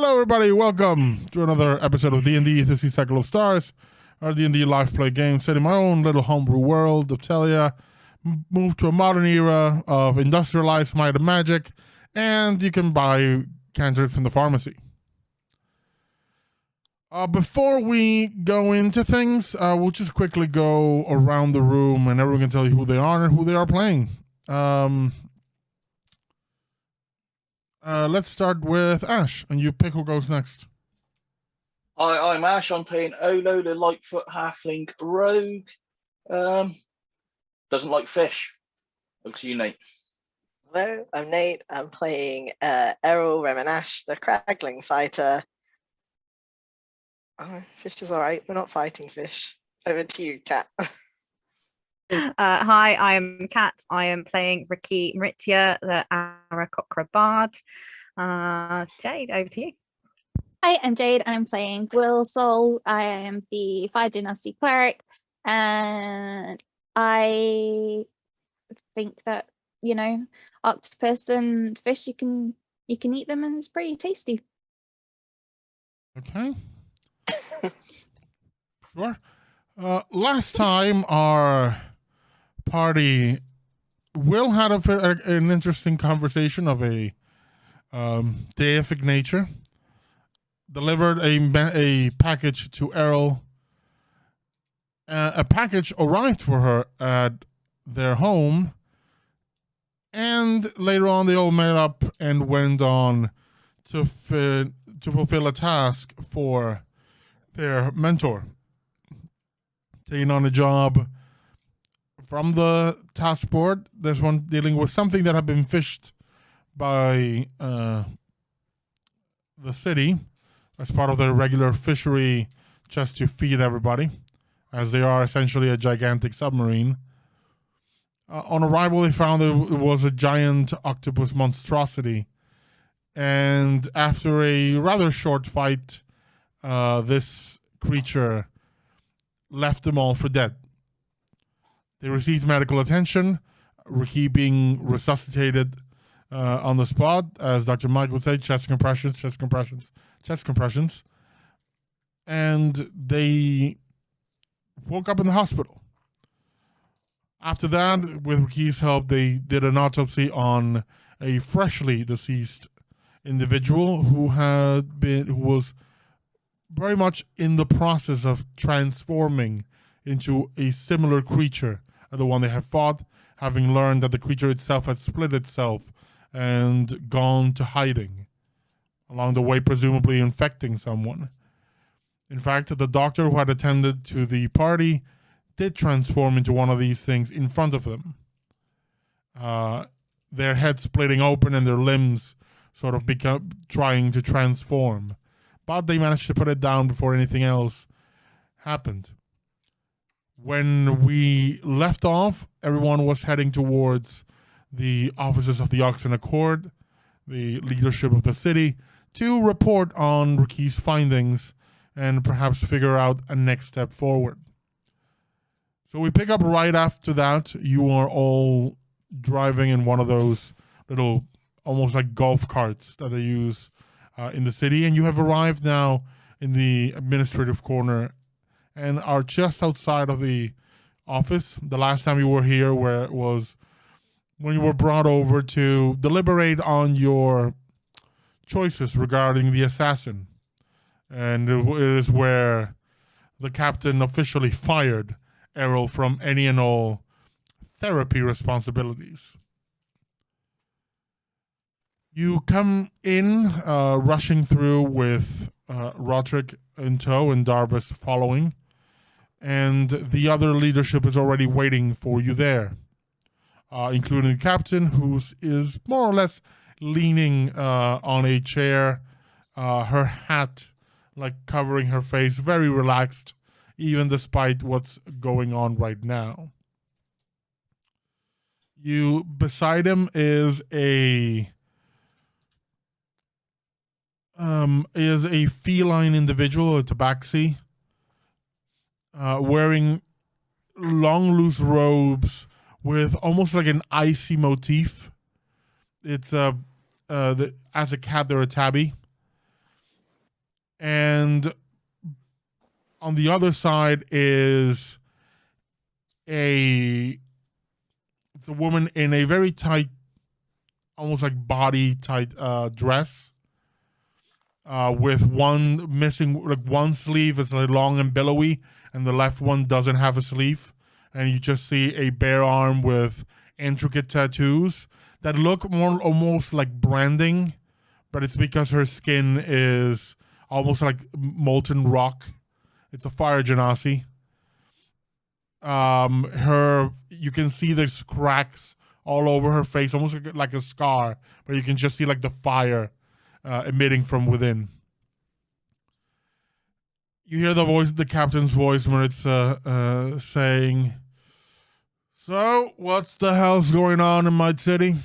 Hello, everybody. Welcome to another episode of D&D Aetherseed Cycle of Stars, our D&D live play game set in my own little homebrew world of Telia. Moved to a modern era of industrialized might and magic, and you can buy cantrips from the pharmacy. Before we go into things, we'll just quickly go around the room, and everyone can tell you who they are and who they are playing. Let's start with Ash, and you pick who goes next. Hi, I'm Ash. I'm playing Olo, the Lightfoot Halfling Rogue. Doesn't like fish. Over to you, Nate. Hello, I'm Nate. I'm playing Errol Remenash, the Cragling Fighter. Fish is alright, we're not fighting fish. Over to you, Kat. Hi, I am Kat. I am playing RaQui MriTtyur, the Aarakocra Bard. Jade, over to you. Hi, I'm Jade. I'm playing Will Soul. I am the Fire Dynasty Cleric, and I think that, you know, octopus and fish, you can eat them, and it's pretty tasty. Okay. Sure. Last time our party, Will had an interesting conversation of a deific nature. Delivered a package to Errol. A package arrived for her at their home, and later on they all met up and went on to fulfill a task for their mentor, taking on a job from the task board. There's one dealing with something that had been fished by the city as part of their regular fishery, just to feed everybody, as they are essentially a gigantic submarine. On arrival, they found it was a giant octopus monstrosity, and after a rather short fight, this creature left them all for dead. They received medical attention, RaQui being resuscitated on the spot, as Dr. Mike would say, chest compressions, and they woke up in the hospital. After that, with RaQui's help, they did an autopsy on a freshly deceased individual who was very much in the process of transforming into a similar creature as the one they had fought, having learned that the creature itself had split itself and gone to hiding, along the way presumably infecting someone. In fact, the doctor who had attended to the party did transform into one of these things in front of them. Their heads splitting open and their limbs sort of trying to transform. But they managed to put it down before anything else happened. When we left off, everyone was heading towards the offices of the Oxen Accord, the leadership of the city, to report on RaQui's findings and perhaps figure out a next step forward. So we pick up right after that. You are all driving in one of those little, almost like golf carts that they use in the city, and you have arrived now in the administrative corner and are just outside of the office. The last time you were here was when you were brought over to deliberate on your choices regarding the assassin. And it is where the captain officially fired Errol from any and all therapy responsibilities. You come in, rushing through with Roderick in tow and Darbus following, and the other leadership is already waiting for you there, including the captain, who is more or less leaning on a chair, her hat like covering her face, very relaxed, even despite what's going on right now. Beside him is a feline individual, a tabaxi, wearing long, loose robes with almost like an icy motif. It's as a cat, they're a tabby. And on the other side is it's a woman in a very tight, almost like body tight dress, with one missing, like one sleeve is like long and billowy, and the left one doesn't have a sleeve, and you just see a bare arm with intricate tattoos that look more almost like branding, but it's because her skin is almost like molten rock. It's a fire genasi. You can see there's cracks all over her face, almost like a scar, but you can just see like the fire emitting from within. You hear the captain's voice when it's saying, "So, what's the hell's going on in my city?"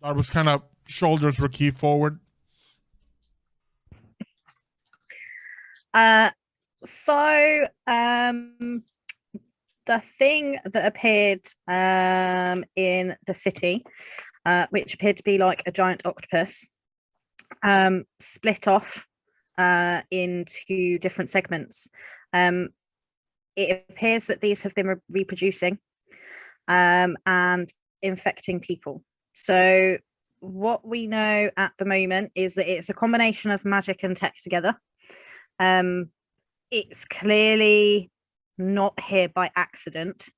That was kind of shoulders RaQui forward. So the thing that appeared in the city, which appeared to be like a giant octopus, split off into different segments. It appears that these have been reproducing and infecting people. So what we know at the moment is that it's a combination of magic and tech together. It's clearly not here by accident.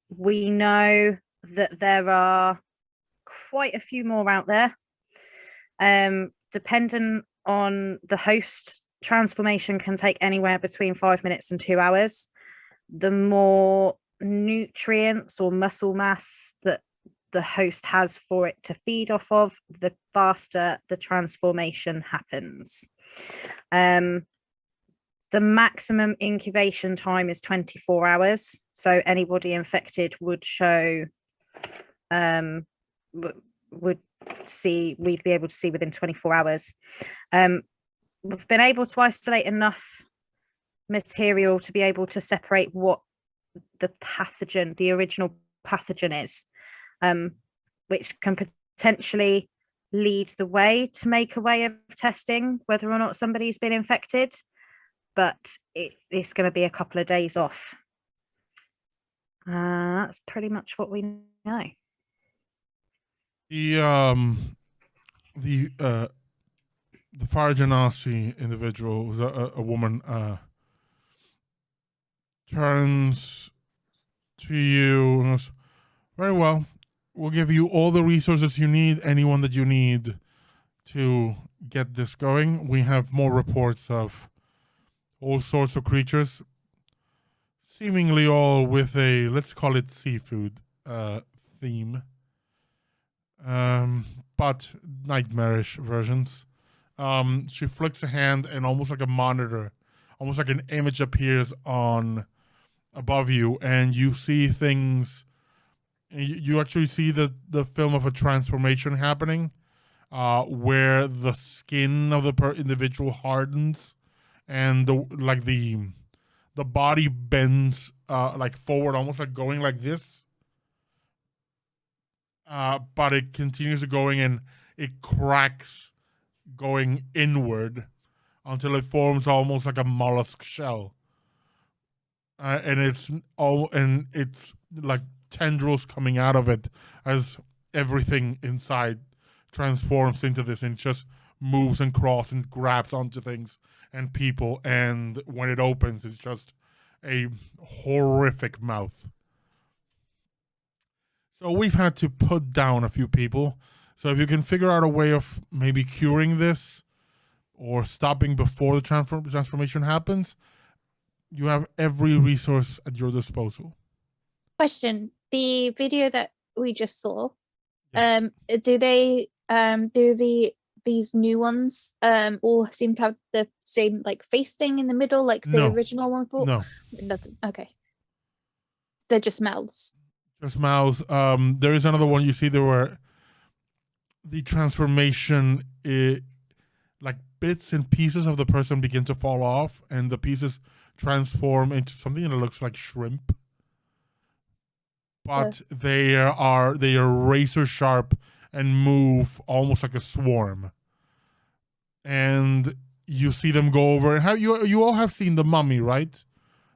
We know that there are quite a few more out there. Depending on the host, transformation can take anywhere between 5 minutes and 2 hours. The more nutrients or muscle mass that the host has for it to feed off of, the faster the transformation happens. The maximum incubation time is 24 hours. So anybody infected would show, we'd be able to see within 24 hours. We've been able to isolate enough material to be able to separate what the pathogen, the original pathogen is, which can potentially lead the way to make a way of testing whether or not somebody's been infected, but it's going to be a couple of days off. That's pretty much what we know. The fire genasi individual was a woman, turns to you and goes, "Very well. We'll give you all the resources you need, anyone that you need to get this going. We have more reports of all sorts of creatures, seemingly all with a, let's call it seafood theme, but nightmarish versions." She flicks a hand and almost like a monitor, almost like an image appears on above you, and you see things. You actually see the film of a transformation happening, where the skin of the individual hardens, and the body bends like forward, almost like going like this. But it continues to going, and it cracks going inward until it forms almost like a mollusk shell. And it's like tendrils coming out of it as everything inside transforms into this, and it just moves and crawls and grabs onto things and people, and when it opens, it's just a horrific mouth. So we've had to put down a few people. So if you can figure out a way of maybe curing this or stopping before the transformation happens, you have every resource at your disposal. Question: the video that we just saw, Yes. do they these new ones all seem to have the same like face thing in the middle like the No. original one? No. It doesn't. Okay. They're just mouths. Just mouths. There is another one you see there where the transformation, like bits and pieces of the person begin to fall off, and the pieces transform into something that looks like shrimp. But they are razor sharp and move almost like a swarm. And you see them go over. You all have seen The Mummy, right?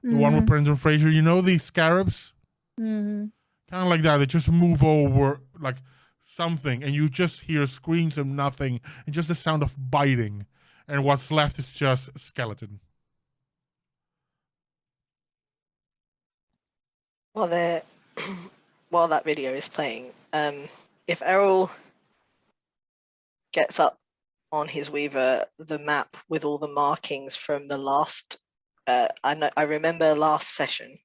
The one with Brendan Fraser. You know these scarabs? Mm-hmm. Kind of like that. They just move over like something, and you just hear screams of nothing, and just the sound of biting. And what's left is just skeleton. While they're while that video is playing, if Errol gets up on his Weaver the map with all the markings from the last, I remember last session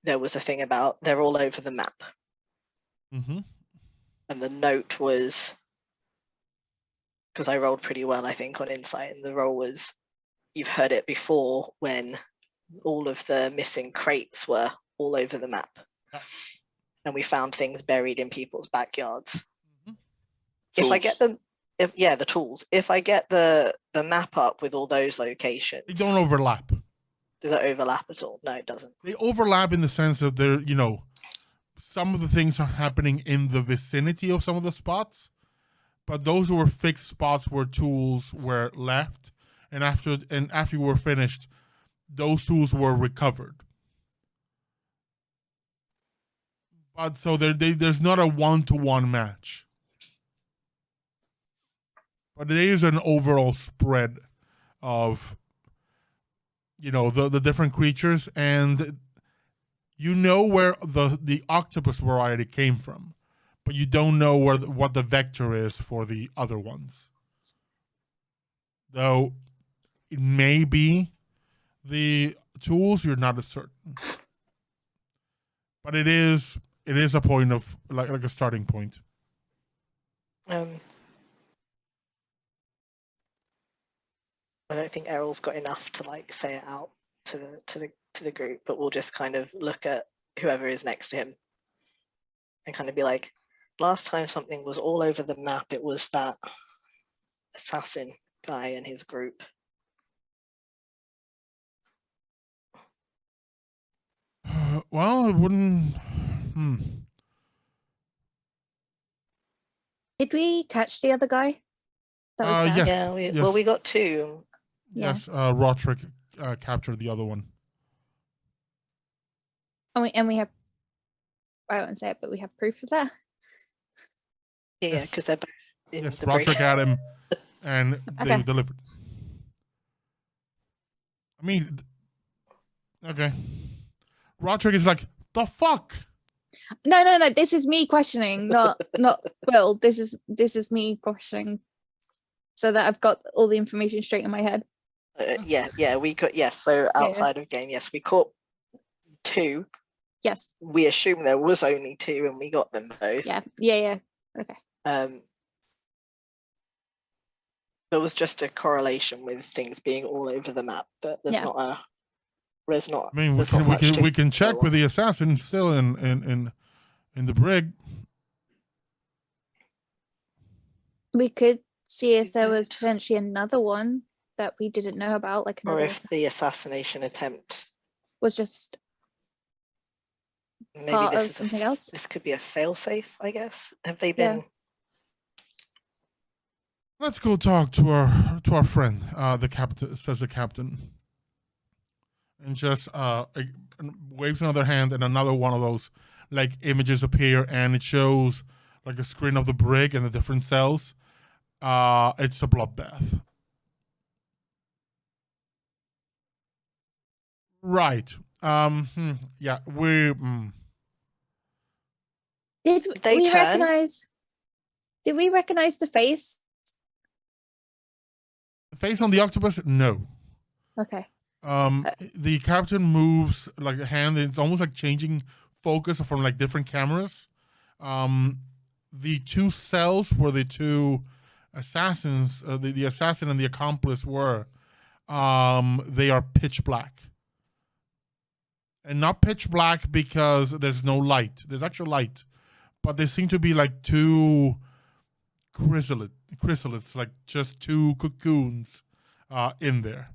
there was a thing about they're all over the map, Mm-hmm. and the note was, because I rolled pretty well I think on Insight, and the roll was, you've heard it before when all of the missing crates were all over the map. Yeah. And we found things buried in people's backyards. Mhm. If I Tools. get them, the tools. If I get the map up with all those locations, They don't overlap. does it overlap at all? No, it doesn't. They overlap in the sense that they're, some of the things are happening in the vicinity of some of the spots, but those were fixed spots where tools were left, and after you were finished, those tools were recovered. But so there's not a 1-to-1 match, but it is an overall spread of the different creatures, and where the octopus variety came from, but you don't know what the vector is for the other ones. Though it may be the tools, you're not as certain. But it is a point of like a starting point. I don't think Errol's got enough to like say it out to the group, but we'll just kind of look at whoever is next to him and kind of be like, last time something was all over the map, it was that assassin guy and his group. Well, it wouldn't. Did we catch the other guy? That was there? Yes. Yeah, Yes. we got two. Yes, Roderick captured the other one. And we have, I won't say it, but we have proof of that. Yeah, because they're both in Yes, the break. Roderick had him, and they Okay. delivered. I mean, okay. Roderick is like, the fuck? No. This is me questioning, not Will. This is me questioning, so that I've got all the information straight in my head. Yeah, we got, yes. So outside of game, yes, we caught two. Yes. We assumed there was only two, and we got them both. Yeah. Okay. There was just a correlation with things being all over the map, but there's Yeah. not a. There's not. I mean, there's not much to we can check go with on. the assassin still in the brig. We could see if there was potentially another one that we didn't know about, like Or another if the assassination attempt, was just maybe part this of is something else. This could be a failsafe, I guess. Have they been? Yeah. Let's go talk to our friend, the captain. Says the captain, and just waves another hand, and another one of those like images appear, and it shows like a screen of the brig and the different cells. It's a bloodbath. Right. Yeah. Did They we turn? recognize? Did we recognize the face? The face on the octopus? No. Okay. The captain moves like a hand. It's almost like changing focus from like different cameras. The two cells where the two assassins, the assassin and the accomplice were, they are pitch black. And not pitch black because there's no light. There's actual light. But they seem to be like two chrysalids, like just two cocoons in there.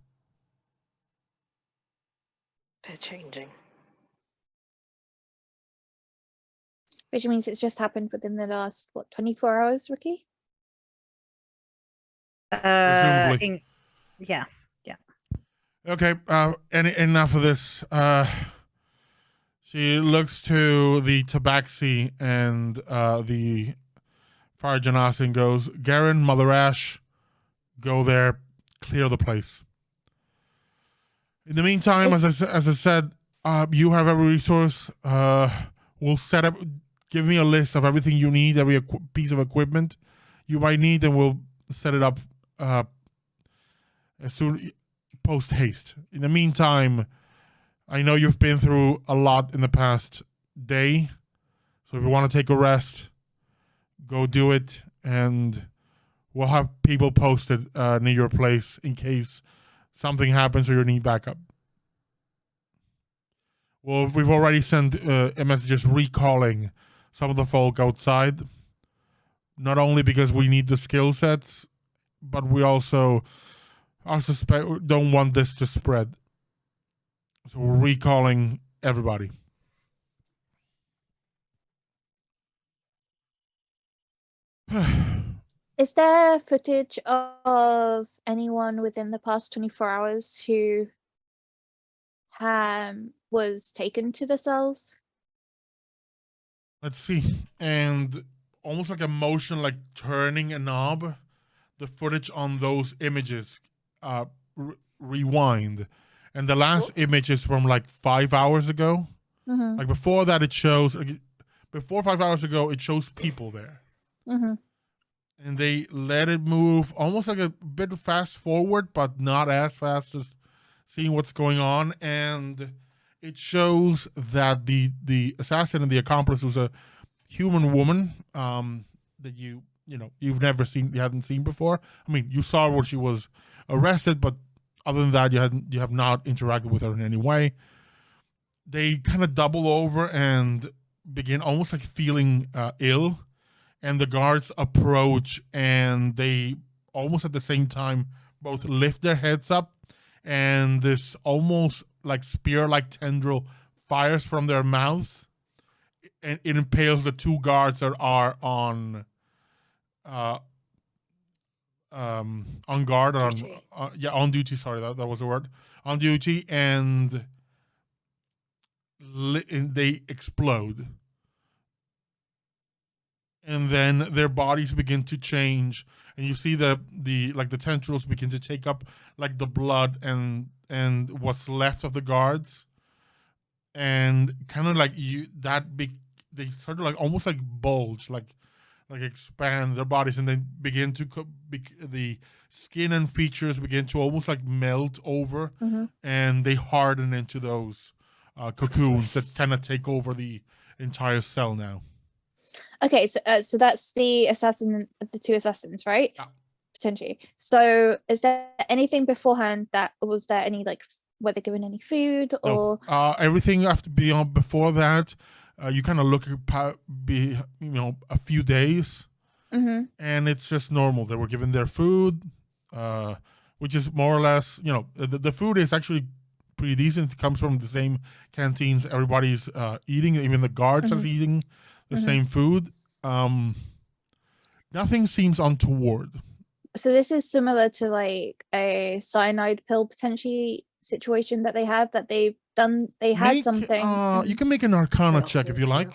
They're changing. Which means it's just happened within the last, what, 24 hours, RaQui? Presumably. Yeah. Okay, enough of this. She looks to the tabaxi and the fire genasi and goes, Garen, Mother Ash, go there, clear the place. In the meantime, as I said, you have every resource. We'll set up, give me a list of everything you need, every piece of equipment you might need, and we'll set it up as soon post haste. In the meantime, I know you've been through a lot in the past day, so if you want to take a rest, go do it, and we'll have people posted near your place in case something happens or you need backup. Well, we've already sent messages recalling some of the folk outside, not only because we need the skill sets, but we also don't want this to spread. So we're recalling everybody. Is there footage of anyone within the past 24 hours who was taken to the cells? Let's see. And almost like a motion, like turning a knob, the footage on those images rewind. And the last image is from like 5 hours ago. Mm-hmm. Like before that, it shows, before 5 hours ago, it shows people there. Mm-hmm. And they let it move almost like a bit fast forward, but not as fast, just seeing what's going on. And it shows that the assassin and the accomplice was a human woman that you've never seen, you hadn't seen before. I mean, you saw when she was arrested, but other than that, you have not interacted with her in any way. They kind of double over and begin almost like feeling ill. And the guards approach, and they almost at the same time both lift their heads up, and this almost like spear-like tendril fires from their mouths, and it impales the two guards that are on guard, on duty. Sorry, that was the word. On duty, and they explode. And then their bodies begin to change, and you see the tendrils begin to take up like the blood and what's left of the guards, and kind of like they sort of like almost like bulge, like expand their bodies, and then begin to the skin and features begin to almost like melt over, Mm-hmm. and they harden into those cocoons that kind of take over the entire cell now. Okay, so that's the two assassins, right? Yeah. Potentially. So is there anything beforehand was there any, like, were they given any food or? No. Everything after before that, you kind of look at a few days, Mm-hmm. and it's just normal. They were given their food, which is more or less, the food is actually pretty decent. It comes from the same canteens everybody's eating. Even the guards are eating the same food. Nothing seems untoward. So this is similar to like a cyanide pill potentially situation that they have, that they've done. They had something. You can make an Arcana check if you like.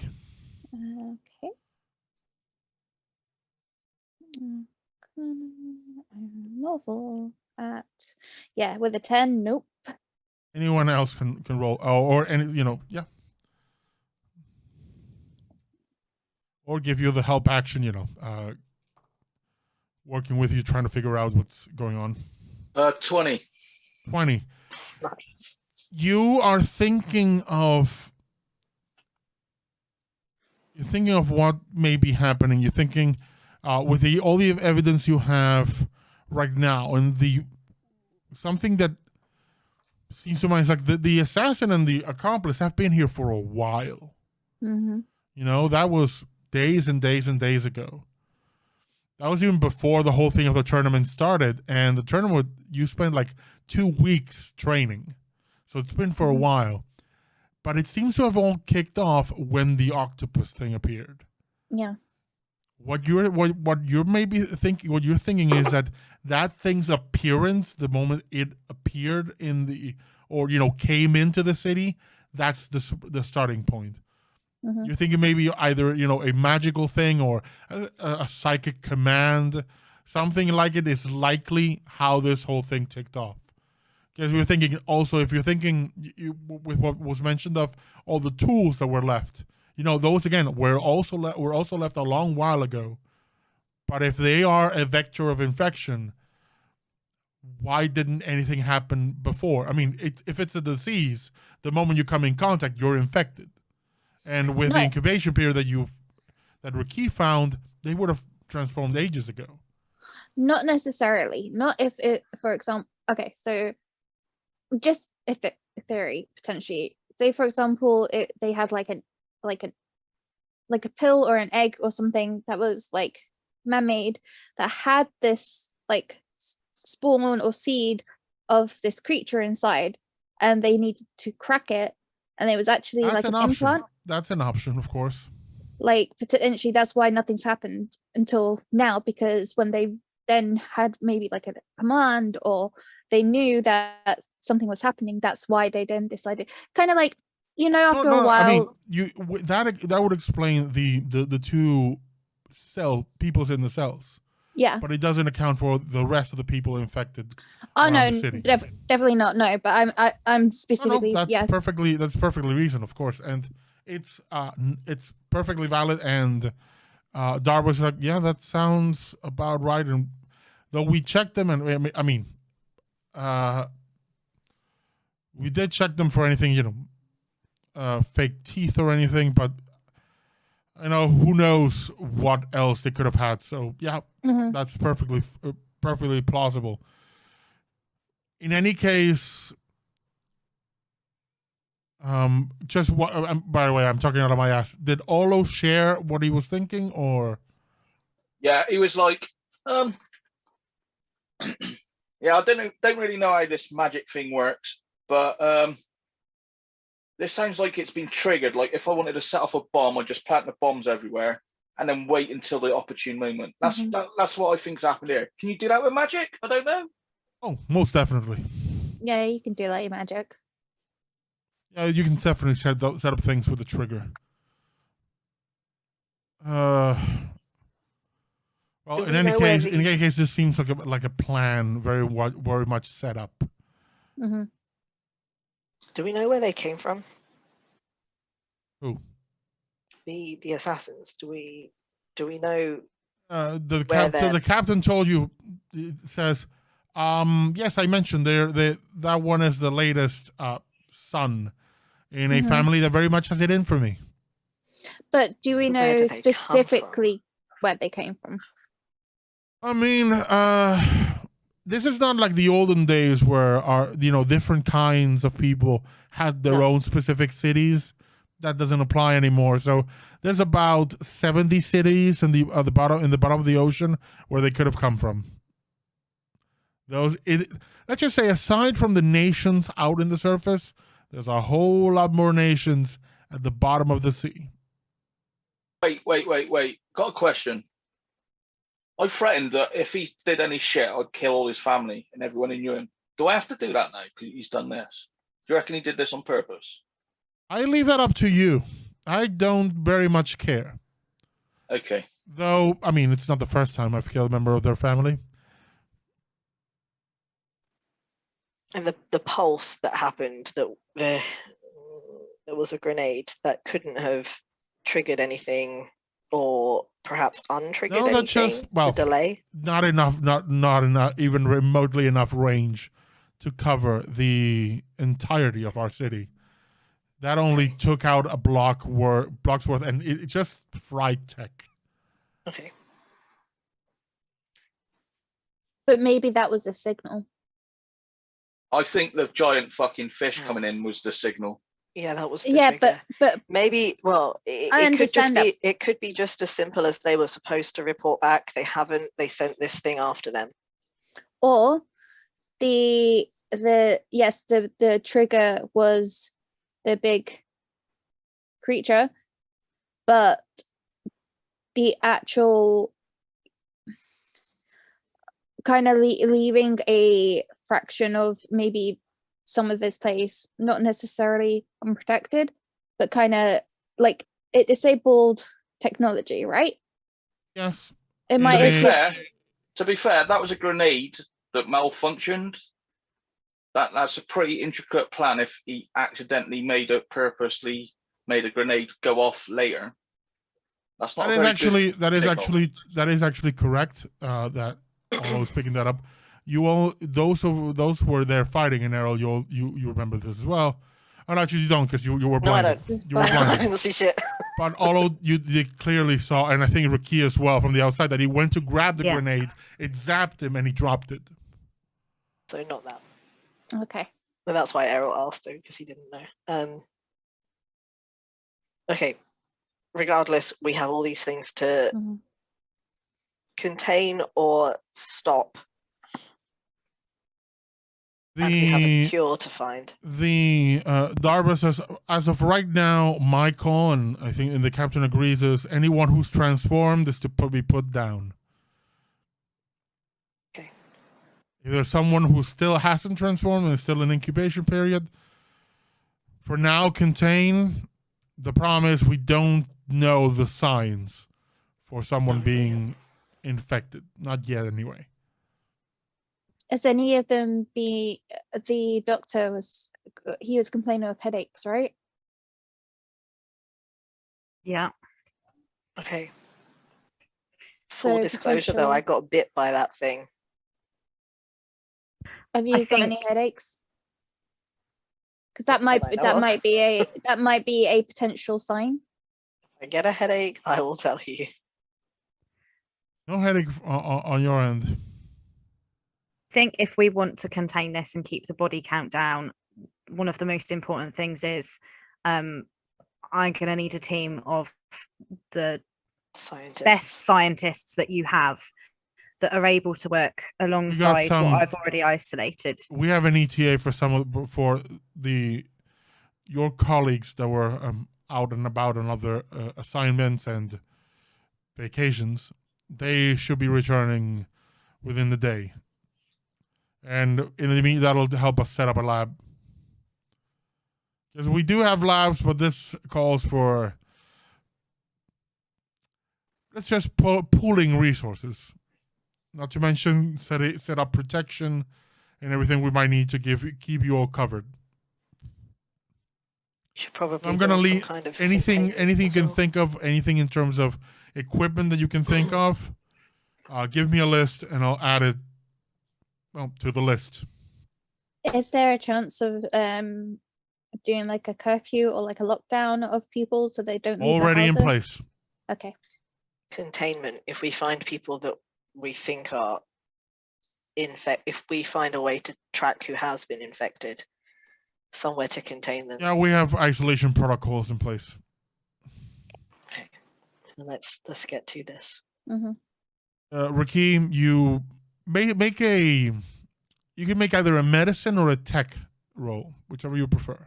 Okay. Novel at with a 10. Nope. Anyone else can roll, or any yeah. Or give you the help action, working with you, trying to figure out what's going on. 20. 20. You are thinking of what may be happening. You're thinking with all the evidence you have right now, and something that seems to mind is like the assassin and the accomplice have been here for a while. Mm-hmm. That was days and days and days ago. That was even before the whole thing of the tournament started. And the tournament, you spent like 2 weeks training. So it's been for a while. but it seems to have all kicked off when the octopus thing appeared. Yeah. What you're thinking is that thing's appearance, the moment it appeared came into the city, that's the starting point. Mhm. You're thinking maybe either a magical thing or a psychic command, something like it is likely how this whole thing ticked off. Because we're thinking also, if you're thinking with what was mentioned of all the tools that were left, those again were also left a long while ago. But if they are a vector of infection, why didn't anything happen before? I mean, if it's a disease, the moment you come in contact, you're infected. And with the incubation period that RaQui found, they would have transformed ages ago. Not necessarily. Not if it, for example, okay, so just if the theory potentially, say for example, they had like a pill or an egg or something that was like man-made that had this like spawn or seed of this creature inside, and they needed to crack it, and it was actually That's like an an option. implant. That's an option, of course. Like potentially that's why nothing's happened until now, because when they then had maybe like a command or they knew that something was happening, that's why they then decided, kind of like, after a while. I mean, that would explain the two peoples in the cells. Yeah. But it doesn't account for the rest of the people infected. Oh no, the city. definitely not. No, but I'm specifically. That's perfectly reasoned, of course, and it's perfectly valid. And Dar was like, yeah, that sounds about right. And though we checked them, and I mean, we did check them for anything, fake teeth or anything, but who knows what else they could have had. So yeah, that's perfectly plausible. In any case, just what? By the way, I'm talking out of my ass. Did Olo share what he was thinking, or? Yeah, he was like, yeah, I don't really know how this magic thing works, but this sounds like it's been triggered. Like if I wanted to set off a bomb, I'd just plant the bombs everywhere and then wait until the opportune moment. That's what I think's happened here. Can you do that with magic? I don't know. Oh, most definitely. Yeah, you can do that with magic. Yeah, you can definitely set up things with a trigger. Well, in any case, this seems like a plan, very much set up. Mm-hmm. Do we know where they came from? Who? The assassins. Do we know? The captain told you. It says, yes, I mentioned that one is the latest son in a family that very much has it in for me. But do we know specifically where they came from? I mean, this is not like the olden days where different kinds of people had their own specific cities. That doesn't apply anymore. So there's about 70 cities in the bottom of the ocean where they could have come from. Let's just say, aside from the nations out in the surface, there's a whole lot more nations at the bottom of the sea. Wait. Got a question. I threatened that if he did any shit, I'd kill all his family and everyone who knew him. Do I have to do that now because he's done this? Do you reckon he did this on purpose? I leave that up to you. I don't very much care. Okay. Though, I mean, it's not the first time I've killed a member of their family. And the pulse that happened, that there was a grenade that couldn't have triggered anything, or perhaps untriggered anything. Just, the delay. Not enough, even remotely enough range to cover the entirety of our city. That only took out a block's worth, and it just fried tech. Okay. But maybe that was a signal. I think the giant fucking fish coming in was the signal. Yeah, that was the trigger. but maybe, well, it could be just as simple as they were supposed to report back. They sent this thing after them. Or the trigger was the big creature, but the actual kind of leaving a fraction of maybe some of this place not necessarily unprotected, but kind of like it disabled technology, right? Yes. It might To be fair, that was a grenade that malfunctioned. That's a pretty intricate plan if he accidentally purposely made a grenade go off later. That's not that is actually correct. That Olo is picking that up. You all those who were there fighting in Errol, you remember this as well. And actually you don't, because you were blinded. No, I don't. You were blinded. I didn't see shit. But Olo, you clearly saw, and I think RaQui as well from the outside, that he went to grab the grenade, it zapped him, and he dropped it. So not that. Okay. So that's why Errol asked though, because he didn't know. Okay. Regardless, we have all these things to contain or stop. And we have a cure to find. Darba says, as of right now, my call, and I think the captain agrees, is anyone who's transformed is to be put down. Okay. If there's someone who still hasn't transformed and is still in incubation period, for now, contain. The problem is we don't know the signs for someone being infected. Not yet, anyway. As any of them be, the doctor was complaining of headaches, right? Yeah. Okay. So Full disclosure though, I got bit by that thing. Have you got any headaches? Because that might be a potential sign. If I get a headache, I will tell you. No headache on your end. I think if we want to contain this and keep the body count down, one of the most important things is I'm going to need a team of the best scientists that you have that are able to work alongside what I've already isolated. We have an ETA for your colleagues that were out and about on other assignments and vacations. They should be returning within the day. And in the meantime, that'll help us set up a lab. Because we do have labs, but this calls for, let's just pooling resources. Not to mention set up protection and everything we might need to keep you all covered. You should probably I'm gonna leave kind of anything you can think of, anything in terms of equipment that you can think of. Give me a list and I'll add it to the list. Is there a chance of doing like a curfew or like a lockdown of people so they don't leave already in place? Okay. Containment. If we find people that we think are if we find a way to track who has been infected, somewhere to contain them. Yeah, we have isolation protocols in place. Okay, let's get to this. RaQui, you you can make either a medicine or a tech roll, whichever you prefer.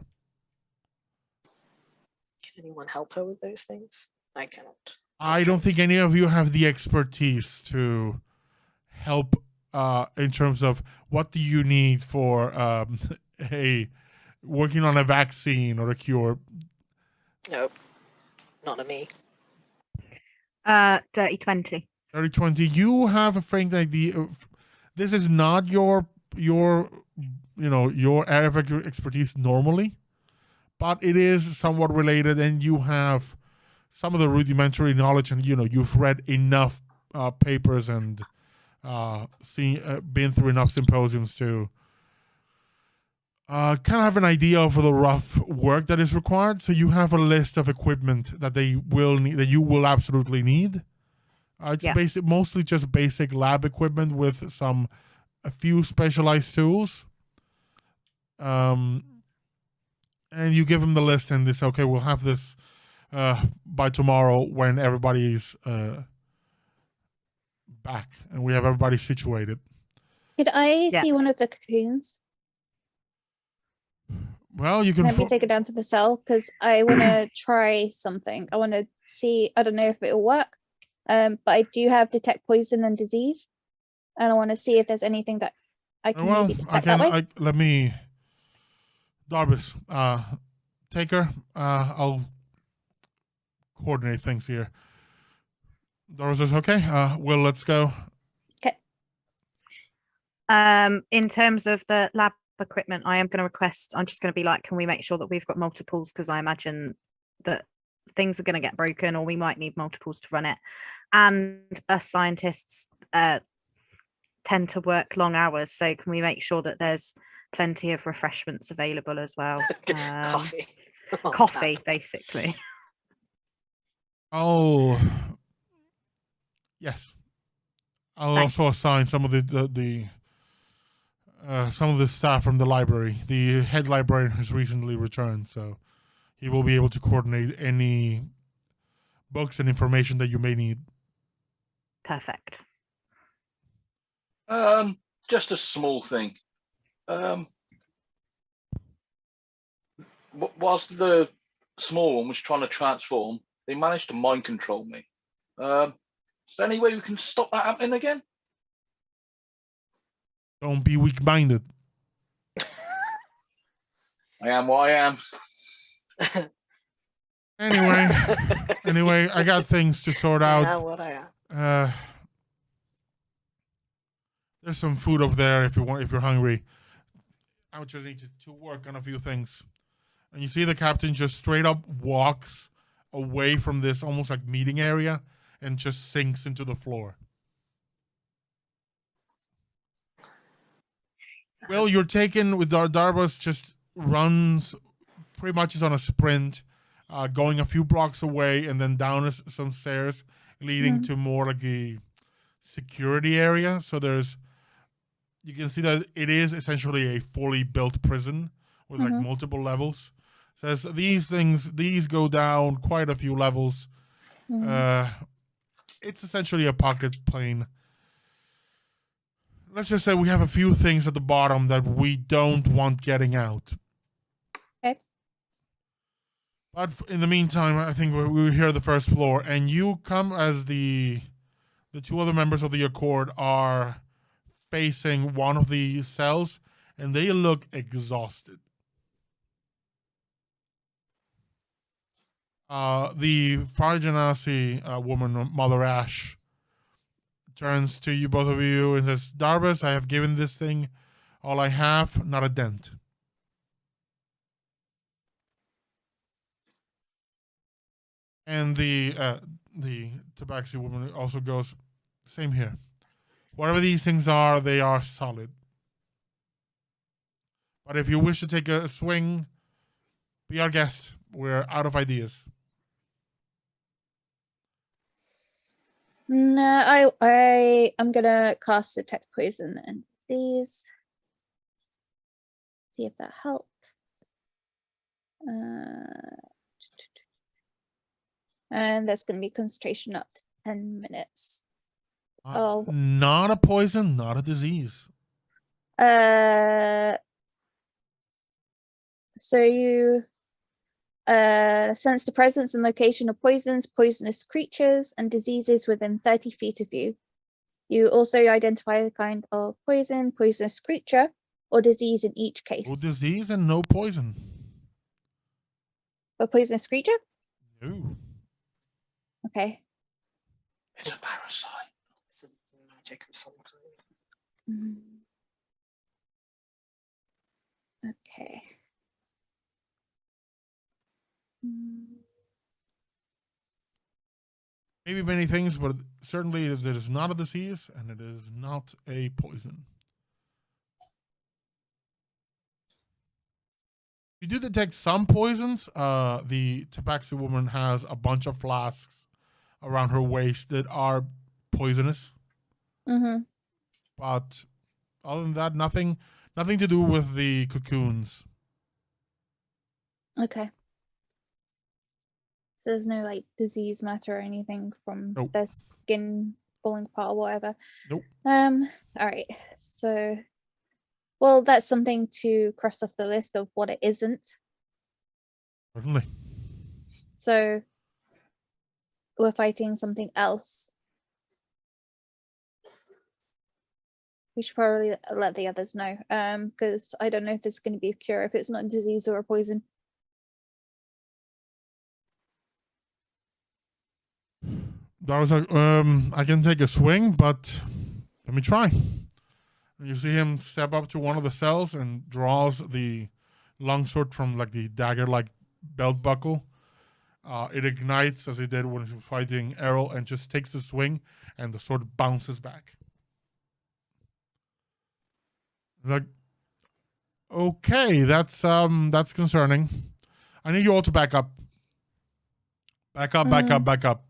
Can anyone help her with those things? I cannot. I don't think any of you have the expertise to help in terms of what do you need for working on a vaccine or a cure. Nope, not a me. Dirty 20. Dirty 20. You have a frank idea. This is not your area of expertise normally, but it is somewhat related, and you have some of the rudimentary knowledge, and you've read enough papers and been through enough symposiums to kind of have an idea of the rough work that is required. So you have a list of equipment that they will need, that you will absolutely need. It's mostly just basic lab equipment with a few specialized tools. And you give them the list, and they say, okay, we'll have this by tomorrow when everybody's back and we have everybody situated. Could I see one of the cocoons? Well, you can. Let me take it down to the cell because I want to try something. I want to see. I don't know if it'll work. But I do have detect poison and disease, and I want to see if there's anything that I can Well, maybe detect that way. let me. Darbus, take her. I'll coordinate things here. Darbus is okay. Will, let's go. Okay. In terms of the lab equipment, I am going to request. I'm just going to be like, can we make sure that we've got multiples? Because I imagine that things are going to get broken, or we might need multiples to run it. And us scientists tend to work long hours, so can we make sure that there's plenty of refreshments available as well? Coffee. Oh, Coffee, tap. basically. Oh, yes. I'll Thanks. also assign some of the some of the staff from the library. The head librarian has recently returned, so he will be able to coordinate any books and information that you may need. Perfect. Just a small thing. Whilst the small one was trying to transform, they managed to mind control me. Is there any way we can stop that happening again? Don't be weak-minded. I am what I am. Anyway, I got things to sort out. Yeah, what I am. There's some food over there if you're hungry. I would just need to work on a few things. And you see the captain just straight up walks away from this almost like meeting area and just sinks into the floor. Well, you're taken with Darbus just runs pretty much is on a sprint, going a few blocks away and then down some stairs leading to more like the security area. So you can see that it is essentially a fully built prison with like multiple levels. Says these go down quite a few levels. It's essentially a pocket plane. Let's just say we have a few things at the bottom that we don't want getting out. Okay. But in the meantime, I think we're here at the first floor, and you come as the two other members of the Accord are facing one of the cells, and they look exhausted. The Farjanasi woman, Mother Ash, turns to you, both of you, and says, Darbus, I have given this thing all I have, not a dent. And the Tabaxi woman also goes, same here. Whatever these things are, they are solid. But if you wish to take a swing, be our guest. We're out of ideas. No, I'm gonna cast detect poison and disease. See if that helped. And that's gonna be concentration up to 10 minutes. Not a poison, not a disease. So you sense the presence and location of poisons, poisonous creatures, and diseases within 30 feet of you. You also identify the kind of poison, poisonous creature, or disease in each case. No disease and no poison. A poisonous creature? No. Okay. It's a parasite. It's a magic of some kind. Okay. Maybe many things, but certainly it is not a disease and it is not a poison. You do detect some poisons. The Tabaxi woman has a bunch of flasks around her waist that are poisonous. But other than that, nothing to do with the cocoons. Okay. So there's no like disease matter or anything from their skin falling apart or whatever. Nope. All right. So Well, that's something to cross off the list of what it isn't. Certainly. So we're fighting something else. We should probably let the others know, because I don't know if there's going to be a cure if it's not a disease or a poison. That was like, I can take a swing, but let me try. You see him step up to one of the cells and draws the longsword from like the dagger-like belt buckle. It ignites as he did when he was fighting Errol and just takes a swing, and the sword bounces back. Like, okay, that's concerning. I need you all to back up. Back up, back up, back up.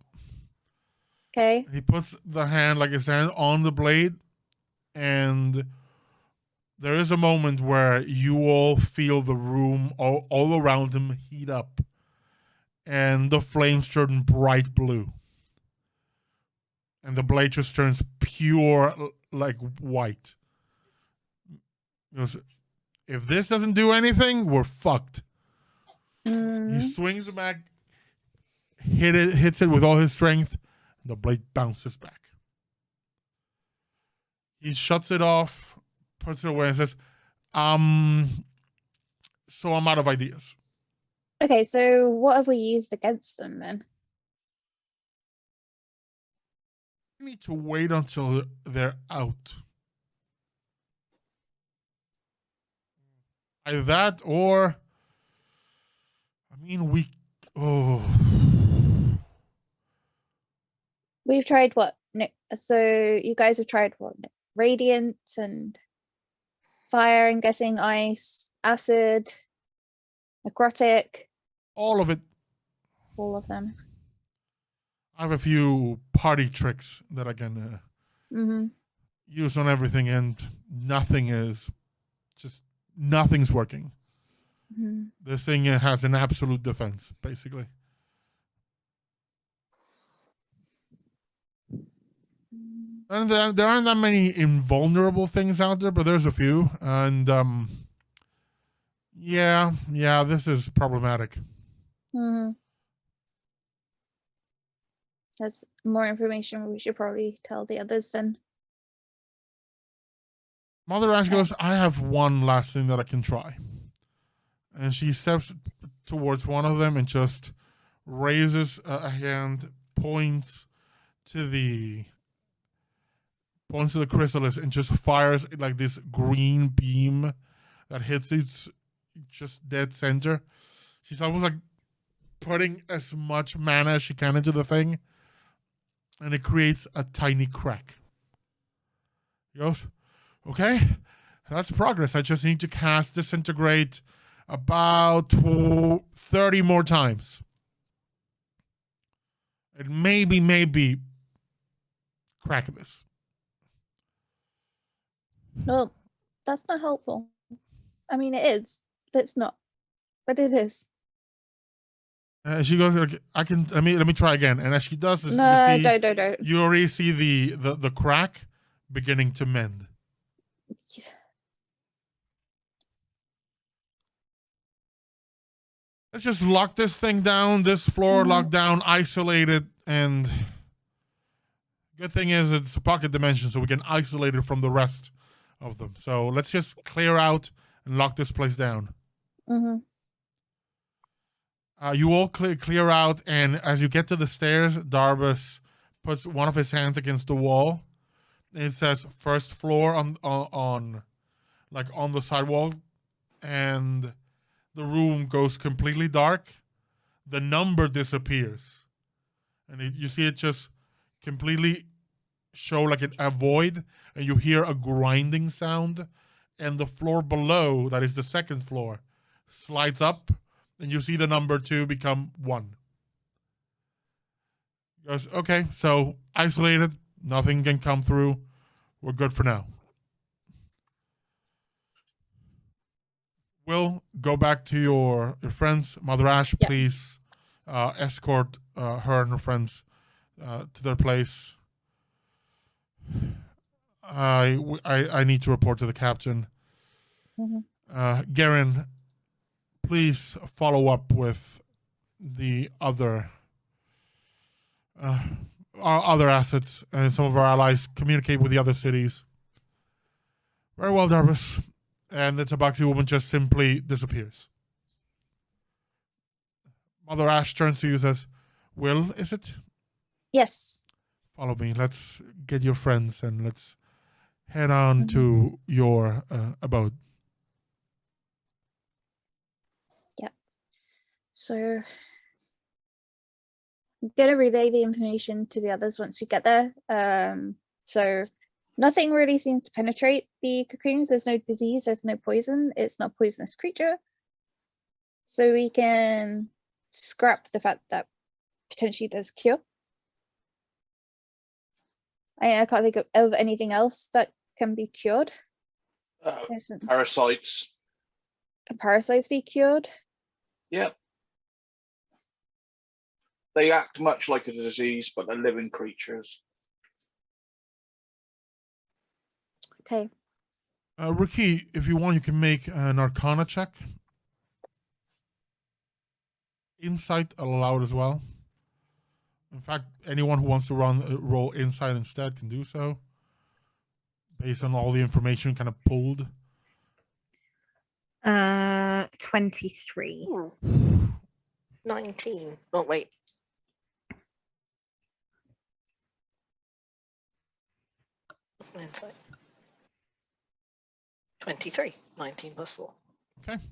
Okay. He puts the hand, like his hand, on the blade, and there is a moment where you all feel the room all around him heat up, and the flames turn bright blue, and the blade just turns pure, like white. He goes, if this doesn't do anything, we're fucked. He swings it back, hits it with all his strength. The blade bounces back. He shuts it off, puts it away, and says, so I'm out of ideas. Okay, so what have we used against them then? We need to wait until they're out. Either that or, I mean, We've tried what? No, so you guys have tried what? Radiant and fire, I'm guessing ice, acid, necrotic. all of it. All of them. I have a few party tricks that I can use on everything, and nothing's working. This thing has an absolute defense, basically. And there aren't that many invulnerable things out there, but there's a few. And yeah, this is problematic. That's more information we should probably tell the others then. Mother Ash goes, I have one last thing that I can try. And she steps towards one of them and just raises a hand, points to the chrysalis, and just fires like this green beam that hits its just dead center. She's almost like putting as much mana as she can into the thing, and it creates a tiny crack. He goes, okay, that's progress. I just need to cast Disintegrate about 30 more times. And maybe crack this. Well, that's not helpful. I mean, it is. It's not, but it is. She goes, okay, let me try again. And as she does this, No, don't. You already see the crack beginning to mend. Let's just lock this thing down, this floor locked down, isolated, and good thing is it's a pocket dimension, so we can isolate it from the rest of them. So let's just clear out and lock this place down. You all clear out, and as you get to the stairs, Darbus puts one of his hands against the wall, and it says first floor on the sidewall, and the room goes completely dark. The number disappears, and you see it just completely show like a void, and you hear a grinding sound, and the floor below, that is the second floor, slides up, and you see the number 2 become 1. He goes, okay, so isolated, nothing can come through. We're good for now. Will, go back to your friends. Mother Ash, please escort her and her friends to their place. I need to report to the captain. Garen, please follow up with the other our other assets and some of our allies. Communicate with the other cities. Very well, Darvis. And the Tabaxi woman just simply disappears. Mother Ash turns to you and says, Will, is it? Yes. Follow me. Let's get your friends and let's head on to your abode. Yep. So I'm gonna relay the information to the others once we get there. So nothing really seems to penetrate the cocoons. There's no disease, there's no poison, it's not a poisonous creature. So we can scrap the fact that potentially there's a cure. I can't think of anything else that can be cured. Parasites. Can parasites be cured? Yep. They act much like a disease, but they're living creatures. Okay. RaQui, if you want, you can make an Arcana check. Insight allowed as well. In fact, anyone who wants to roll insight instead can do so, based on all the information kind of pulled. 23. 19. Oh, wait. What's my insight? 23. 19 plus 4. Okay.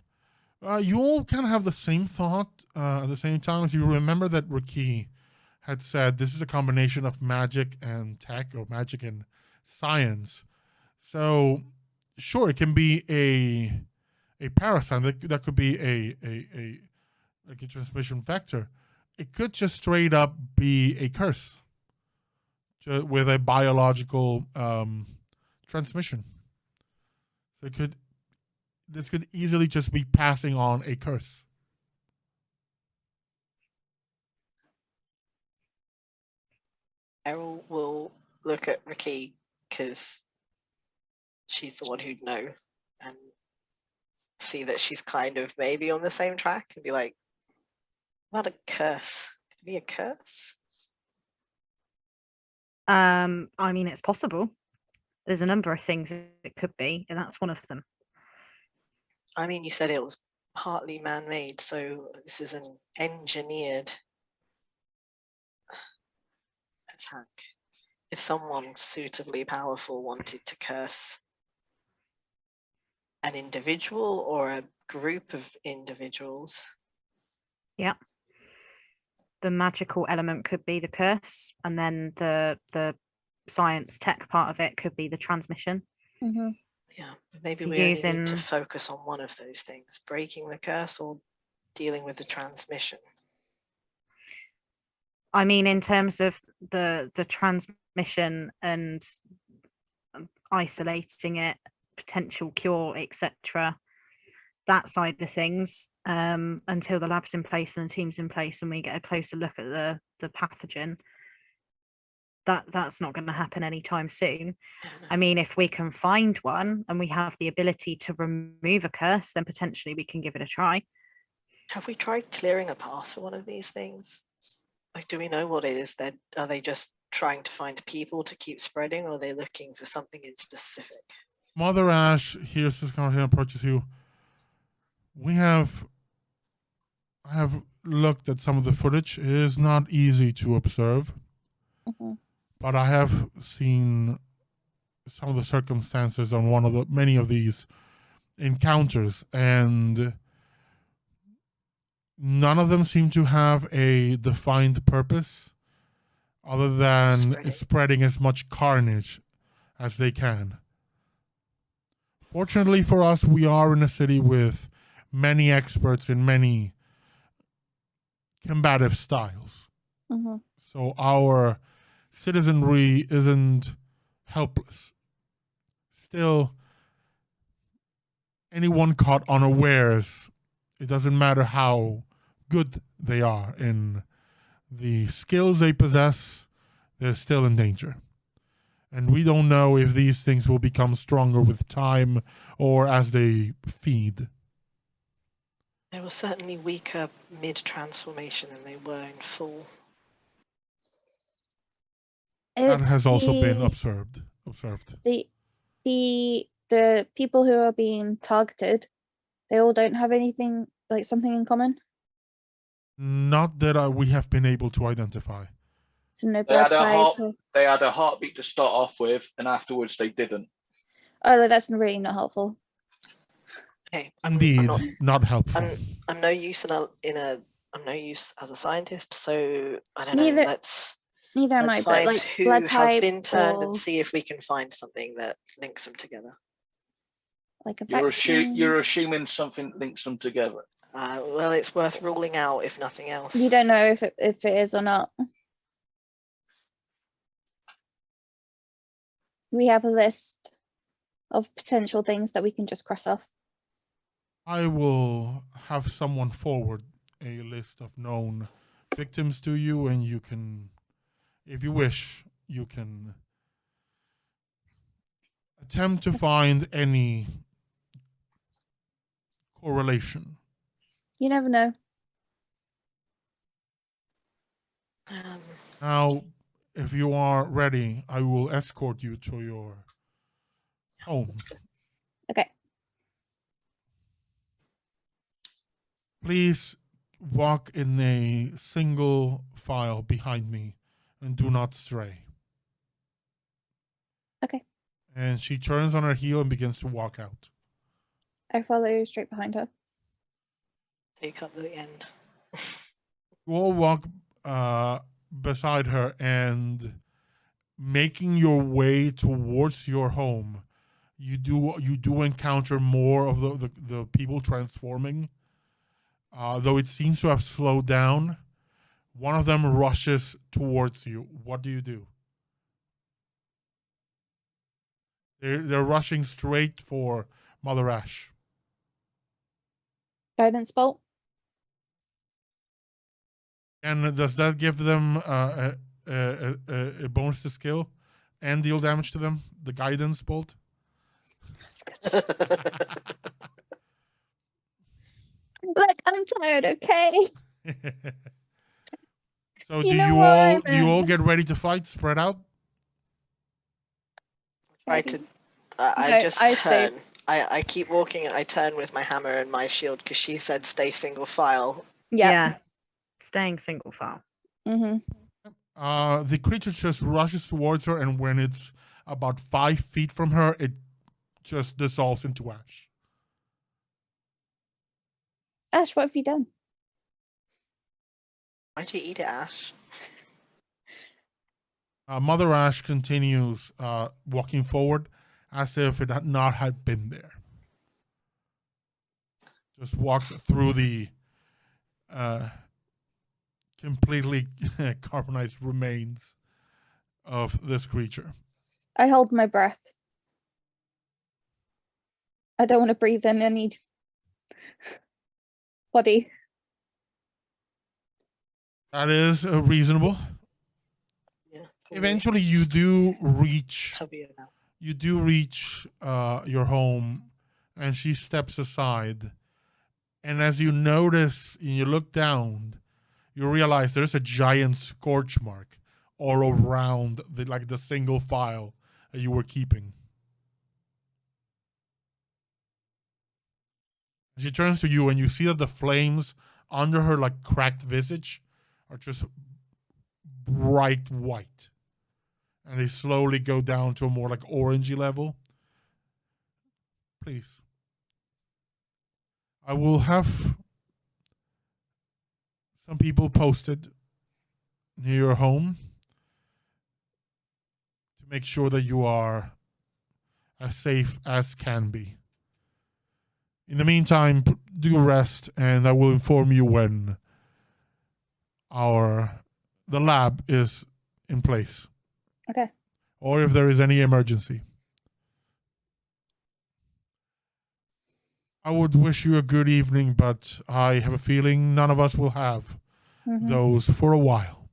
You all kind of have the same thought at the same time. If you remember that RaQui had said this is a combination of magic and tech, or magic and science. So, sure, it can be a parasite. That could be like a transmission vector. It could just straight up be a curse with a biological transmission. So this could easily just be passing on a curse. Errol will look at RaQui because she's the one who'd know and see that she's kind of maybe on the same track and be like, what a curse. Could it be a curse? I mean, it's possible. There's a number of things it could be, and that's one of them. I mean, you said it was partly man-made, so this is an engineered attack. If someone suitably powerful wanted to curse an individual or a group of individuals. Yeah. The magical element could be the curse, and then the science tech part of it could be the transmission. Mm-hmm. Yeah, maybe So we only need to focus on one of those things, breaking the curse or dealing with the transmission. I mean, in terms of the transmission and isolating it, potential cure, etc., that side of things, until the lab's in place and the team's in place and we get a closer look at the pathogen, that's not going to happen anytime soon. I mean, if we can find one and we have the ability to remove a curse, then potentially we can give it a try. Have we tried clearing a path for one of these things? Like, do we know what it is? Are they just trying to find people to keep spreading, or are they looking for something in specific? Mother Ash hears this conversation and approaches you. I have looked at some of the footage. It is not easy to observe. Mm-hmm. But I have seen some of the circumstances on many of these encounters, and none of them seem to have a defined purpose other than spreading as much carnage as they can. Fortunately for us, we are in a city with many experts in many combative styles. Mm-hmm. So our citizenry isn't helpless. Still, anyone caught unawares, it doesn't matter how good they are in the skills they possess, they're still in danger. And we don't know if these things will become stronger with time or as they feed. They were certainly weaker mid-transformation than they were in full. That It's has also been the- observed. The people who are being targeted, they all don't have anything, like something in common. Not that we have been able to identify. So no They blood had a ties. heart. They had a heartbeat to start off with, and afterwards they didn't. Oh, that's really not helpful. Okay, Indeed, not helpful. I'm no use I'm no use as a scientist, so I don't Neither- know. Let's Neither am I, but find like who blood has type been turned and or see if we can find something that links them together. like a You're vaccine. assuming something links them together. Well, it's worth ruling out if nothing else. We don't know if it is or not. We have a list of potential things that we can just cross off. I will have someone forward a list of known victims to you, and you can, if you wish, you can attempt to find any correlation. You never know. Now, if you are ready, I will escort you to your home. Okay. Please walk in a single file behind me and do not stray. Okay. And she turns on her heel and begins to walk out. I follow straight behind her. Take up the end. You all walk beside her, and making your way towards your home, you do encounter more of the people transforming. Though it seems to have slowed down, one of them rushes towards you. What do you do? They're rushing straight for Mother Ash. Guidance bolt. And does that give them a bonus to skill and deal damage to them? The guidance bolt? Look, I'm tired, okay? So You do know you what all I do you all meant. get ready to fight? Spread out? Try to. No, I just I stay. turn. I keep walking. I turn with my hammer and my shield because she said stay single file. Yeah. Staying single file. Mm-hmm. The creature just rushes towards her, and when it's about 5 feet from her, it just dissolves into ash. Ash, what have you done? Why'd you eat it, Ash? Mother Ash continues walking forward as if it had not had been there. Just walks through the completely carbonized remains of this creature. I hold my breath. I don't want to breathe in any body. That is reasonable. Yeah. Eventually, you do reach Heavier now. your home, and she steps aside. And as you notice and you look down, you realize there's a giant scorch mark all around the single file that you were keeping. She turns to you, and you see that the flames under her cracked visage are just bright white, and they slowly go down to a more orangey level. Please, I will have some people posted near your home to make sure that you are as safe as can be. In the meantime, do rest, and I will inform you when the lab is in place. Okay. Or if there is any emergency. I would wish you a good evening, but I have a feeling none of us will have Mm-hmm. those for a while.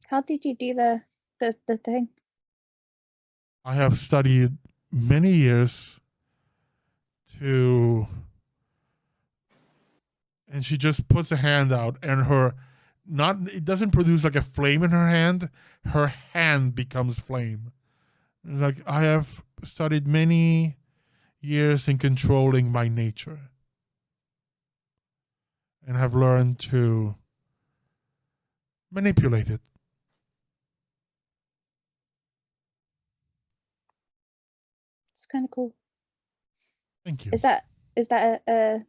How did you do the the thing? I have studied many years to, and she just puts a hand out, and it doesn't produce like a flame in her hand becomes flame. Like, I have studied many years in controlling my nature and have learned to manipulate it. It's kind of cool. Thank you. Is that a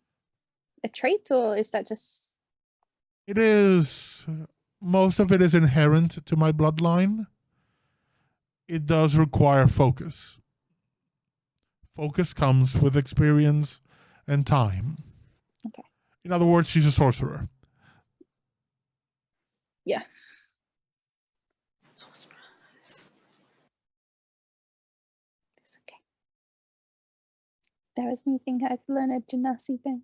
trait, or is that just? It is, most of it is inherent to my bloodline. It does require focus. Focus comes with experience and time. Okay. In other words, she's a sorcerer. Yeah. It's okay. That was me thinking I could learn a genasi thing.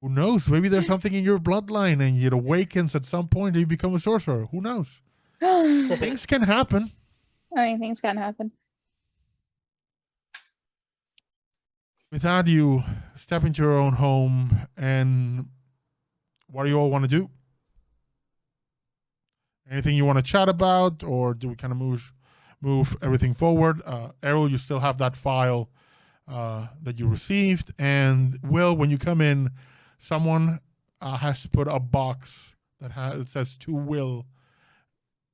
Who knows? Maybe there's something in your bloodline and it awakens at some point and you become a sorcerer. Who knows? Things can happen. I mean, things can happen. With that, you step into your own home, and what do you all want to do? Anything you want to chat about, or do we kind of move everything forward? Errol, you still have that file that you received, and Will, when you come in, someone has to put a box that says "To Will"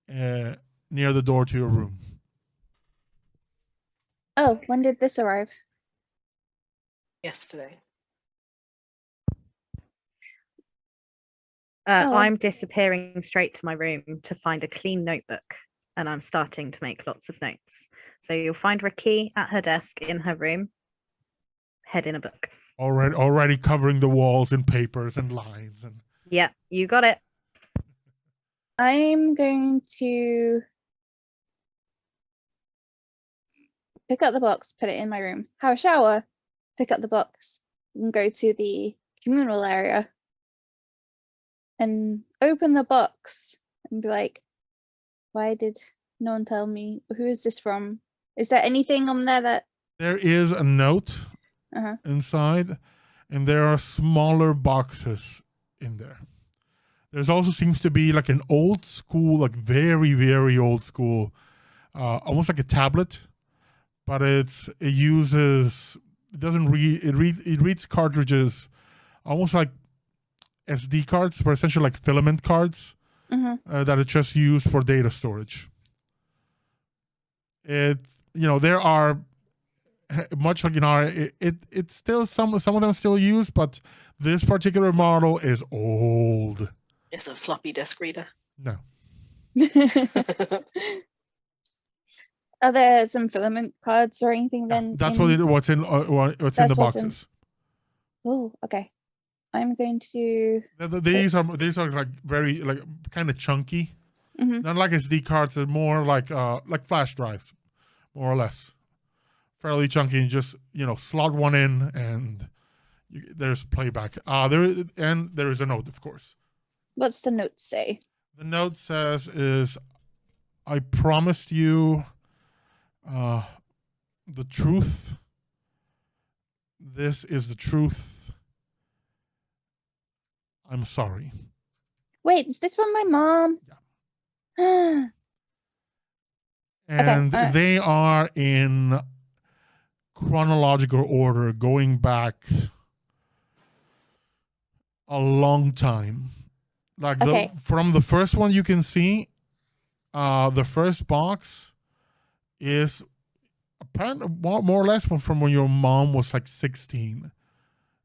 near the door to your room. Oh, when did this arrive? Yesterday. Oh. I'm disappearing straight to my room to find a clean notebook, and I'm starting to make lots of notes. So you'll find RaQui at her desk in her room, head in a book. Already covering the walls in papers and lines. And Yeah, you got it. I'm going to pick up the box, put it in my room, have a shower, pick up the box, and go to the communal area and open the box and be like, why did no one tell me? Who is this from? Is there anything on there that... there is a note inside, and there are smaller boxes in there. There's also seems to be like an old school, like very, very old school, almost like a tablet, but it reads cartridges almost like SD cards, but essentially like filament cards that are just used for data storage. There are much like it's still some of them still used, but this particular model is old. It's a floppy disk reader. No. Are there some filament cards or anything then? That's what's in the boxes. Oh, okay. I'm going to. These are like very like kind of chunky. Not like SD cards. They're more like flash drives, more or less. Fairly chunky. And just slot one in, and there's playback. There is a note, of course. What's the note say? The note says I promised you the truth. This is the truth. I'm sorry. Wait, is this from my mom? Yeah. And they are in chronological order, going back a long time. Like from the first one you can see, the first box is apparently more or less from when your mom was like 16.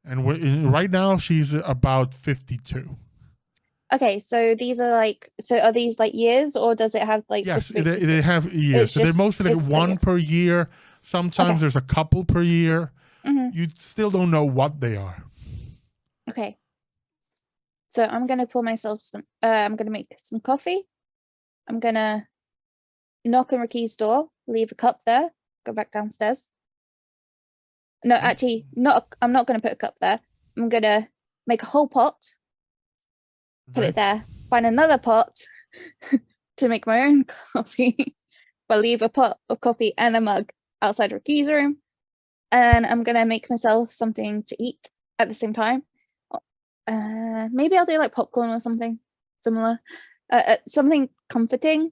And right now she's about 52. Okay, so these are are these like years, or does it have like... Yes, they have years. So they're mostly like one per year. Sometimes there's a couple per year. You still don't know what they are. Okay. So I'm going to pour myself some... I'm going to make some coffee. I'm going to knock on RaQui's door, leave a cup there, go back downstairs. No, actually, I'm not going to put a cup there. I'm going to make a whole pot, put it there, find another pot, to make my own coffee, but leave a pot, a copy, and a mug outside RaQui's room. And I'm gonna make myself something to eat at the same time. Maybe I'll do like popcorn or something similar, something comforting.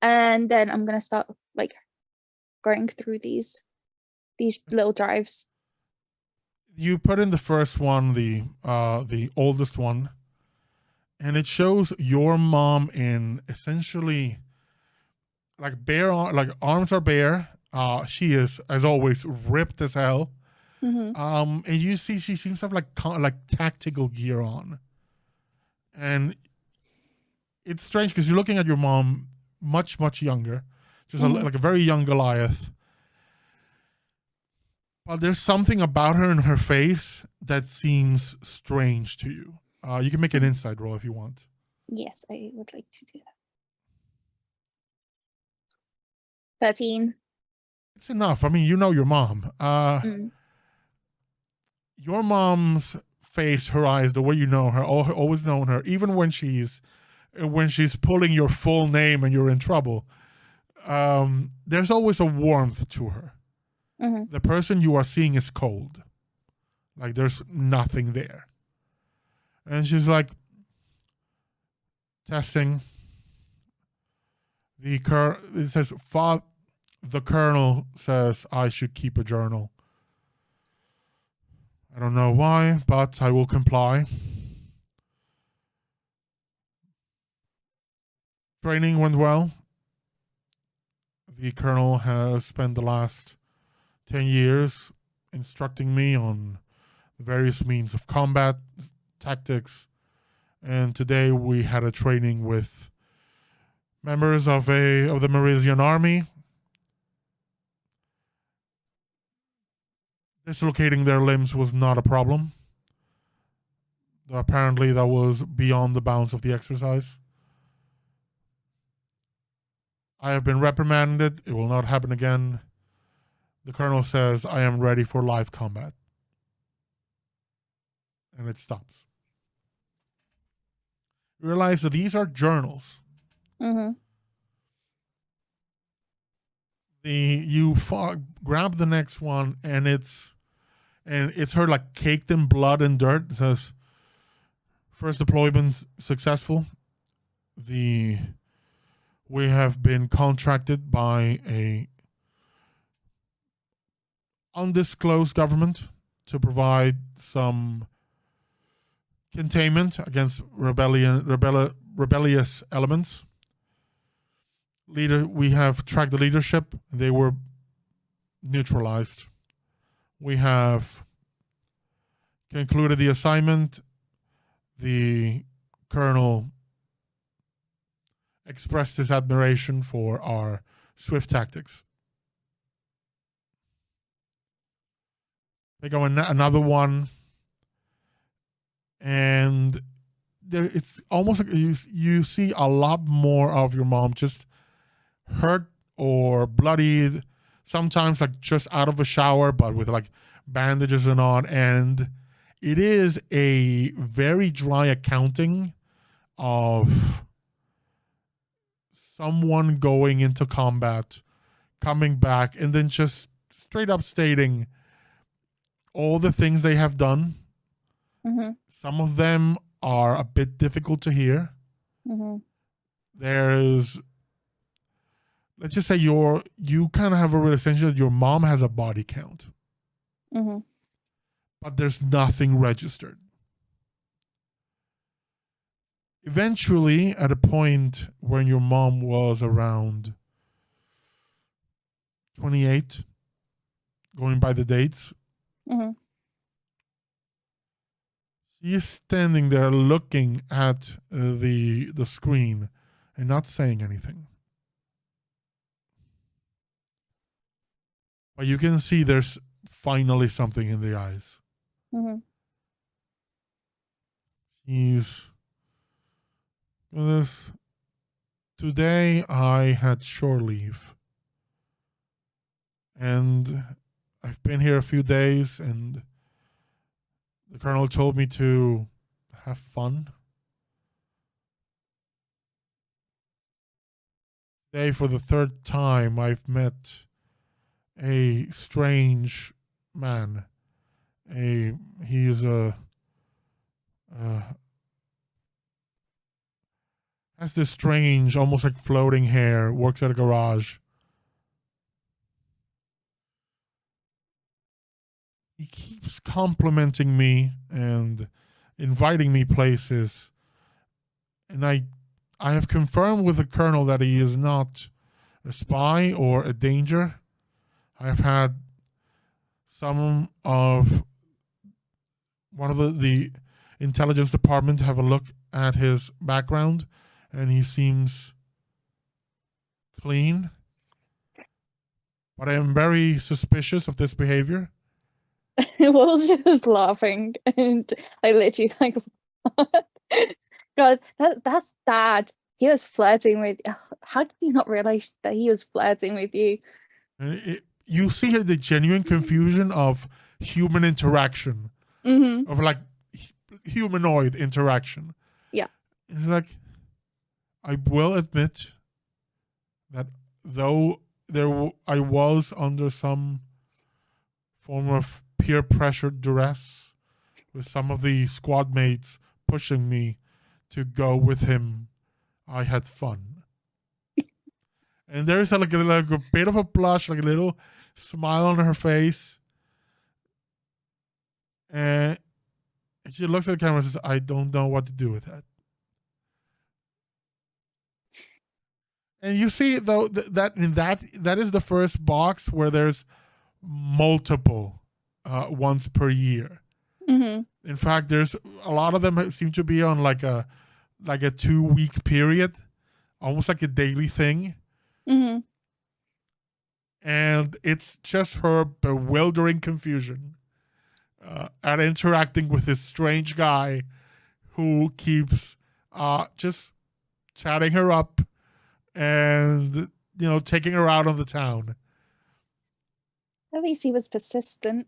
And then I'm gonna start like going through these little drives. You put in the first one, the oldest one, and it shows your mom in essentially like arms are bare. She is, as always, ripped as hell. And you see she seems to have like tactical gear on, and it's strange because you're looking at your mom much younger, just like a very young Goliath. But there's something about her in her face that seems strange to you. You can make an insight roll if you want. Yes, I would like to do that. 13. It's enough. I mean, you know your mom. Your mom's face, her eyes, the way you know her, always known her, even when she's pulling your full name and you're in trouble, there's always a warmth to her. The person you are seeing is cold. Like there's nothing there. And she's like, testing. It says, the colonel says I should keep a journal. I don't know why, but I will comply. Training went well. The colonel has spent the last 10 years instructing me on various means of combat, tactics, and today we had a training with members of the Meridian army. Dislocating their limbs was not a problem. Apparently that was beyond the bounds of the exercise. I have been reprimanded. It will not happen again. The colonel says I am ready for live combat. And it stops. You realize that these are journals. You grab the next one, and it's her like caked in blood and dirt. It says, first deployment successful. We have been contracted by a undisclosed government to provide some containment against rebellious elements. We have tracked the leadership. They were neutralized. We have concluded the assignment. The colonel expressed his admiration for our swift tactics. They go another one, and it's almost like you see a lot more of your mom just hurt or bloodied, sometimes like just out of a shower, but with like bandages and on. And it is a very dry accounting of someone going into combat, coming back, and then just straight up stating all the things they have done. Some of them are a bit difficult to hear. There's, let's just say you kind of have a realization that your mom has a body count. But there's nothing registered. Eventually, at a point when your mom was around 28, going by the dates, she's standing there looking at the screen and not saying anything. But you can see there's finally something in the eyes. Today I had shore leave. And I've been here a few days, and the colonel told me to have fun. Today, for the third time, I've met a strange man. He is has this strange, almost like floating hair, works at a garage. He keeps complimenting me and inviting me places. And I have confirmed with the colonel that he is not a spy or a danger. I have had one of the intelligence department have a look at his background, and he seems clean. But I am very suspicious of this behavior. Will's just laughing, and I literally like, God, that's bad. He was flirting with. How did you not realize that he was flirting with you? You see here the genuine confusion of human interaction, of like humanoid interaction. Yeah, it's like, I will admit that though I was under some form of peer pressure duress, with some of the squad mates pushing me to go with him, I had fun. And there's like a bit of a blush, like a little smile on her face. And she looks at the camera and says, I don't know what to do with that. And you see, though, that is the first box where there's multiple once per year. In fact, there's a lot of them seem to be on like a 2-week period, almost like a daily thing. And it's just her bewildering confusion at interacting with this strange guy who keeps just chatting her up and, taking her out on the town. At least he was persistent.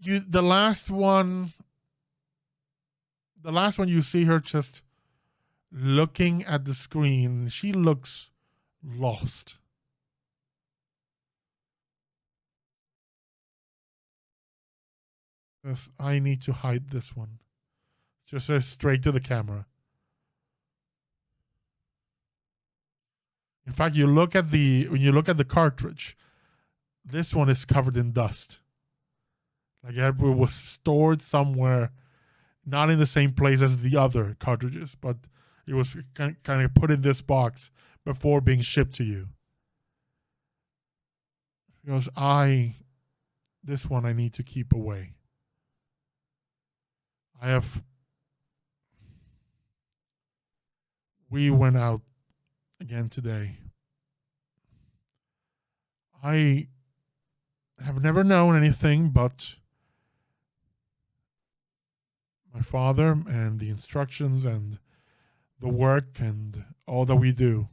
The last one you see her just looking at the screen. She looks lost. Yes, I need to hide this one. Just says straight to the camera. In fact, when you look at the cartridge, this one is covered in dust. Like it was stored somewhere, not in the same place as the other cartridges, but it was kind of put in this box before being shipped to you. Because this one I need to keep away. We went out again today. I have never known anything but my father and the instructions and the work and all that we do.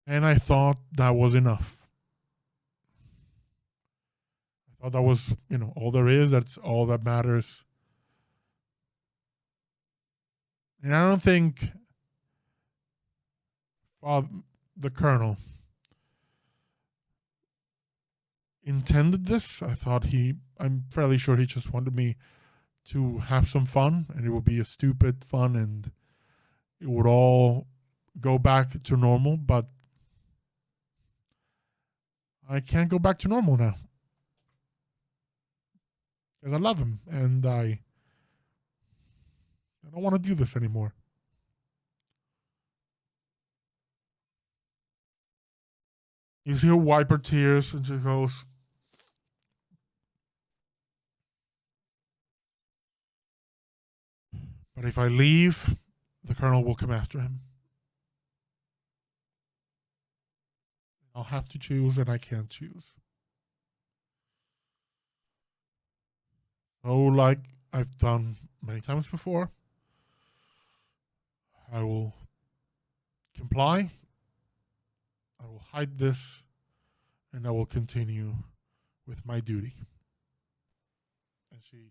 And I thought that was enough. I thought that was, all there is. That's all that matters. And I don't think the colonel intended this. I'm fairly sure he just wanted me to have some fun, and it would be a stupid fun, and it would all go back to normal, but I can't go back to normal now. Because I love him, and I don't want to do this anymore. You see her wipe her tears, and she goes, but if I leave, the colonel will come after him. I'll have to choose, and I can't choose. So, like I've done many times before, I will comply. I will hide this, and I will continue with my duty. And she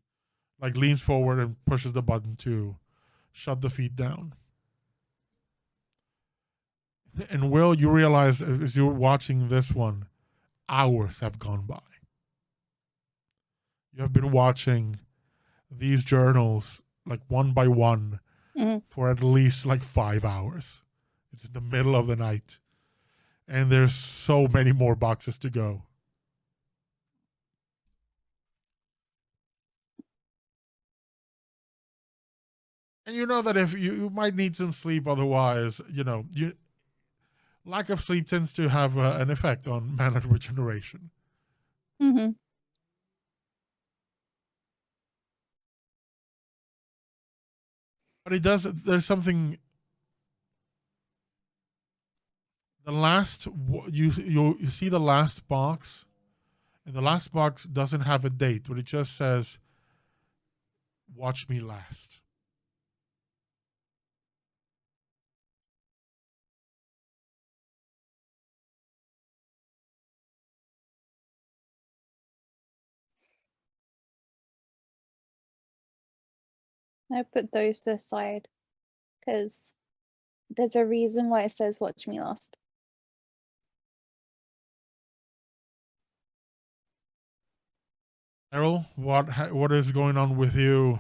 like leans forward and pushes the button to shut the feed down. And Will, you realize as you're watching this one, hours have gone by. You have been watching these journals like one by one for at least like 5 hours. It's in the middle of the night. And there's so many more boxes to go. And you know that if you might need some sleep, otherwise, lack of sleep tends to have an effect on mana regeneration. Mm-hmm. But it does. There's something. The last you see the last box, and the last box doesn't have a date, but it just says, "Watch me last." I put those to the side because there's a reason why it says watch me last. Errol, what is going on with you?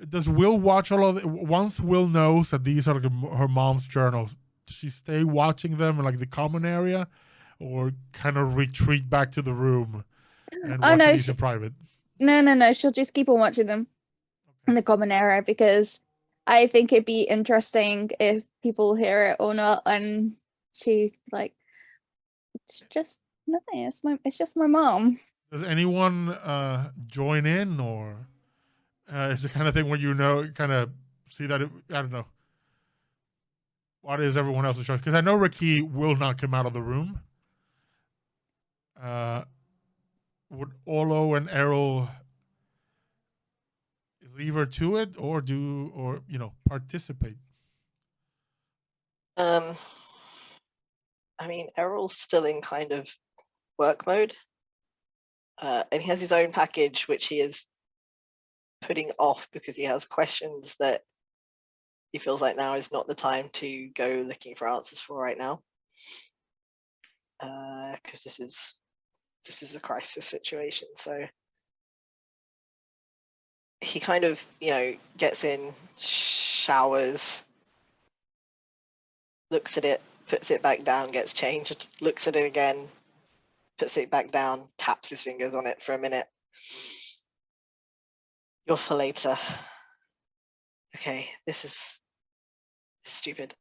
Does Will watch all of it? Once Will knows that these are like her mom's journals, does she stay watching them in like the common area, or kind of retreat back to the room and watch these in private? No. She'll just keep on watching them in the common area because I think it'd be interesting if people hear it or not. And she like, it's just nothing. It's just my mom. Does anyone join in, or it's the kind of thing where kind of see that I don't know. What is everyone else's choice? Because I know RaQui will not come out of the room. Would Olo and Errol leave her to it, or participate? I mean, Errol's still in kind of work mode. And he has his own package, which he is putting off because he has questions that he feels like now is not the time to go looking for answers for right now. Because this is a crisis situation. So he kind of, gets in, showers, looks at it, puts it back down, gets changed, looks at it again, puts it back down, taps his fingers on it for a minute. You're for later. Okay, this is stupid.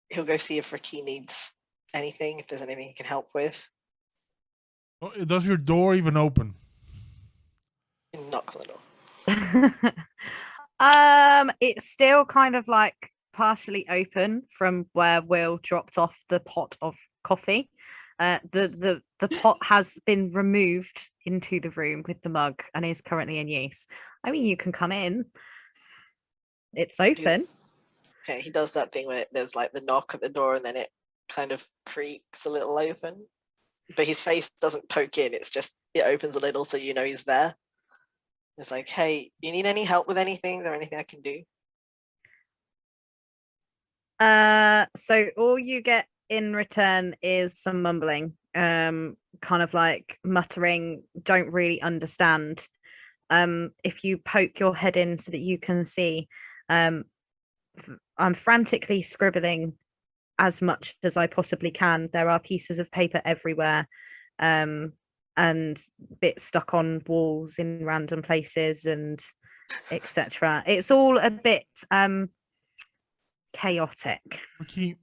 He'll go see if RaQui needs anything, if there's anything he can help with. Oh, does your door even open? He knocks on the door. It's still kind of like partially open from where Will dropped off the pot of coffee. The pot has been removed into the room with the mug and is currently in use. I mean, you can come in. It's open. Okay, he does that thing where there's like the knock at the door and then it kind of creaks a little open. But his face doesn't poke in, it opens a little so you know he's there. It's like, hey, you need any help with anything? Is there anything I can do? So all you get in return is some mumbling, kind of like muttering, don't really understand. If you poke your head in so that you can see, I'm frantically scribbling as much as I possibly can. There are pieces of paper everywhere, and bits stuck on walls in random places and etc. It's all a bit chaotic. RaQui,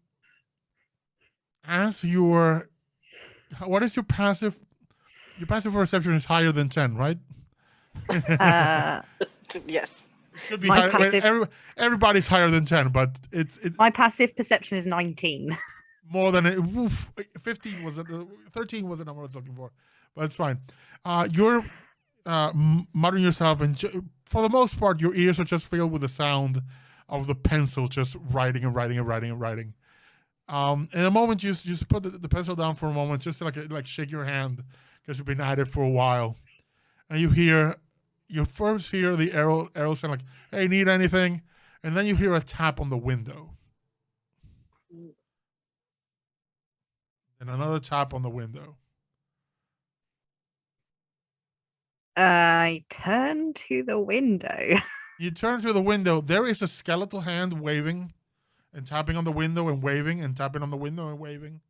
what is your passive? Your passive perception is higher than 10, right? Yes. Should be higher. Passive, everybody's higher than 10, but it's my passive perception is 19. More than 15 was 13 was the number I was looking for, but it's fine. You're muttering yourself, and for the most part, your ears are just filled with the sound of the pencil just writing and writing and writing and writing. In a moment, you just put the pencil down for a moment, just to like shake your hand because you've been at it for a while, and you first hear the arrow sound like, "Hey, need anything?" And then you hear a tap on the window. And another tap on the window. I turn to the window. You turn to the window. There is a skeletal hand waving and tapping on the window and waving and tapping on the window and waving.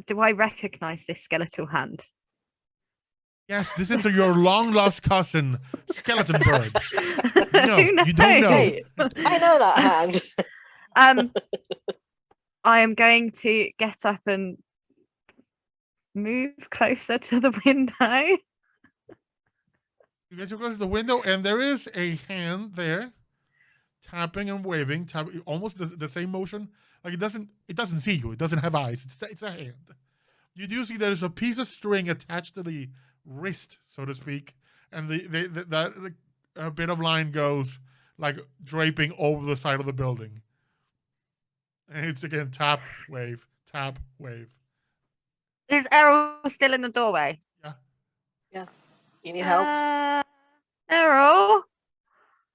Do I recognize this skeletal hand? Yes, this is your long lost cousin, Skeleton Bird. No, Who you don't know. Hey, I know that hand. I am going to get up and move closer to the window. You get too close to the window, and there is a hand there, tapping and waving, almost the same motion. Like it doesn't see you. It doesn't have eyes. It's a hand. You do see there's a piece of string attached to the wrist, so to speak, and that a bit of line goes like draping over the side of the building. And it's again tap, wave, tap, wave. Is Errol still in the doorway? Yeah. You need help? Errol?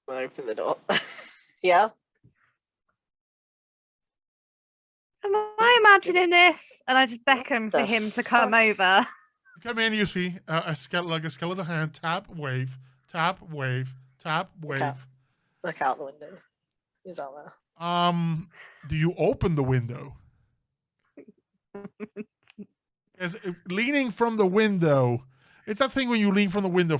I'll open the door. Yeah. Am I imagining this? And I just beckon for The him to come fuck? over. You come in, you see a skeletal hand, tap, wave, tap, wave, tap, wave. Look out the window. He's out there. Do you open the window? Leaning from the window, it's that thing when you lean from the window.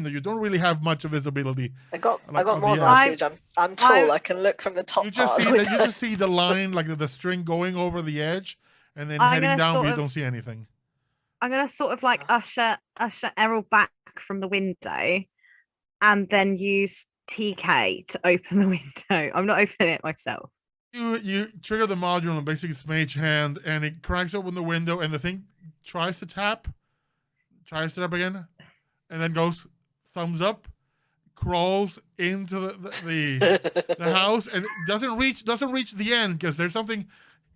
You don't really have much of visibility. I got Like, more the advantage. I'm tall. I can look from the top You just part. see of the you window. just see the line, like the string going over the edge, and then I'm heading gonna down, sort but you of- don't see anything. I'm gonna sort of like usher Errol back from the window, and then use TK to open the window. I'm not opening it myself. You trigger the module and basically it's mage hand, and it cracks open the window, and the thing tries to tap again, and then goes thumbs up, crawls into the house, and it doesn't reach the end because there's something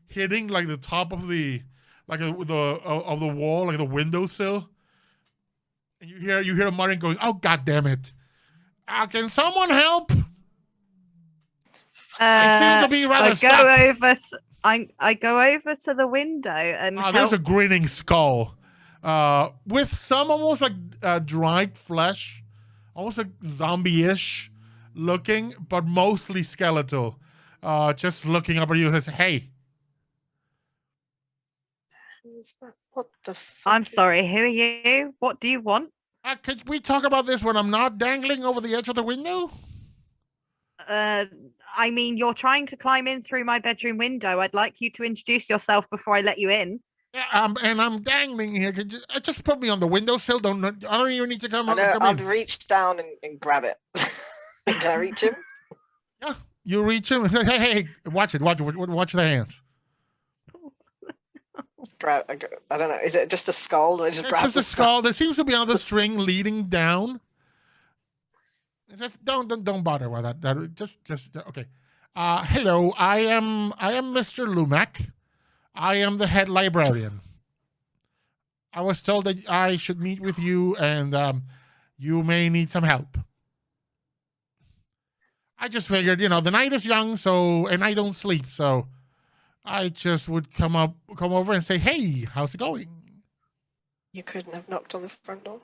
hitting like the top of the of the wall, like the windowsill, and you hear a muttering going, "Oh, God damn it! Can someone help?" I seem to be rather stuck. I go over to the window and There's a grinning skull, with some almost like dried flesh, almost like zombie-ish looking, but mostly skeletal. Just looking up at you and says, "Hey." What the fuck? I'm sorry, who are you? What do you want? Could we talk about this when I'm not dangling over the edge of the window? I mean, you're trying to climb in through my bedroom window. I'd like you to introduce yourself before I let you in. Yeah, and I'm dangling here. Could you just put me on the windowsill? I don't even need to come. I know. Come I'd in. reach down and grab it. Can I reach him? Yeah, you reach him. Hey, watch it. Watch the hands. Grab. I don't know. Is it just a skull? Do I just It's grab just the a skull. There seems to be another string leading down. Just don't bother with that. Just okay. Hello, I am Mr. Lumac. I am the head librarian. I was told that I should meet with you, and you may need some help. I just figured, the night is young, and I don't sleep, so I just would come over and say, "Hey, how's it going?" You couldn't have knocked on the front door.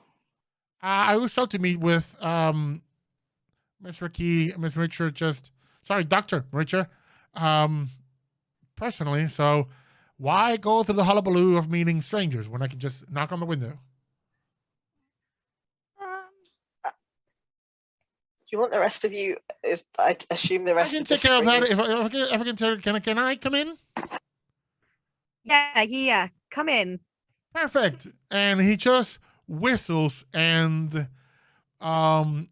I was told to meet with Miss MriTtyur, Dr. MriTtyur, personally. So why go through the hullabaloo of meeting strangers when I can just knock on the window? Do you want the rest of you? I assume the I rest can of the take care of that string is- if I can take care. Can I come in? Yeah. Come in. Perfect. And he just whistles, and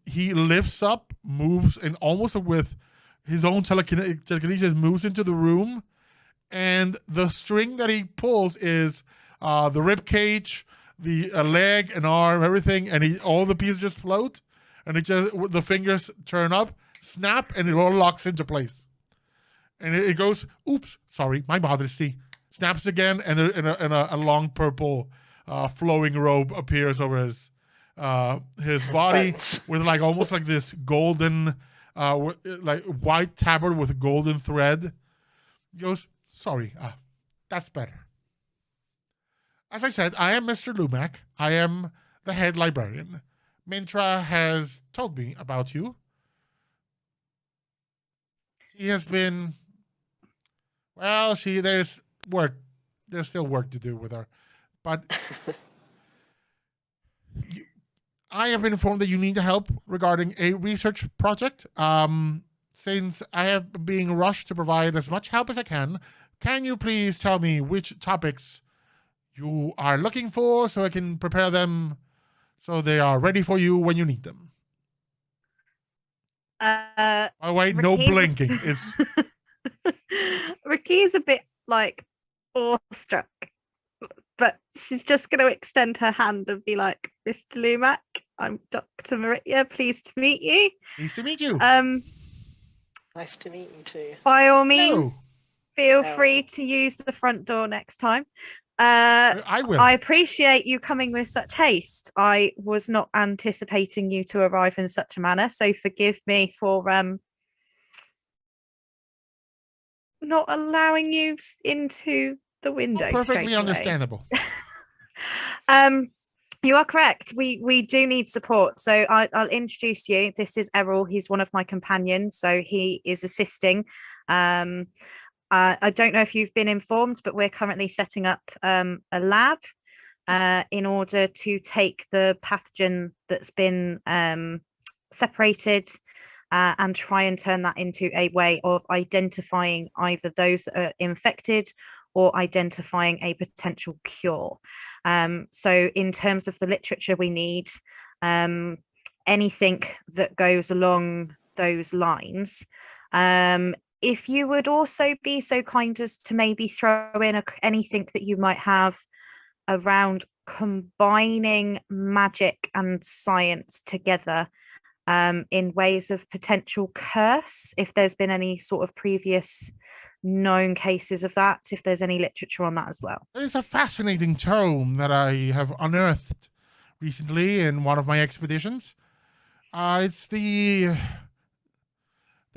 he lifts up, moves, and almost with his own telekinesis moves into the room, and the string that he pulls is the rib cage, the leg and arm, everything, and all the pieces just float, and the fingers turn up, snap, and it all locks into place. And it goes, oops, sorry, my modesty. Snaps again, and a long purple flowing robe appears over his body Thanks. with like almost like this golden, like white tabard with golden thread. He goes, sorry, that's better. As I said, I am Mr. Lumac. I am the head librarian. Mintra has told me about you. She has been, well, there's still work to do with her. But I have been informed that you need help regarding a research project. Since I have been being rushed to provide as much help as I can you please tell me which topics you are looking for so I can prepare them so they are ready for you when you need them? By the way, no blinking. It's Ricky's a bit like awestruck, but she's just going to extend her hand and be like, Mr. Lumac, I'm Dr. MriTtyur. Pleased to meet you. Pleased to meet you. Nice to meet you too. By all means, feel Hello. free to use the front door next time. I will. I appreciate you coming with such haste. I was not anticipating you to arrive in such a manner, so forgive me for not allowing you into the window. Perfectly straight away. understandable. You are correct. We do need support. So I'll introduce you. This is Errol. He's one of my companions. So he is assisting. I don't know if you've been informed, but we're currently setting up a lab in order to take the pathogen that's been separated and try and turn that into a way of identifying either those that are infected or identifying a potential cure. So in terms of the literature we need, anything that goes along those lines. If you would also be so kind as to maybe throw in anything that you might have around combining magic and science together in ways of potential curse, if there's been any sort of previous known cases of that, if there's any literature on that as well. There's a fascinating tome that I have unearthed recently in one of my expeditions. It's the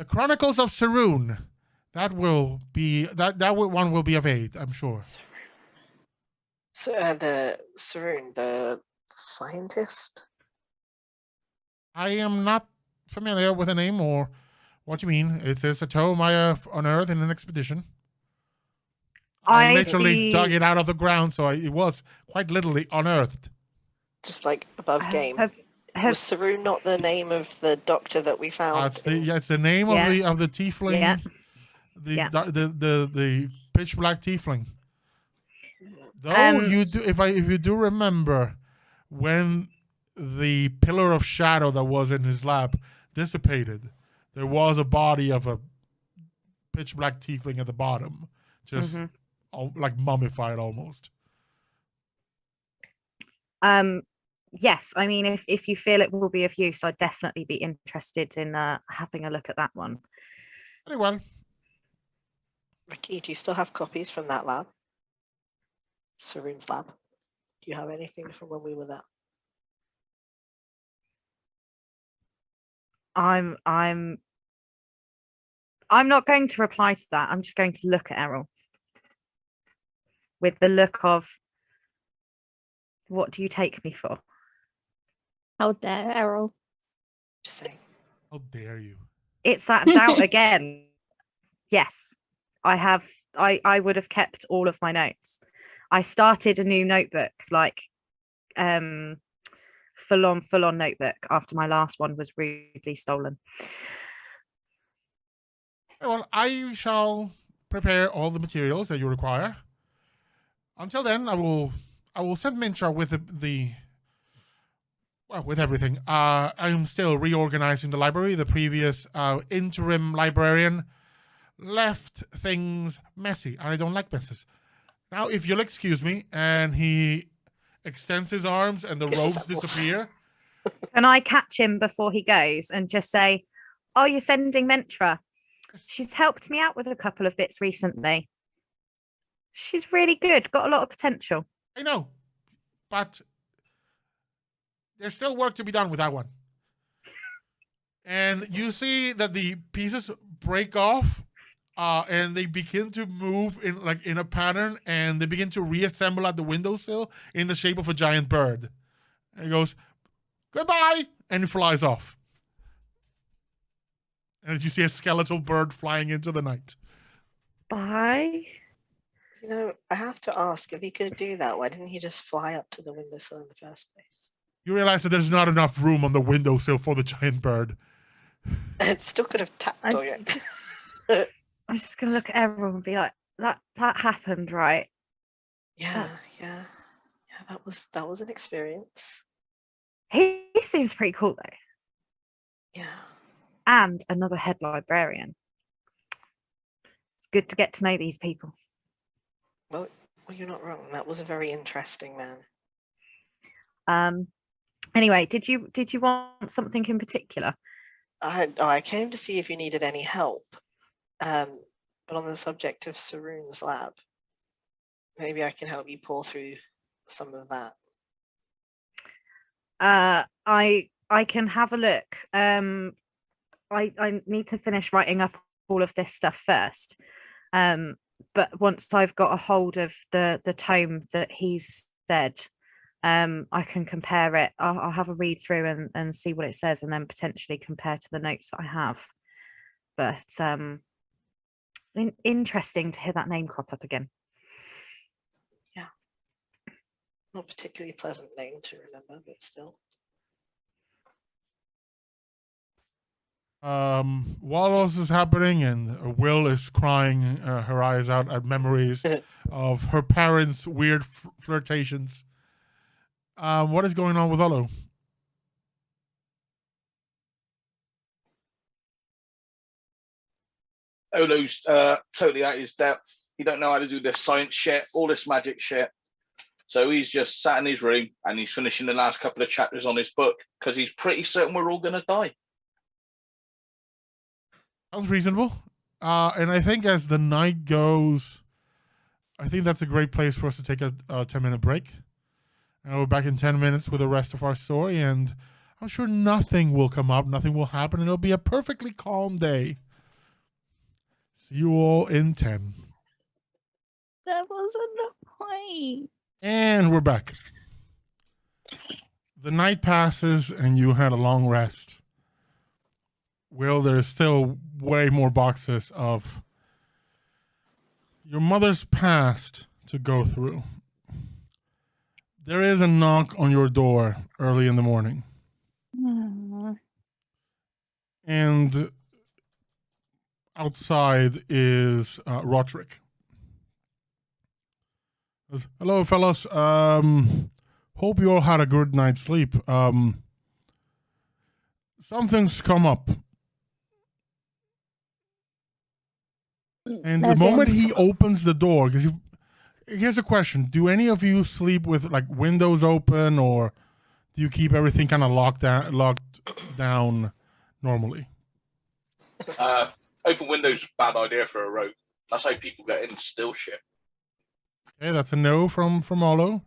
Chronicles of Saroon. That one will be of aid, I'm sure. So the Saroon, the scientist. I am not familiar with the name or what you mean. It is a tome I have unearthed in an expedition. I literally dug it out of the ground, so it was quite literally unearthed. Just like above game. Have Was Saroon not the name of the doctor that we found? It's the name of the tiefling. Yeah. The pitch black tiefling. Though if you do remember when the pillar of shadow that was in his lab dissipated, there was a body of a pitch black tiefling at the bottom, just like mummified almost. Yes, I mean, if you feel it will be of use, I'd definitely be interested in having a look at that one. Very well. Ricky, do you still have copies from that lab? Saroon's lab. Do you have anything from when we were there? I'm not going to reply to that. I'm just going to look at Errol with the look of, what do you take me for? How dare Errol? Just saying. How dare you? It's that doubt again. Yes, I would have kept all of my notes. I started a new notebook, like full on notebook after my last one was rudely stolen. Well, I shall prepare all the materials that you require. Until then, I will send Mintra with with everything. I'm still reorganizing the library. The previous interim librarian left things messy, and I don't like messes. Now, if you'll excuse me, and he extends his arms and the robes disappear. Can I catch him before he goes and just say, "Oh, you're sending Mintra? She's helped me out with a couple of bits recently. She's really good. Got a lot of potential. I know, but there's still work to be done with that one. And you see that the pieces break off, and they begin to move in a pattern, and they begin to reassemble at the windowsill in the shape of a giant bird. And it goes, "Goodbye," and it flies off. And you see a skeletal bird flying into the night. Bye. You know, I have to ask, if he could do that, why didn't he just fly up to the windowsill in the first place? You realize that there's not enough room on the windowsill for the giant bird. It still could have tapped on it. I'm just gonna look at everyone and be like, that happened, right? Yeah. That was an experience. He seems pretty cool though. Yeah. And another head librarian. It's good to get to know these people. Well, you're not wrong. That was a very interesting man. Anyway, did you want something in particular? I came to see if you needed any help. But on the subject of Saroon's lab, maybe I can help you pull through some of that. I can have a look. I need to finish writing up all of this stuff first. But once I've got a hold of the tome that he's said, I can compare it. I'll have a read through and see what it says, and then potentially compare to the notes that I have. But interesting to hear that name crop up again. Yeah. Not particularly pleasant name to remember, but still. While all this is happening and Will is crying her eyes out at memories of her parents' weird flirtations, what is going on with Olo? Olo's totally out of his depth. He don't know how to do this science shit, all this magic shit. So he's just sat in his room and he's finishing the last couple of chapters on his book because he's pretty certain we're all going to die. Sounds reasonable. And I think as the night goes, I think that's a great place for us to take a 10-minute break. And we're back in 10 minutes with the rest of our story. And I'm sure nothing will come up. Nothing will happen. And it'll be a perfectly calm day. See you all in 10. That wasn't the point. And we're back. The night passes and you had a long rest. Will, there's still way more boxes of your mother's past to go through. There is a knock on your door early in the morning. And outside is Roderick. Hello, fellas. Hope you all had a good night's sleep. Something's come up. And the moment he opens the door, because here's a question: do any of you sleep with like windows open, or do you keep everything kind of locked down normally? Open windows is a bad idea for a rogue. That's how people get in still shit. Okay, that's a no from Olo.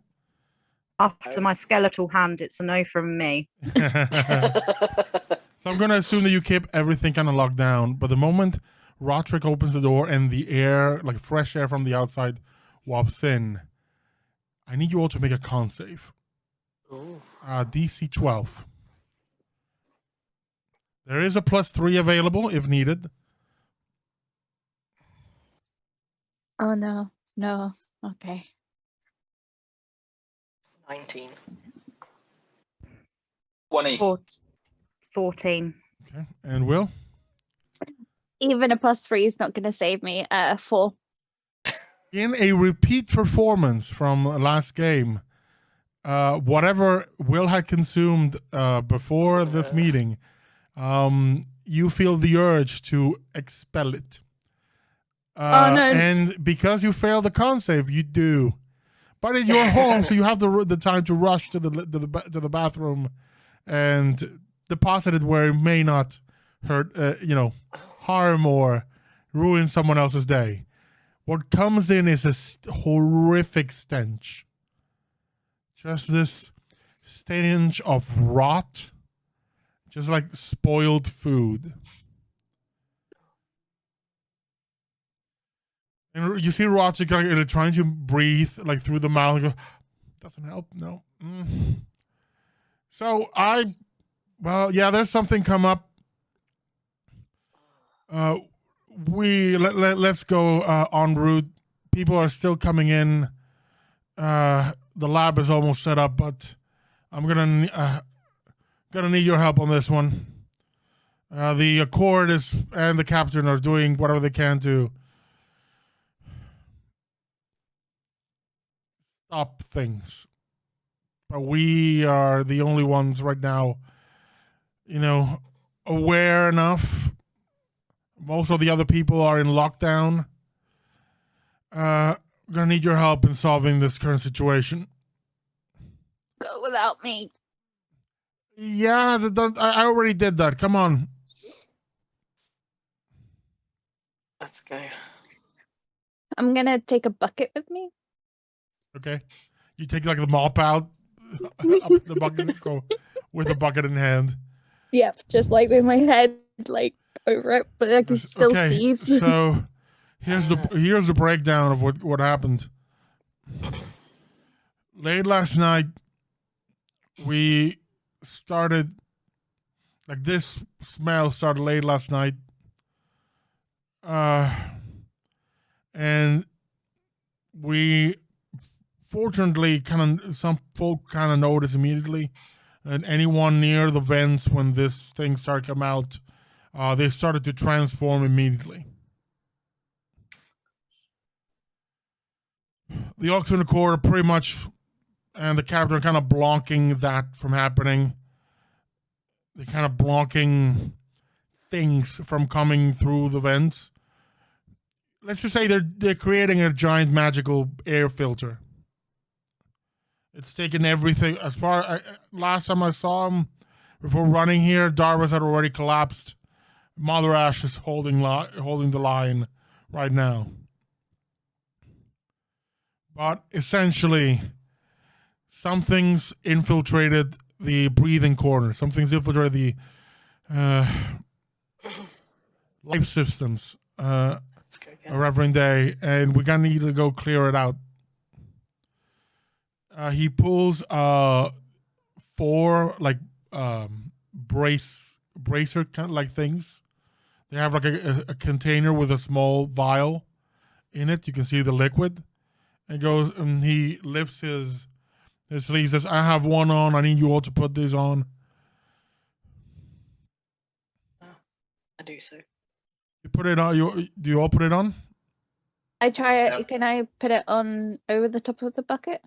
After my skeletal hand, it's a no from me. So I'm going to assume that you keep everything kind of locked down. But the moment Roderick opens the door and the air, like fresh air from the outside, wafts in, I need you all to make a con save. DC 12. There is a +3 available if needed. Oh, no. No. Okay. 19. 20. 14. Okay, and Will? Even a +3 is not going to save me. 4. In a repeat performance from last game, whatever Will had consumed before this meeting, you feel the urge to expel it. Oh, no. And because you failed the con save, you do. But in your home, so you have the time to rush to the bathroom and deposit it where it may not hurt, harm or ruin someone else's day. What comes in is a horrific stench. Just this stench of rot, just like spoiled food. And you see Roger trying to breathe like through the mouth. And go, doesn't help. No. So there's something come up. Let's go en route. People are still coming in. The lab is almost set up, but I'm gonna need your help on this one. The Accord and the Captain are doing whatever they can to stop things, but we are the only ones right now, aware enough. Most of the other people are in lockdown. Gonna need your help in solving this current situation. Go without me. Yeah, I already did that. Come on. Let's go. I'm gonna take a bucket with me. Okay. You take like the mop out, up the bucket, go with the bucket in hand. Yep, just like with my head like over it, but I can still see. So here's the breakdown of what happened. Late last night, we started like this smell started late last night, and we fortunately some folk kind of noticed immediately, and anyone near the vents when this thing started to come out, they started to transform immediately. The Oxen Accord are pretty much, and the Captain are kind of blocking that from happening. They're kind of blocking things from coming through the vents. Let's just say they're creating a giant magical air filter. It's taken everything. Last time I saw him before running here, Darvis had already collapsed. Mother Ash is holding the line right now. But essentially, something's infiltrated the breathing corner. Something's infiltrated the life systems. Reverend Day, and we're gonna need to go clear it out. He pulls 4 like bracer kind of like things. They have like a container with a small vial in it. You can see the liquid. And goes and he lifts his sleeve. Says, "I have one on. I need you all to put this on." I do so. You put it on. Do you all put it on? I try it. Yeah. Can I put it on over the top of the bucket?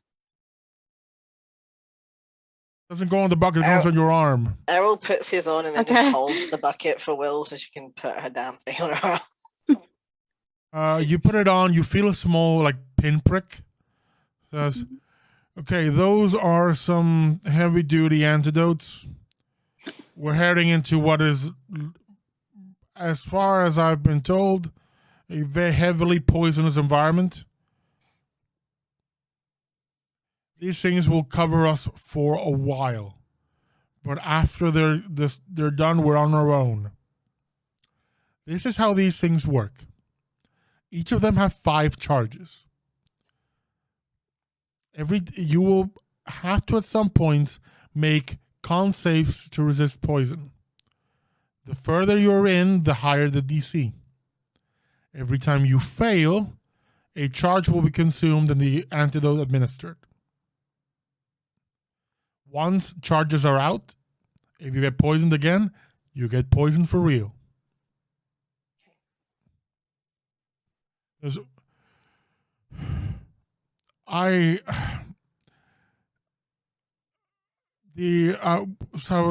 Doesn't go on the bucket. It goes on your arm. Errol puts his on and then Okay. just holds the bucket for Will so she can put her damn thing on her arm. You put it on. You feel a small like pinprick. Says, "Okay, those are some heavy-duty antidotes. We're heading into what is, as far as I've been told, a very heavily poisonous environment. These things will cover us for a while, but after they're done, we're on our own. This is how these things work. Each of them have 5 charges. You will have to at some points make con saves to resist poison. The further you're in, the higher the DC. Every time you fail, a charge will be consumed and the antidote administered. Once charges are out, if you get poisoned again, you get poisoned for real." So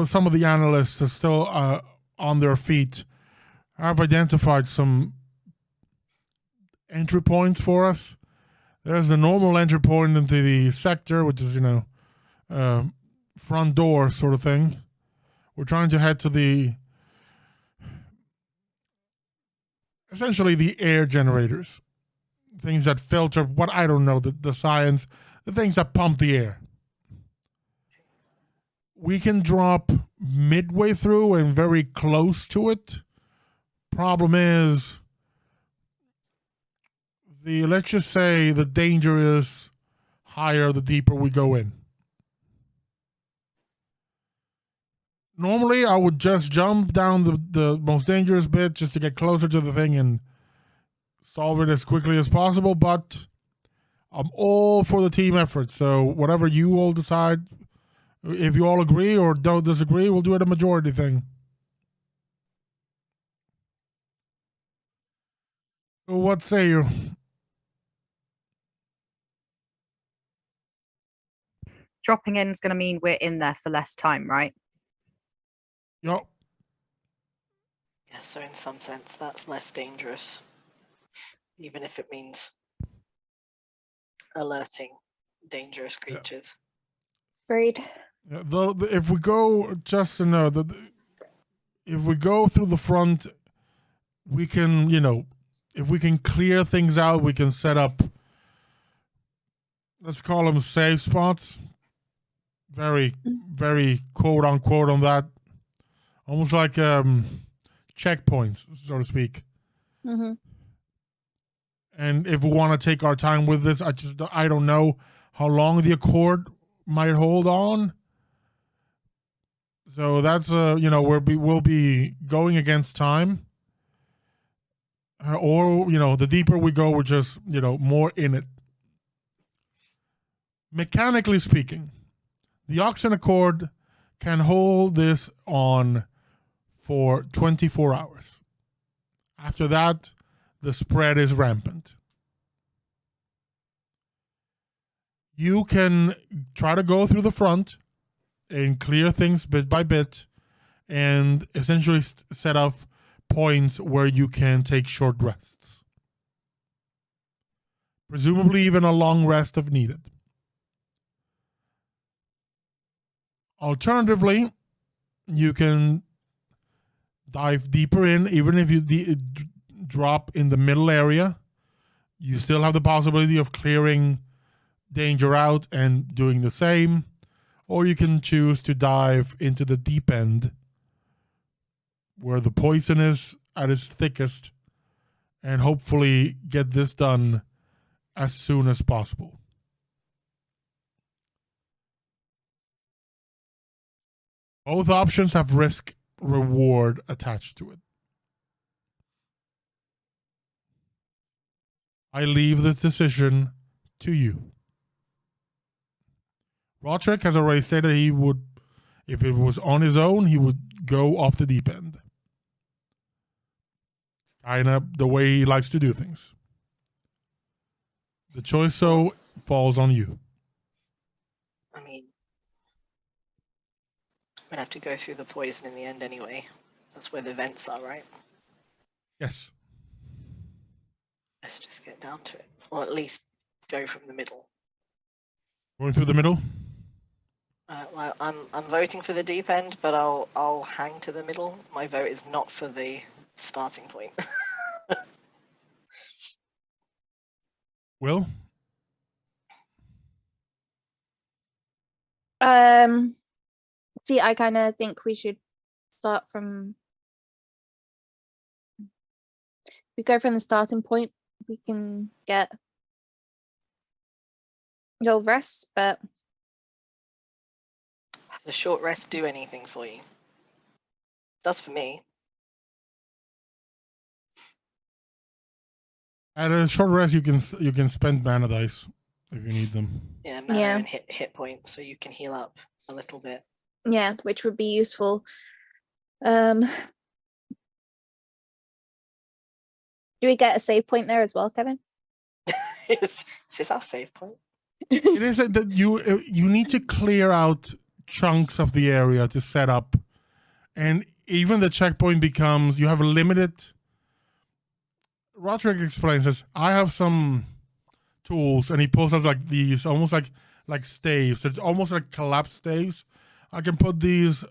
some of the analysts are still on their feet. I've identified some entry points for us. There's the normal entry point into the sector, which is front door sort of thing. We're trying to head to the essentially the air generators, things that filter what I don't know the science, the things that pump the air. We can drop midway through and very close to it. Problem is, let's just say the danger is higher the deeper we go in. Normally, I would just jump down the most dangerous bit just to get closer to the thing and solve it as quickly as possible, but I'm all for the team effort. So whatever you all decide, if you all agree or don't disagree, we'll do it a majority thing. So what say you? Dropping in is going to mean we're in there for less time, right? Yep. Yeah, so in some sense, that's less dangerous, even if it means alerting dangerous creatures. Agreed. Yeah, though, if we go, just to know that if we go through the front, we can, if we can clear things out, we can set up, let's call them safe spots. Very, very quote unquote on that. Almost like checkpoints, so to speak. Mm-hmm. And if we want to take our time with this, I don't know how long the Accord might hold on. So that's we'll be going against time. Or the deeper we go, we're just more in it. Mechanically speaking, the Oxen Accord can hold this on for 24 hours. After that, the spread is rampant. You can try to go through the front and clear things bit by bit and essentially set up points where you can take short rests. Presumably even a long rest if needed. Alternatively, you can dive deeper in, even if you drop in the middle area. You still have the possibility of clearing danger out and doing the same. Or you can choose to dive into the deep end where the poison is at its thickest and hopefully get this done as soon as possible. Both options have risk reward attached to it. I leave this decision to you. Roderick has already stated he would, if it was on his own, he would go off the deep end. Kind of the way he likes to do things. The choice so falls on you. I mean, I'm gonna have to go through the poison in the end anyway. That's where the vents are, right? Yes. Let's just get down to it, or at least go from the middle. Going through the middle? Well, I'm voting for the deep end, but I'll hang to the middle. My vote is not for the starting point. Will? See, I kind of think we should start from. We go from the starting point. We can get a little rest, but Does a short rest do anything for you? Does for me. At a short rest, you can spend mana dice if you need them. Yeah, mana Yeah. and hit points, so you can heal up a little bit. yeah, which would be useful. Do we get a save point there as well, Kevin? Is this our save point? It is that you need to clear out chunks of the area to set up, and even the checkpoint becomes you have a limited. Roderick explains this. I have some tools, and he pulls out like these, almost like staves. It's almost like collapsed staves. I can put these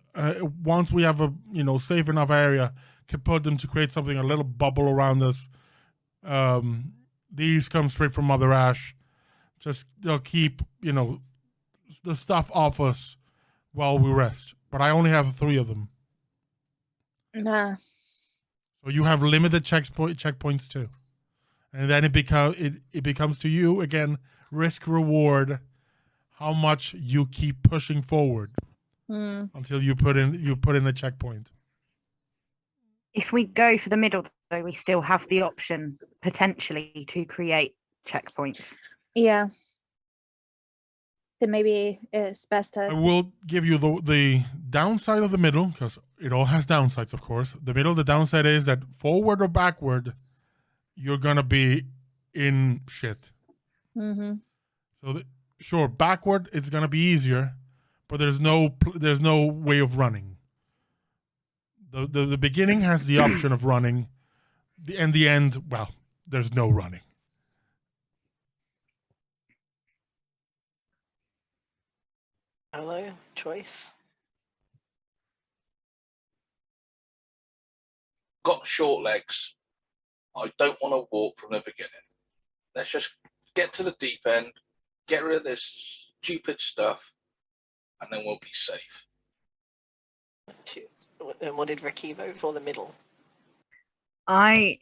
once we have a safe enough area. can put them to create something, a little bubble around us. These come straight from Mother Ash. Just they'll keep, the stuff off us while we rest. But I only have 3 of them. Nah. So you have limited checkpoints too. And then it becomes to you again, risk reward, how much you keep pushing forward until you put in a checkpoint. If we go for the middle, though, we still have the option potentially to create checkpoints. Yeah. Then maybe it's best to. I will give you the downside of the middle, because it all has downsides, of course. The middle, the downside is that forward or backward, you're gonna be in shit. Mm-hmm. So sure, backward it's gonna be easier, but there's no way of running. The beginning has the option of running, the end, well, there's no running. Olo, choice. Got short legs. I don't want to walk from the beginning. Let's just get to the deep end, get rid of this stupid stuff, and then we'll be safe. And what did RaQui vote for? The middle. I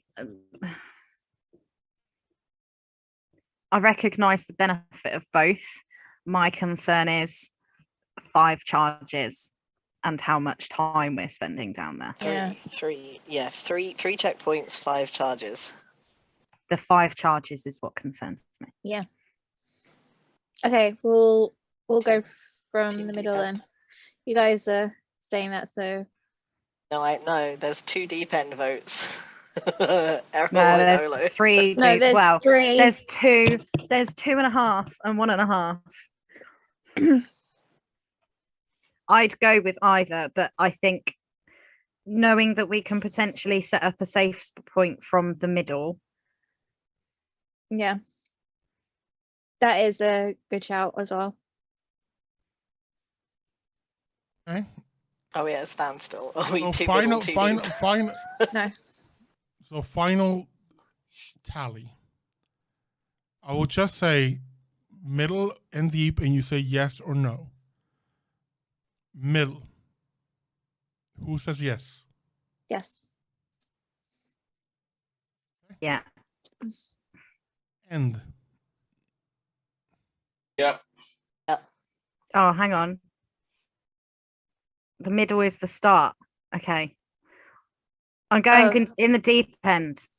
recognise the benefit of both. My concern is 5 charges and how much time we're spending down there. Three checkpoints, 5 charges. The 5 charges is what concerns me. Yeah. Okay, we'll go from Team the middle deep then. end. You guys are saying that, so No, there's 2 deep end votes. Errol No, and Olo. there's 3. no, there's well, 3. there's 2. There's 2.5 and 1.5. I'd go with either, but I think knowing that we can potentially set up a safe point from the middle. Yeah. That is a good shout as well. Okay. Oh yeah, standstill. Are we So too final. No. So final tally. I will just say middle and deep, and you say yes or no. Middle. Who says yes? Yes. Yeah. End. Yeah. Oh, hang on. The middle is the start. Okay. I'm going in the deep end.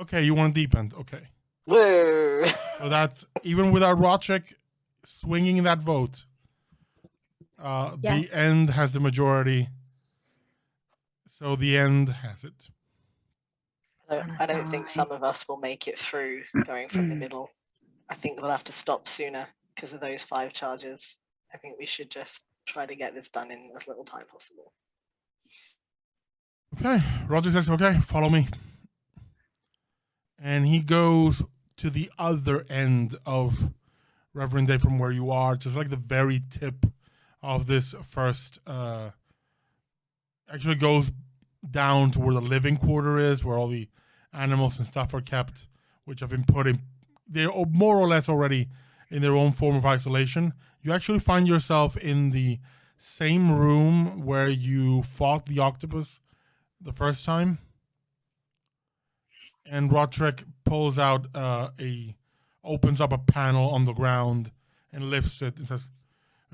Okay, you want deep end. Okay. Whoa. So that's even without Roderick swinging that vote. The end has the majority. So the end has it. I don't think some of us will make it through going from the middle. I think we'll have to stop sooner because of those 5 charges. I think we should just try to get this done in as little time possible. Okay, Roger says, okay, follow me. And he goes to the other end of Reverend Day from where you are, just like the very tip of this first, actually goes down to where the living quarter is, where all the animals and stuff are kept, which have been put in, they're more or less already in their own form of isolation. You actually find yourself in the same room where you fought the octopus the first time. And Roderick pulls out opens up a panel on the ground and lifts it and says,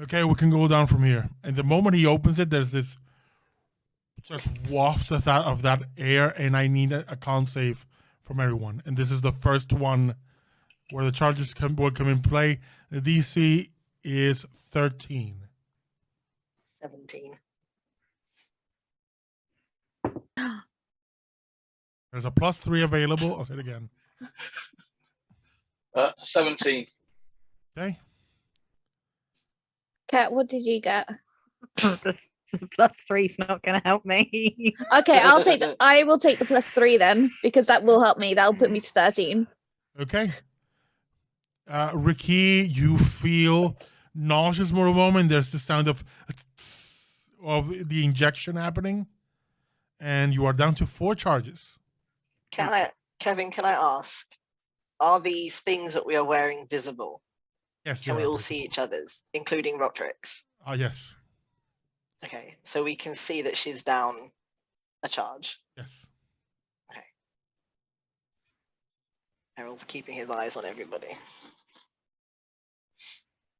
okay, we can go down from here. And the moment he opens it, there's this just waft of that air, and I need a con save from everyone. And this is the first one where the charges will come in play. The DC is 13. 17. There's a +3 available. I'll say it again. 17. Okay. Kat, what did you get? The +3's not going to help me. Okay, I will take the +3 then, because that will help me. That'll put me to 13. Okay. RaQui, you feel nauseous for a moment. There's the sound of the injection happening. and you are down to 4 charges. Kevin, can I ask, are these things that we are wearing visible? Yes. Can they we are all visible. see each other's, including Rotrix? Yes. Okay, so we can see that she's down a charge. Yes. Errol's keeping his eyes on everybody.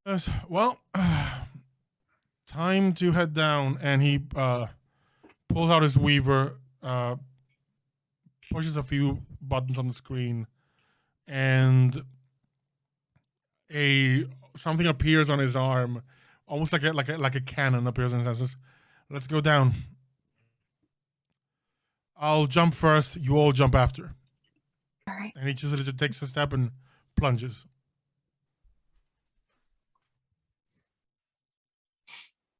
Yes, well, time to head down, and he pulls out his weaver, pushes a few buttons on the screen, and something appears on his arm, almost like a cannon appears on his arm. Says, "Let's go down. I'll jump first. You all jump after." All right. And he just takes a step and plunges.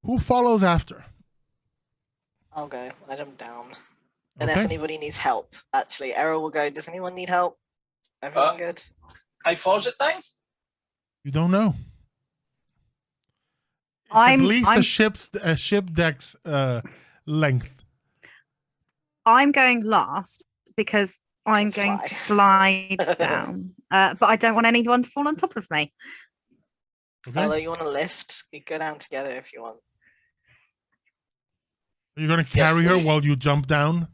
Who follows after? I'll go. I jump down. Unless Okay. anybody needs help. Actually, Errol will go. Does anyone need help? Everyone good? How far's it down? You don't know. It's I'm- at least I'm- a ship deck's length. I'm going last because I'm Can going fly. to glide down. But I don't want anyone to fall on top of me. Okay. Olo, you want to lift? We go down together if you want. You're gonna carry her please. while you jump down.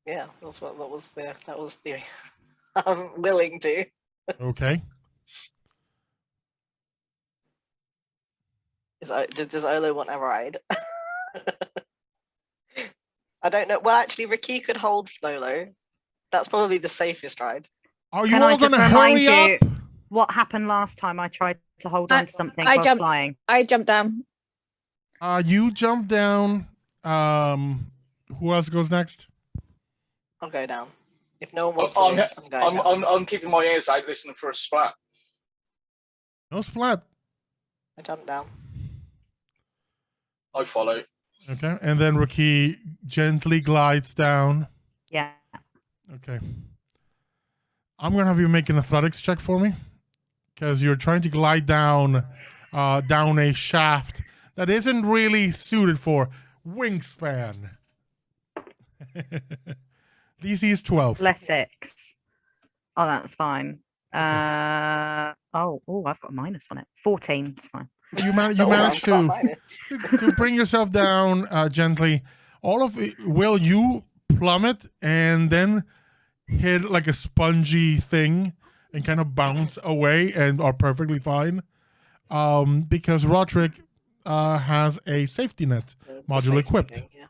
Yeah, that was the I'm willing to. Okay. Does Olo want a ride? I don't know. Well, actually, RaQui could hold Olo. That's probably the safest ride. Are you Can all I just gonna remind hurry you up? what happened last time I tried to hold on to something I whilst jumped- flying? I jumped down. You jump down. Who else goes next? I'll go down. If no one wants I'm- to lift, I'm going down. I'm keeping my ears out listening for a splat. No splat. I jump down. I follow. Okay. And then RaQui gently glides down. Yeah. Okay. I'm gonna have you make an athletics check for me, because you're trying to glide down a shaft that isn't really suited for wingspan. DC is 12. Less-X. Oh, that's fine. Okay. I've got a minus on it. 14. It's fine. You Oh, manage I've got to, minus. to bring yourself down gently. All of it, Will, you plummet and then hit like a spongy thing and kind of bounce away and are perfectly fine. Because Roderick has a safety net The module safety equipped. thing, yeah.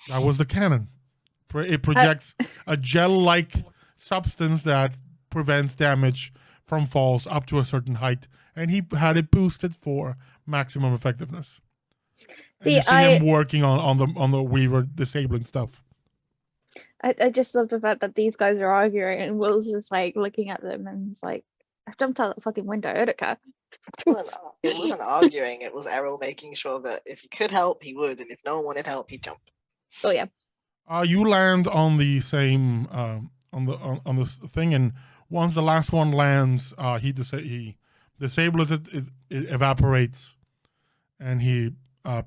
That was the cannon. It projects a gel-like substance that prevents damage from falls up to a certain height, and he had it boosted for maximum effectiveness. And you see him working on the Weaver disabling stuff. I just love the fact that these guys are arguing and Will's just like looking at them and he's like, I jumped out the fucking window, I don't care. It wasn't arguing. It was Errol making sure that if he could help, he would, and if no one wanted help, he'd jump. Oh yeah. You land on the same on this thing, and once the last one lands, he disables it. It evaporates, and he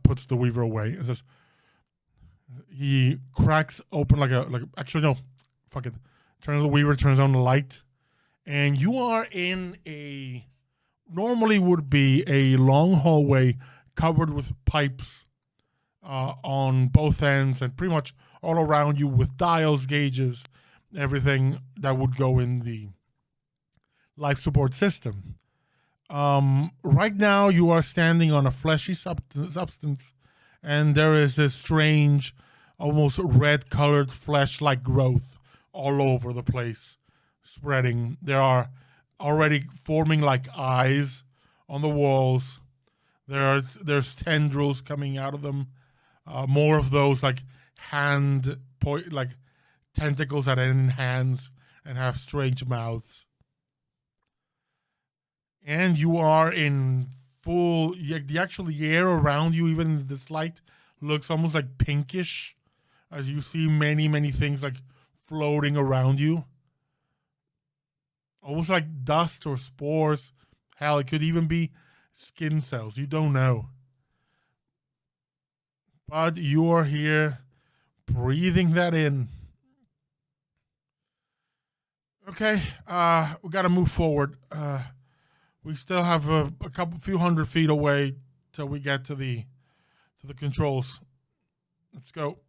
puts the Weaver away. It says he cracks open actually no, fuck it. Turns the Weaver, turns on the light, and you are in a normally would be a long hallway covered with pipes on both ends and pretty much all around you with dials, gauges, everything that would go in the life support system. Right now, you are standing on a fleshy substance, and there is this strange, almost red-colored flesh-like growth all over the place, spreading. There are already forming like eyes on the walls. There's tendrils coming out of them. More of those like like tentacles that end in hands and have strange mouths. And you are in full. The air around you, even in this light, looks almost like pinkish, as you see many things like floating around you. Almost like dust or spores. Hell, it could even be skin cells. You don't know. But you are here Breathing that in. Okay, we got to move forward. We still have a few hundred feet away till we get to the controls. Let's go.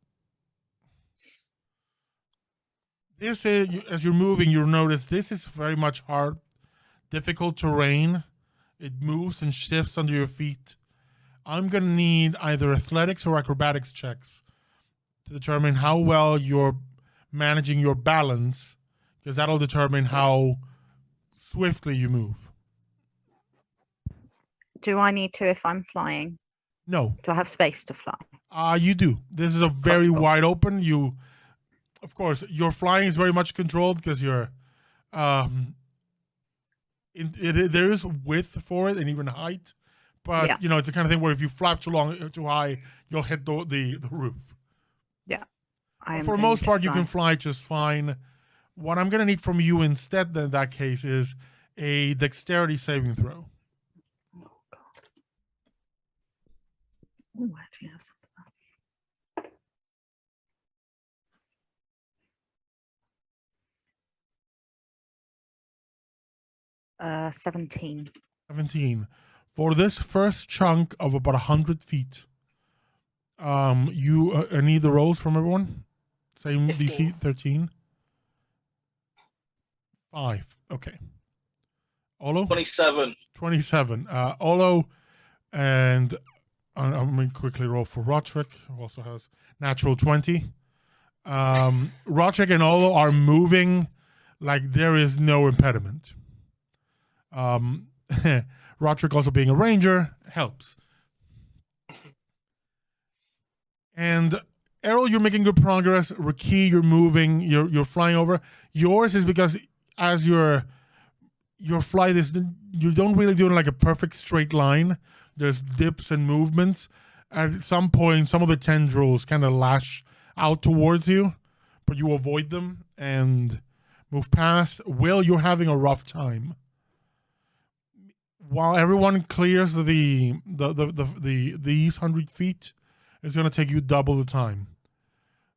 This is, as you're moving, you'll notice this is very much hard, difficult terrain. It moves and shifts under your feet. I'm gonna need either athletics or acrobatics checks to determine how well you're managing your balance, because that'll determine how swiftly you move. Do I need to if I'm flying? No. Do I have space to fly? You do. This is a very wide open. Of course, your flying is very much controlled because you're, there is width for it and even height, but it's the kind of thing where if you flap too high, you'll hit the roof. Yeah. For the most part, you can fly just fine. What I'm going to need from you instead, in that case, is a dexterity saving throw. Oh, God. Oh, I actually have something. 17. 17. For this first chunk of about 100 feet, you need the rolls from everyone? Same 15. DC, 13. 5. Okay. Olo? 27. 27. Olo, and I'm going to quickly roll for Roderick, who also has natural 20. Roderick and Olo are moving like there is no impediment. Roderick also being a ranger helps. And Errol, you're making good progress. RaQui, you're moving, you're flying over. Yours is because as your flight is, you don't really do it like a perfect straight line. There's dips and movements. At some point, some of the tendrils kind of lash out towards you, but you avoid them and move past. Will, you're having a rough time. While everyone clears these 100 feet, it's going to take you double the time.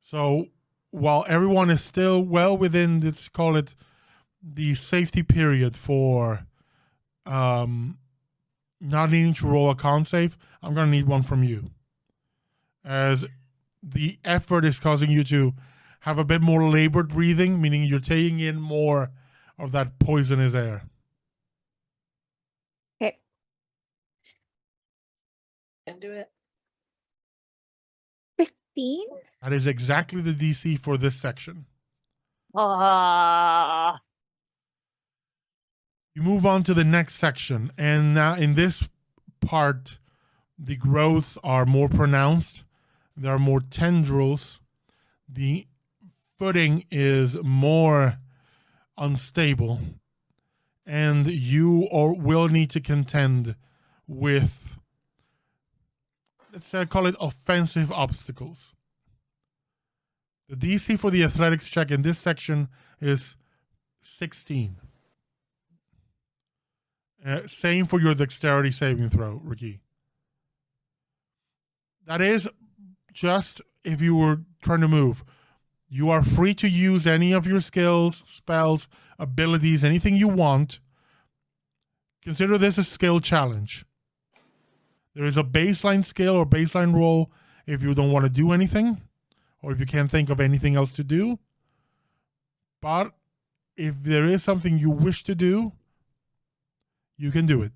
So while everyone is still well within, let's call it the safety period for not needing to roll a con save, I'm going to need one from you. As the effort is causing you to have a bit more labored breathing, meaning you're taking in more of that poisonous air. Okay. Can do it. 15. That is exactly the DC for this section. You move on to the next section, and now in this part, the growths are more pronounced. There are more tendrils. The footing is more unstable, and you will need to contend with, let's call it offensive obstacles. The DC for the athletics check in this section is 16. Same for your dexterity saving throw, RaQui. That is just if you were trying to move. You are free to use any of your skills, spells, abilities, anything you want. Consider this a skill challenge. There is a baseline skill or baseline roll if you don't want to do anything, or if you can't think of anything else to do. But if there is something you wish to do, you can do it.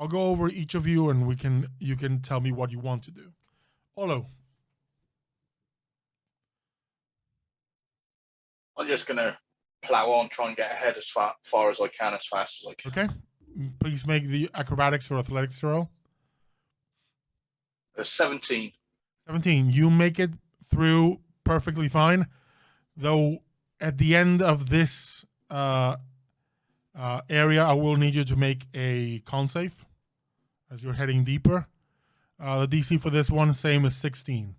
I'll go over each of you, and you can tell me what you want to do. Olo. I'm just gonna plow on, try and get ahead as far as I can, as fast as I can. Okay. Please make the acrobatics or athletics throw. 17. 17. You make it through perfectly fine, though at the end of this area, I will need you to make a con save as you're heading deeper. The DC for this one, same as 16.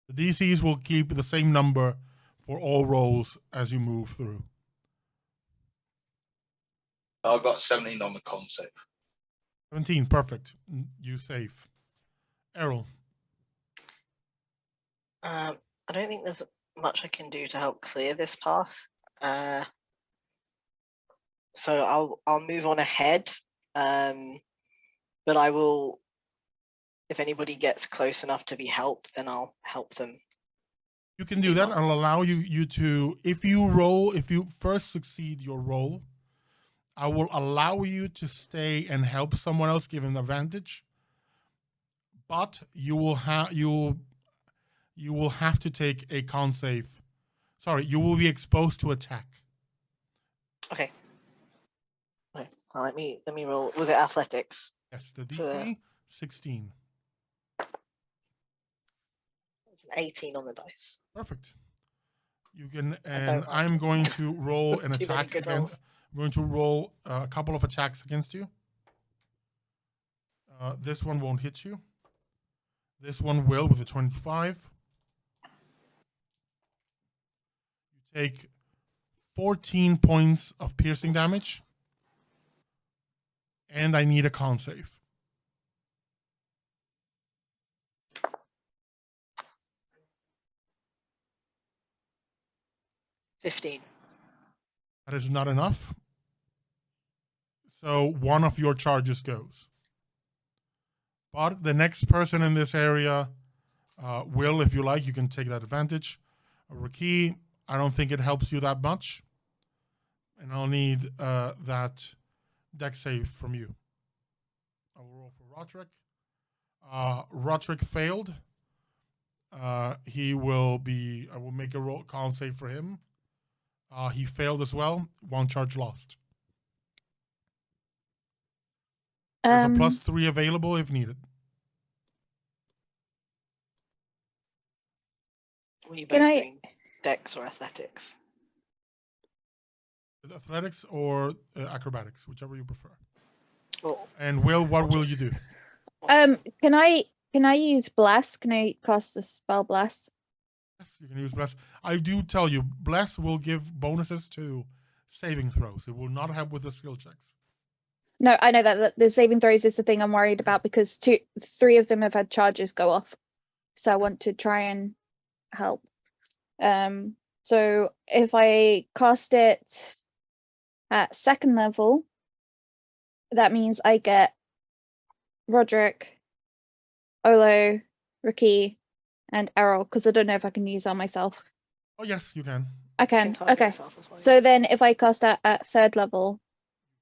The DCs will keep the same number for all rolls as you move through. I've got 17 on the con save. 17, perfect. You save. Errol. I don't think there's much I can do to help clear this path. So I'll move on ahead. But I will, if anybody gets close enough to be helped, then I'll help them. You can do that. I'll allow you to, if you first succeed your roll, I will allow you to stay and help someone else, give an advantage. But you will have to take a con save. Sorry, you will be exposed to attack. Okay. Okay. Well, let me roll. Was it athletics? Yes, the DC 16. It's an 18 on the dice. Perfect. You can, and I'm going to roll an attack against. I'm going to roll a couple of attacks against you. This one won't hit you. This one will with a 25. You take 14 points of piercing damage. And I need a con save. $15. That is not enough. So one of your charges goes. But the next person in this area will, if you like, you can take that advantage. RaQui, I don't think it helps you that much. And I'll need that dex save from you. I will roll for Roderick. Roderick failed. I will make a roll con save for him. He failed as well. One charge lost. There's a +3 available if needed. Were you both doing dex or athletics? Athletics or acrobatics, whichever you prefer. Oh, And what will you do? Can I use bless? Can I cast the spell bless? Yes, you can use bless. I do tell you, bless will give bonuses to saving throws. It will not help with the skill checks. No, I know that the saving throws is the thing I'm worried about because 3 of them have had charges go off, so I want to try and help. So if I cast it at 2nd level, that means I get Roderick, Olo, RaQui, and Errol, because I don't know if I can use on myself. Oh yes, you can. I can. target Okay. yourself as well, So yeah. then if I cast that at 3rd level,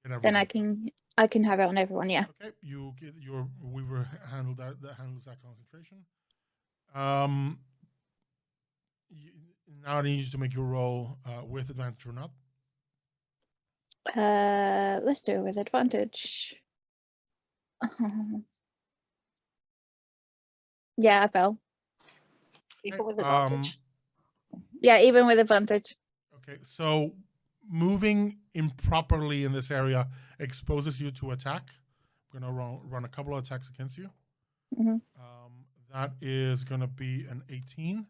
then I Everything. can have it on everyone, yeah. Okay, you get your Weaver handles that concentration. Now I need you to make your roll with advantage or not. Let's do it with advantage. Yeah, I fell. Even with advantage. Yeah, even with advantage. Okay, so moving improperly in this area exposes you to attack. I'm gonna run a couple of attacks against you. Mm-hmm. That is gonna be an 18.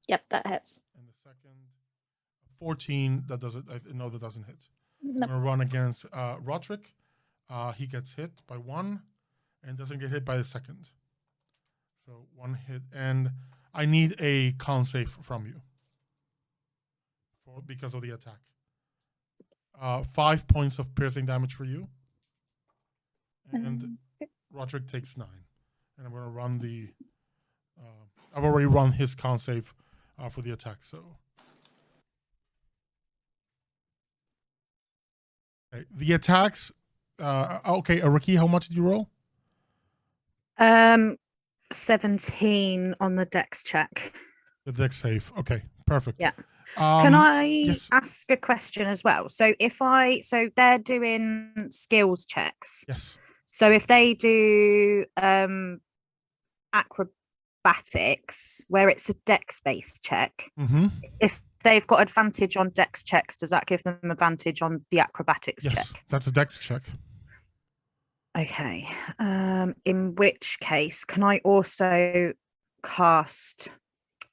Yep, that hits. And the second 14. That doesn't. No, that doesn't hit. Nope. I'm gonna run against Roderick. He gets hit by 1 and doesn't get hit by the second. So 1 hit, and I need a con save from you because of the attack. 5 points of piercing damage for you, and Roderick takes 9. And I'm gonna run the. I've already run his con save for the attack, so. Okay, the attacks. Okay, RaQui, how much did you roll? 17 on the dex check. The dex save. Okay, perfect. Yeah. Can I yes. ask a question as well? So so they're doing skills checks. Yes. So if they do acrobatics, where it's a dex-based check, if they've got advantage on dex checks, does that give them advantage on the acrobatics Yes, check? that's a dex check. Okay. In which case, can I also cast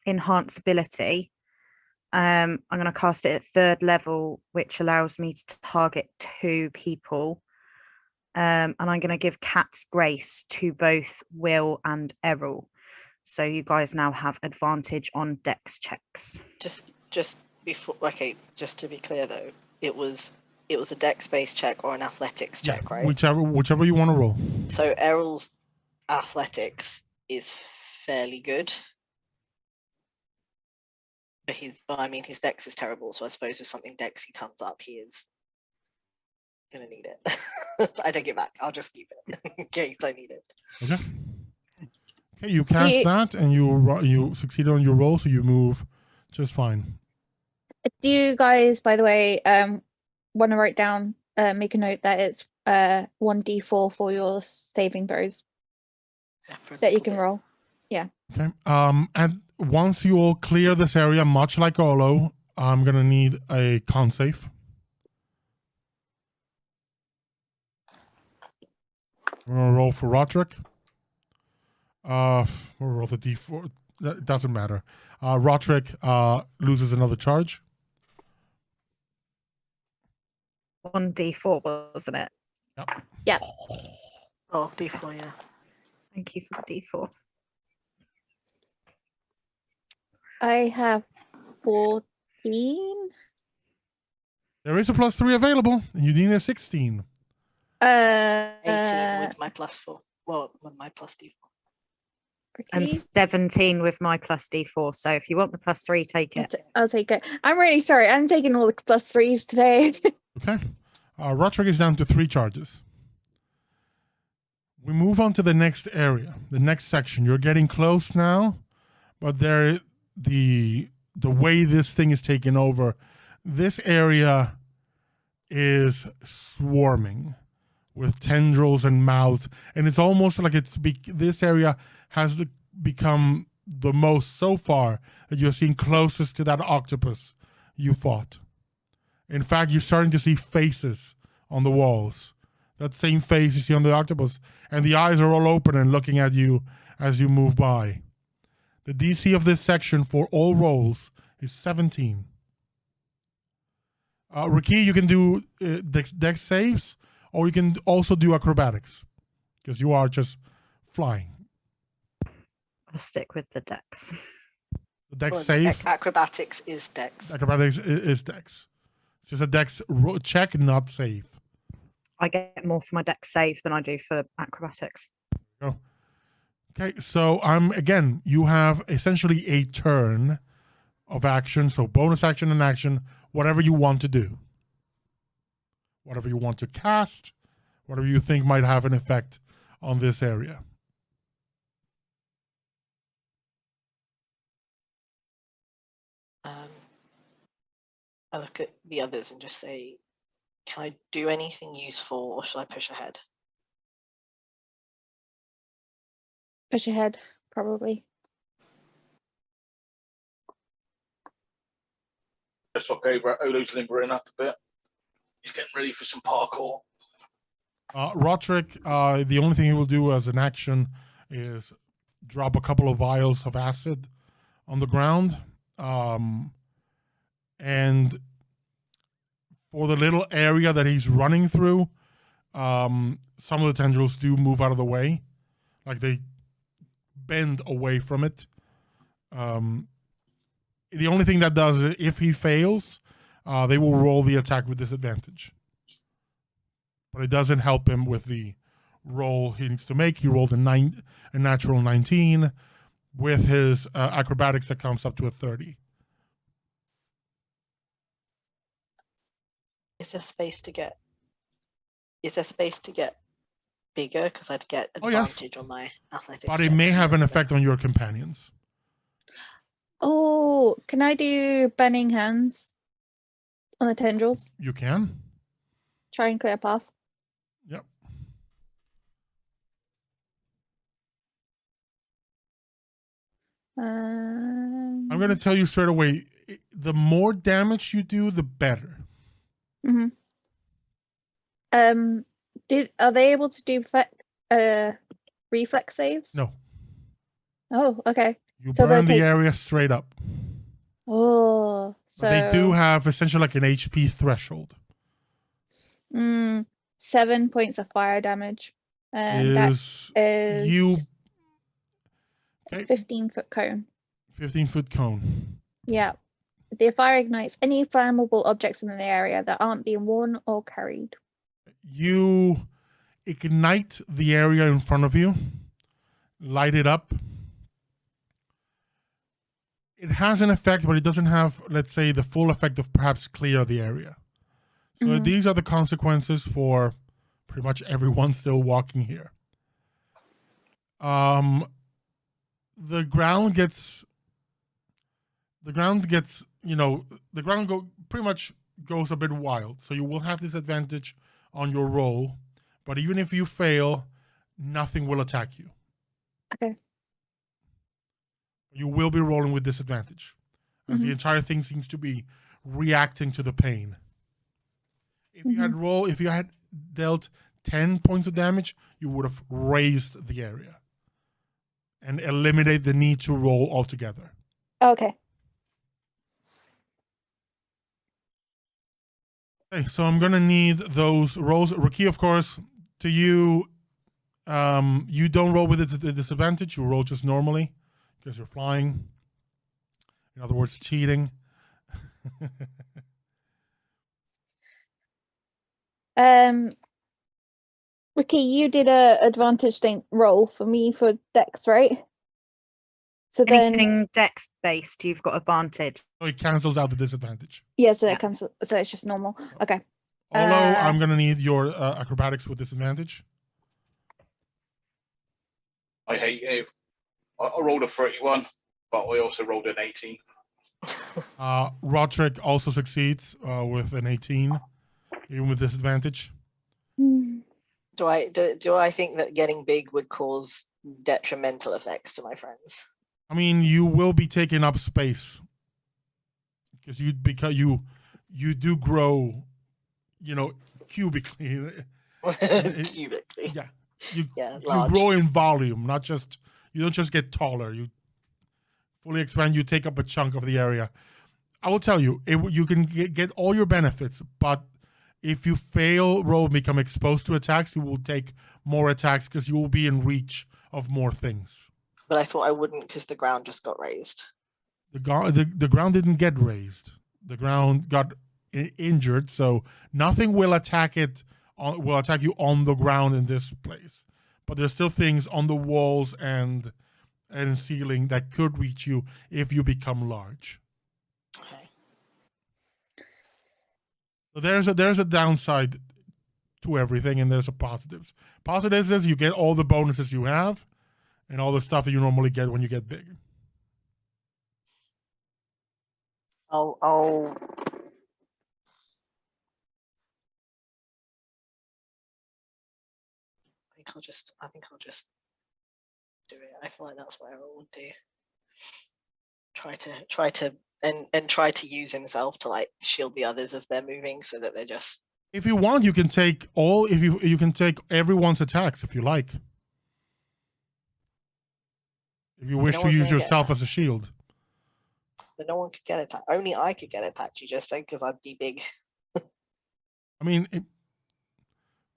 enhance ability I'm going to cast it at 3rd level, which allows me to target 2 people. And I'm going to give Cat's Grace to both Will and Errol. So you guys now have advantage on dex checks. Just before, okay, just to be clear though, it was a dex-based check or an athletics check, right? Whichever you want to roll. So Errol's athletics is fairly good. But his dex is terrible, so I suppose if something dexy comes up, he is gonna need it. I take it back. I'll just keep it in case I need it. Okay. Okay, you cast that, and you succeed on your roll, so you move just fine. Do you guys, by the way, want to write down, make a note that it's 1d4 for your saving throws that you can roll? Yeah. Okay. And once you all clear this area, much like Olo, I'm gonna need a con save. I'm gonna roll for Roderick. We'll roll the D4. That doesn't matter. Roderick loses another charge. 1d4, wasn't it? Yep. Yeah. Oh, D4, yeah. Thank you for the d4. I have 14. There is a +3 available. You need a 16. 18 with my +4. Well, with my plus D4. And Okay. 17 with my plus d4. So if you want the +3, take it. I'll take it. I'm really sorry. I'm taking all the +3s today. Okay. Roderick is down to 3 charges. We move on to the next area, the next section. You're getting close now, but the way this thing is taken over, this area is swarming with tendrils and mouths, and it's almost like this area has become the most so far that you're seeing closest to that octopus you fought. In fact, you're starting to see faces on the walls. That same face you see on the octopus, and the eyes are all open and looking at you as you move by. The DC of this section for all rolls is 17. RaQui, you can do dex saves, or you can also do acrobatics, because you are just flying. I'll stick with the dex. The dex Well, save. Acrobatics is dex. Acrobatics is dex. It's just a dex check, not save. I get more for my dex save than I do for acrobatics. Oh. Okay, so again, you have essentially a turn of action, so bonus action and action, whatever you want to do. Whatever you want to cast, whatever you think might have an effect on this area. I look at the others and just say, can I do anything useful, or should I push ahead? Push ahead, probably. Just look over at Olo's limbering up a bit. He's getting ready for some parkour. Roderick, the only thing he will do as an action is drop a couple of vials of acid on the ground. And for the little area that he's running through, some of the tendrils do move out of the way. Like they bend away from it. The only thing that does it, if he fails, they will roll the attack with disadvantage. But it doesn't help him with the roll he needs to make. He rolled a natural 19 with his acrobatics that comes up to a 30. Is there space to get bigger? Because I'd get advantage on my athletics. But it may have an effect on your companions. Oh, can I do burning hands on the tendrils? You can. Try and clear a path. Yep. I'm going to tell you straight away, the more damage you do, the better. Mm-hmm. Are they able to do reflex saves? No. Oh, okay. You So burn they'll the area straight up. Oh, so But they do have essentially like an HP threshold. 7 points of fire damage. And that is You okay, 15-foot cone. 15-foot cone. Yeah. The fire ignites any flammable objects in the area that aren't being worn or carried. You ignite the area in front of you, light it up. It has an effect, but it doesn't have, let's say, the full effect of perhaps clear the area. So these are the consequences for pretty much everyone still walking here. The ground gets, pretty much goes a bit wild. So you will have disadvantage on your roll, but even if you fail, nothing will attack you. Okay. You will be rolling with disadvantage, as the entire thing seems to be reacting to the pain. If you had dealt 10 points of damage, you would have raised the area and eliminate the need to roll altogether. Okay. Okay, so I'm gonna need those rolls. RaQui, of course, to you, you don't roll with a disadvantage. You roll just normally because you're flying. In other words, cheating. Ricky, you did a advantage thing roll for me for Dex, right? So Anything dex based, you've got advantage. So it cancels out the disadvantage. yeah, so that cancel. So it's just normal. Okay. Olo, I'm gonna need your acrobatics with disadvantage. I hate you. I rolled a 31, but I also rolled an 18. Roderick also succeeds with an 18, even with disadvantage. Do I think that getting big would cause detrimental effects to my friends? I mean, you will be taking up space because you do grow, cubically. Cubically. Yeah, you large. grow in volume, you don't just get taller. You fully expand. You take up a chunk of the area. I will tell you, you can get all your benefits, but if you fail roll and become exposed to attacks, you will take more attacks because you will be in reach of more things. But I thought I wouldn't because the ground just got raised. The ground didn't get raised. The ground got injured, so nothing will attack it. Will attack you on the ground in this place. But there's still things on the walls and ceiling that could reach you if you become large. Okay. So there's a downside to everything, and there's a positives. Positives is you get all the bonuses you have, and all the stuff that you normally get when you get big. I'll I think I'll just do it. I feel like that's what I would do. Try to use himself to like shield the others as they're moving so that they're just. If you want, you can take you can take everyone's attacks if you like. If you wish to use yourself as a shield. But no one could get attacked. Only I could get attacked, you just said, because I'd be big. I mean,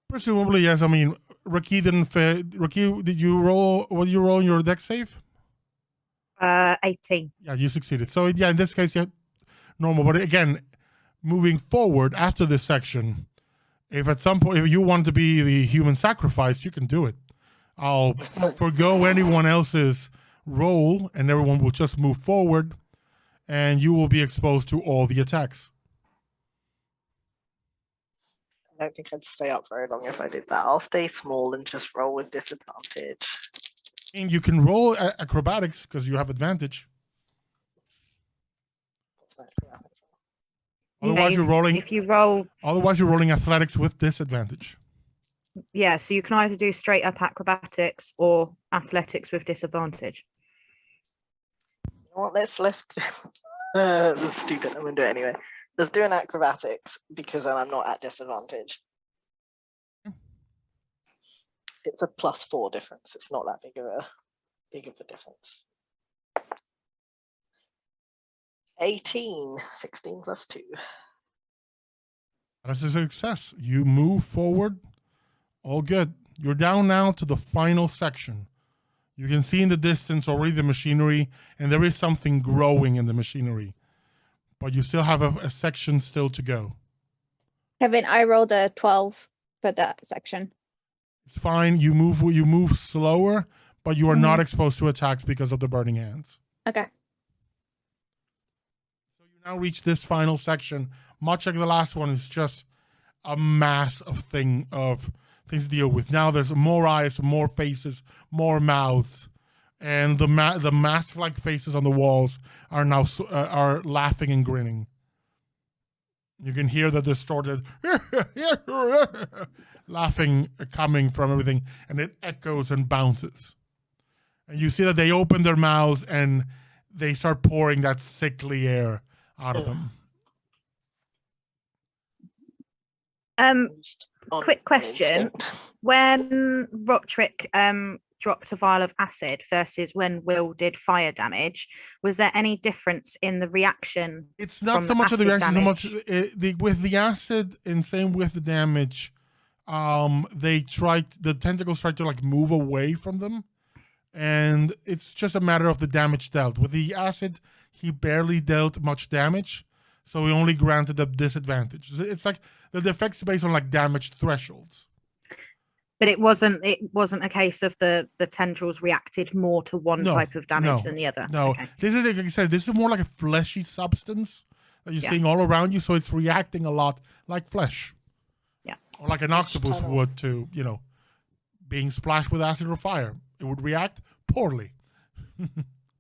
presumably, yes. I mean, RaQui didn't fail. RaQui, did you roll? What did you roll in your dex save? 18. Yeah, you succeeded. So, yeah, in this case, yeah, normal. But again, moving forward after this section, if at some point, if you want to be the human sacrifice, you can do it. I'll forgo anyone else's roll, and everyone will just move forward, and you will be exposed to all the attacks. I don't think I'd stay up very long if I did that. I'll stay small and just roll with disadvantage. And you can roll acrobatics because you have advantage. Otherwise, you're rolling. If you roll, otherwise, you're rolling athletics with disadvantage. Yeah, so you can either do straight up acrobatics or athletics with disadvantage. You know what? Let's that's stupid. I'm gonna do it anyway. Let's do an acrobatics because then I'm not at disadvantage. It's a +4 difference. It's not that big of a difference. 18. 16 plus 2. That's a success. You move forward. All good. You're down now to the final section. You can see in the distance already the machinery, and there is something growing in the machinery. But you still have a section still to go. Kevin, I rolled a 12 for that section. It's fine. You move slower, but you are not exposed to attacks because of the burning hands. Okay. So you now reach this final section. Much like the last one, it's just a mass of things to deal with. Now there's more eyes, more faces, more mouths, and the mask-like faces on the walls are now are laughing and grinning. You can hear the distorted laughing coming from everything, and it echoes and bounces. And you see that they open their mouths and they start pouring that sickly air out of them. Quick question. When RaQui dropped a vial of acid versus when Will did fire damage, was there any difference in the reaction? It's not so much of the reaction, so much with the acid, and same with the damage. The tentacles tried to like move away from them, and it's just a matter of the damage dealt. With the acid, he barely dealt much damage, so he only granted a disadvantage. It's like the effect's based on like damage thresholds. But it wasn't a case of the tendrils reacted more to one type of damage than the other. No, okay. This is, like I said, this is more like a fleshy substance that you're seeing all around you, so it's reacting a lot like flesh. Yeah. Or like an octopus would to, being splashed with acid or fire. It would react poorly.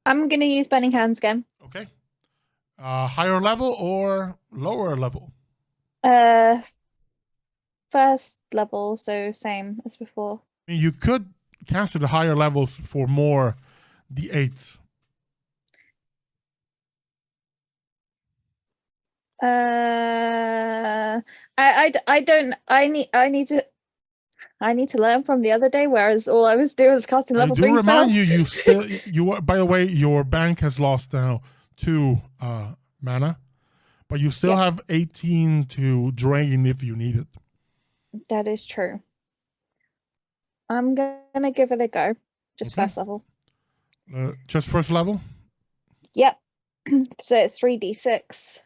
I'm going to use Burning Hands again. Okay. Higher level or lower level? First level, so same as before. I mean, you could cast it at higher levels for more D8s. I need to learn from the other day, whereas all I was doing was casting level 3 spells. I do remind you, by the way, your bank has lost now 2 mana, but you still have 18 to drain if you need it. That is true. I'm gonna give it a go. Just first level. Just first level? Yep. So it's 3d6.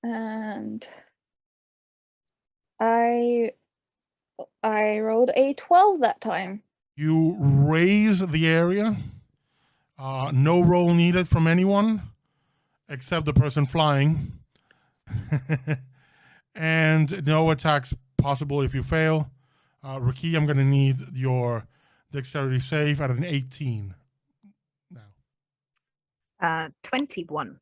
And I rolled a 12 that time. You raise the area. No roll needed from anyone except the person flying. And no attacks possible if you fail. RaQui, I'm going to need your dexterity save at an 18 now. 21.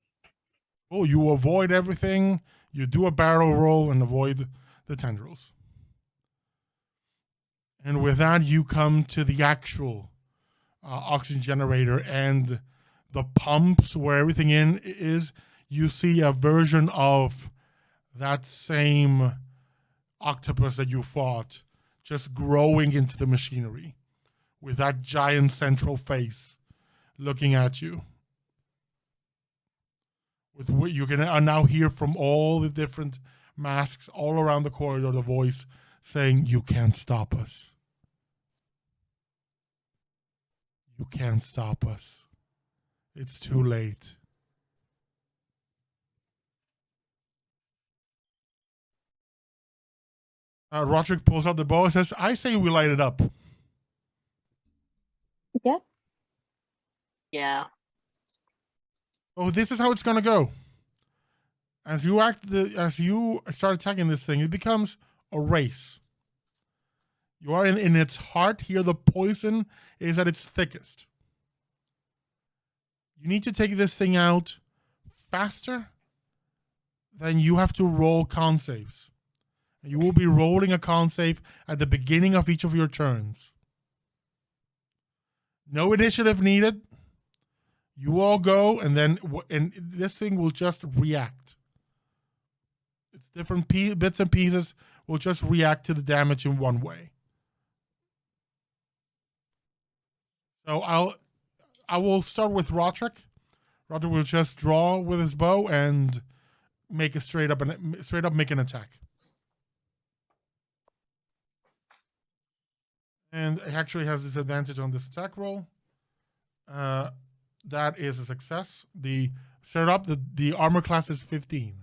Oh, you avoid everything. You do a barrel roll and avoid the tendrils. And with that, you come to the actual oxygen generator and the pumps where everything is. You see a version of that same octopus that you fought just growing into the machinery with that giant central face looking at you. With what you can now hear from all the different masks all around the corridor, the voice saying, "You can't stop us. You can't stop us. It's too late." Roderick pulls out the bow and says, "I say we light it up." Yeah. Yeah. Oh, this is how it's gonna go. As you start attacking this thing, it becomes a race. You are in its heart. Here, the poison is at its thickest. You need to take this thing out faster than you have to roll con saves. You will be rolling a con save at the beginning of each of your turns. No initiative needed. You all go, and this thing will just react. It's different bits and pieces will just react to the damage in one way. So I will start with Roderick. Roger will just draw with his bow and make a straight up make an attack. And he actually has disadvantage on this attack roll. That is a success. The armor class is 15.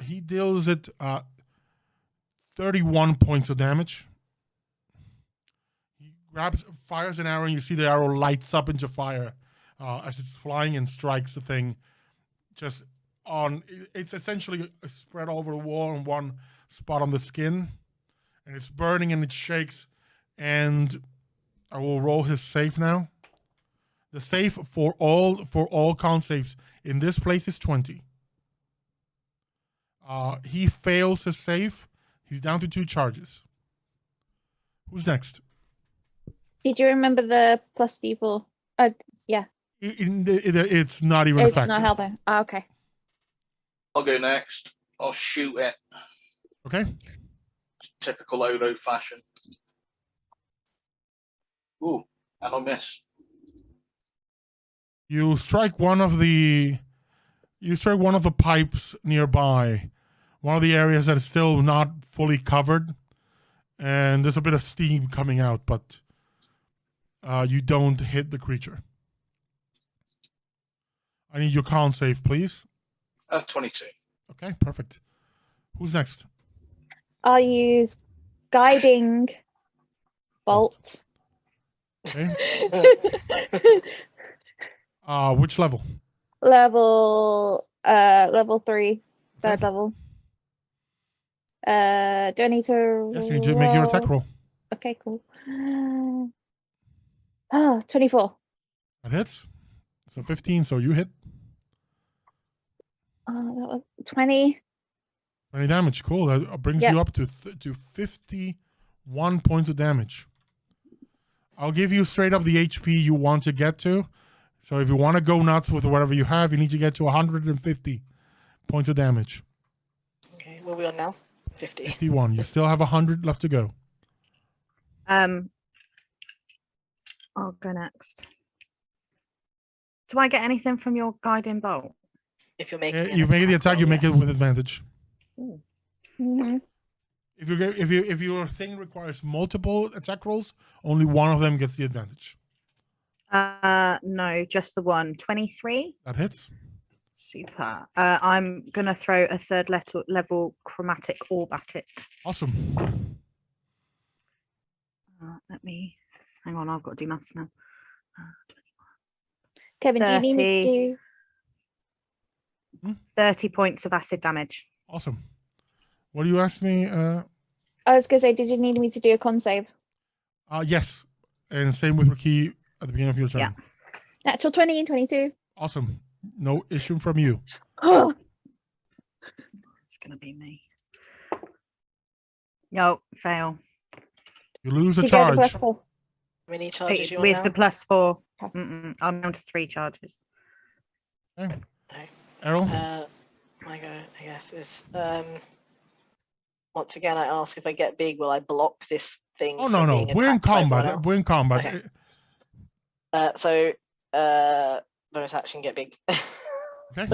He deals it 31 points of damage. He fires an arrow, and you see the arrow lights up into fire as it's flying and strikes the thing. It's essentially spread over the wall in one spot on the skin, and it's burning and it shakes. And I will roll his save now. The save for all con saves in this place is 20. He fails his save. He's down to 2 charges. Who's next? Did you remember the plus D4? Yeah. It's not even It's effective. not helping. Oh, okay. I'll go next. I'll shoot it. Okay. Typical Olo fashion. Ooh, and I miss. You strike one of the pipes nearby, one of the areas that is still not fully covered, and there's a bit of steam coming out, but you don't hit the creature. I need your con save, please. 22. Okay, perfect. Who's next? I'll use guiding bolt. Okay. Which level? level 3, third Okay. level. Do I need to Yes, you need to make your attack roll. Okay, cool. 24. That hits. So 15, so you hit. That was 20. 20 damage. Cool. That brings Yep. you up to 51 points of damage. I'll give you straight up the HP you want to get to. So if you want to go nuts with whatever you have, you need to get to 150 points of damage. Okay, where are we on now? 50. 51. You still have 100 left to go. I'll go next. Do I get anything from your guiding bolt? If you're making an You make the attack, roll, you make it yes. with advantage. Mm-hmm. If your thing requires multiple attack rolls, only one of them gets the advantage. No, just the one. 23. That hits. Super. I'm gonna throw a third level chromatic orb at it. Awesome. Let me hang on. I've got to do maths now. Kevin, do you need me to 30. do? 30 points of acid damage. Awesome. What do you ask me? I was going to say, did you need me to do a con save? Yes. And same with RaQui at the beginning of your turn. Yeah. Natural 20 and 22. Awesome. No issue from you. Oh, It's gonna be me. No, fail. You lose a you got the charge. +4. How many charges you on With now? the +4. Okay. I'm down to 3 charges. Okay. Okay. Errol? My go, I guess, is once again I ask, if I get big, will I block this thing? Oh, from no. being We're in attacked by everyone combat. else? We're in combat. Okay. So bonus action, get big. Okay.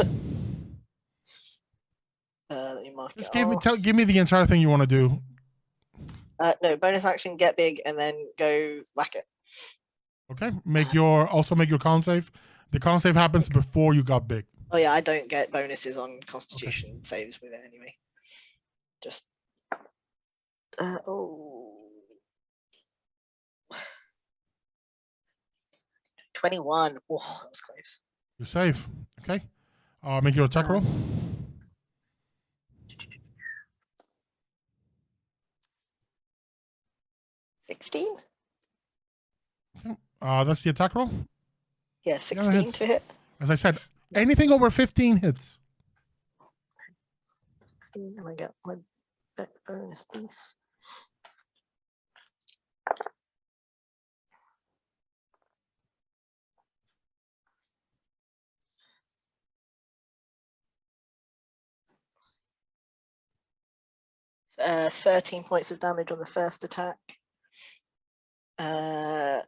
Let me mark Just it off. give me the entire thing you want to do. No, bonus action, get big, and then go whack it. Okay. Also make your con save. The con save happens before you got big. Oh yeah, I don't get bonuses on Constitution saves with it anyway. Just 21. Oh, that was close. You save. Okay. Make your attack roll. 16? That's the attack roll. Yeah, 16 hits. to hit. As I said, anything over 15 hits. 16, and I get my bonus these. Uh, 13 points of damage on the first attack. 4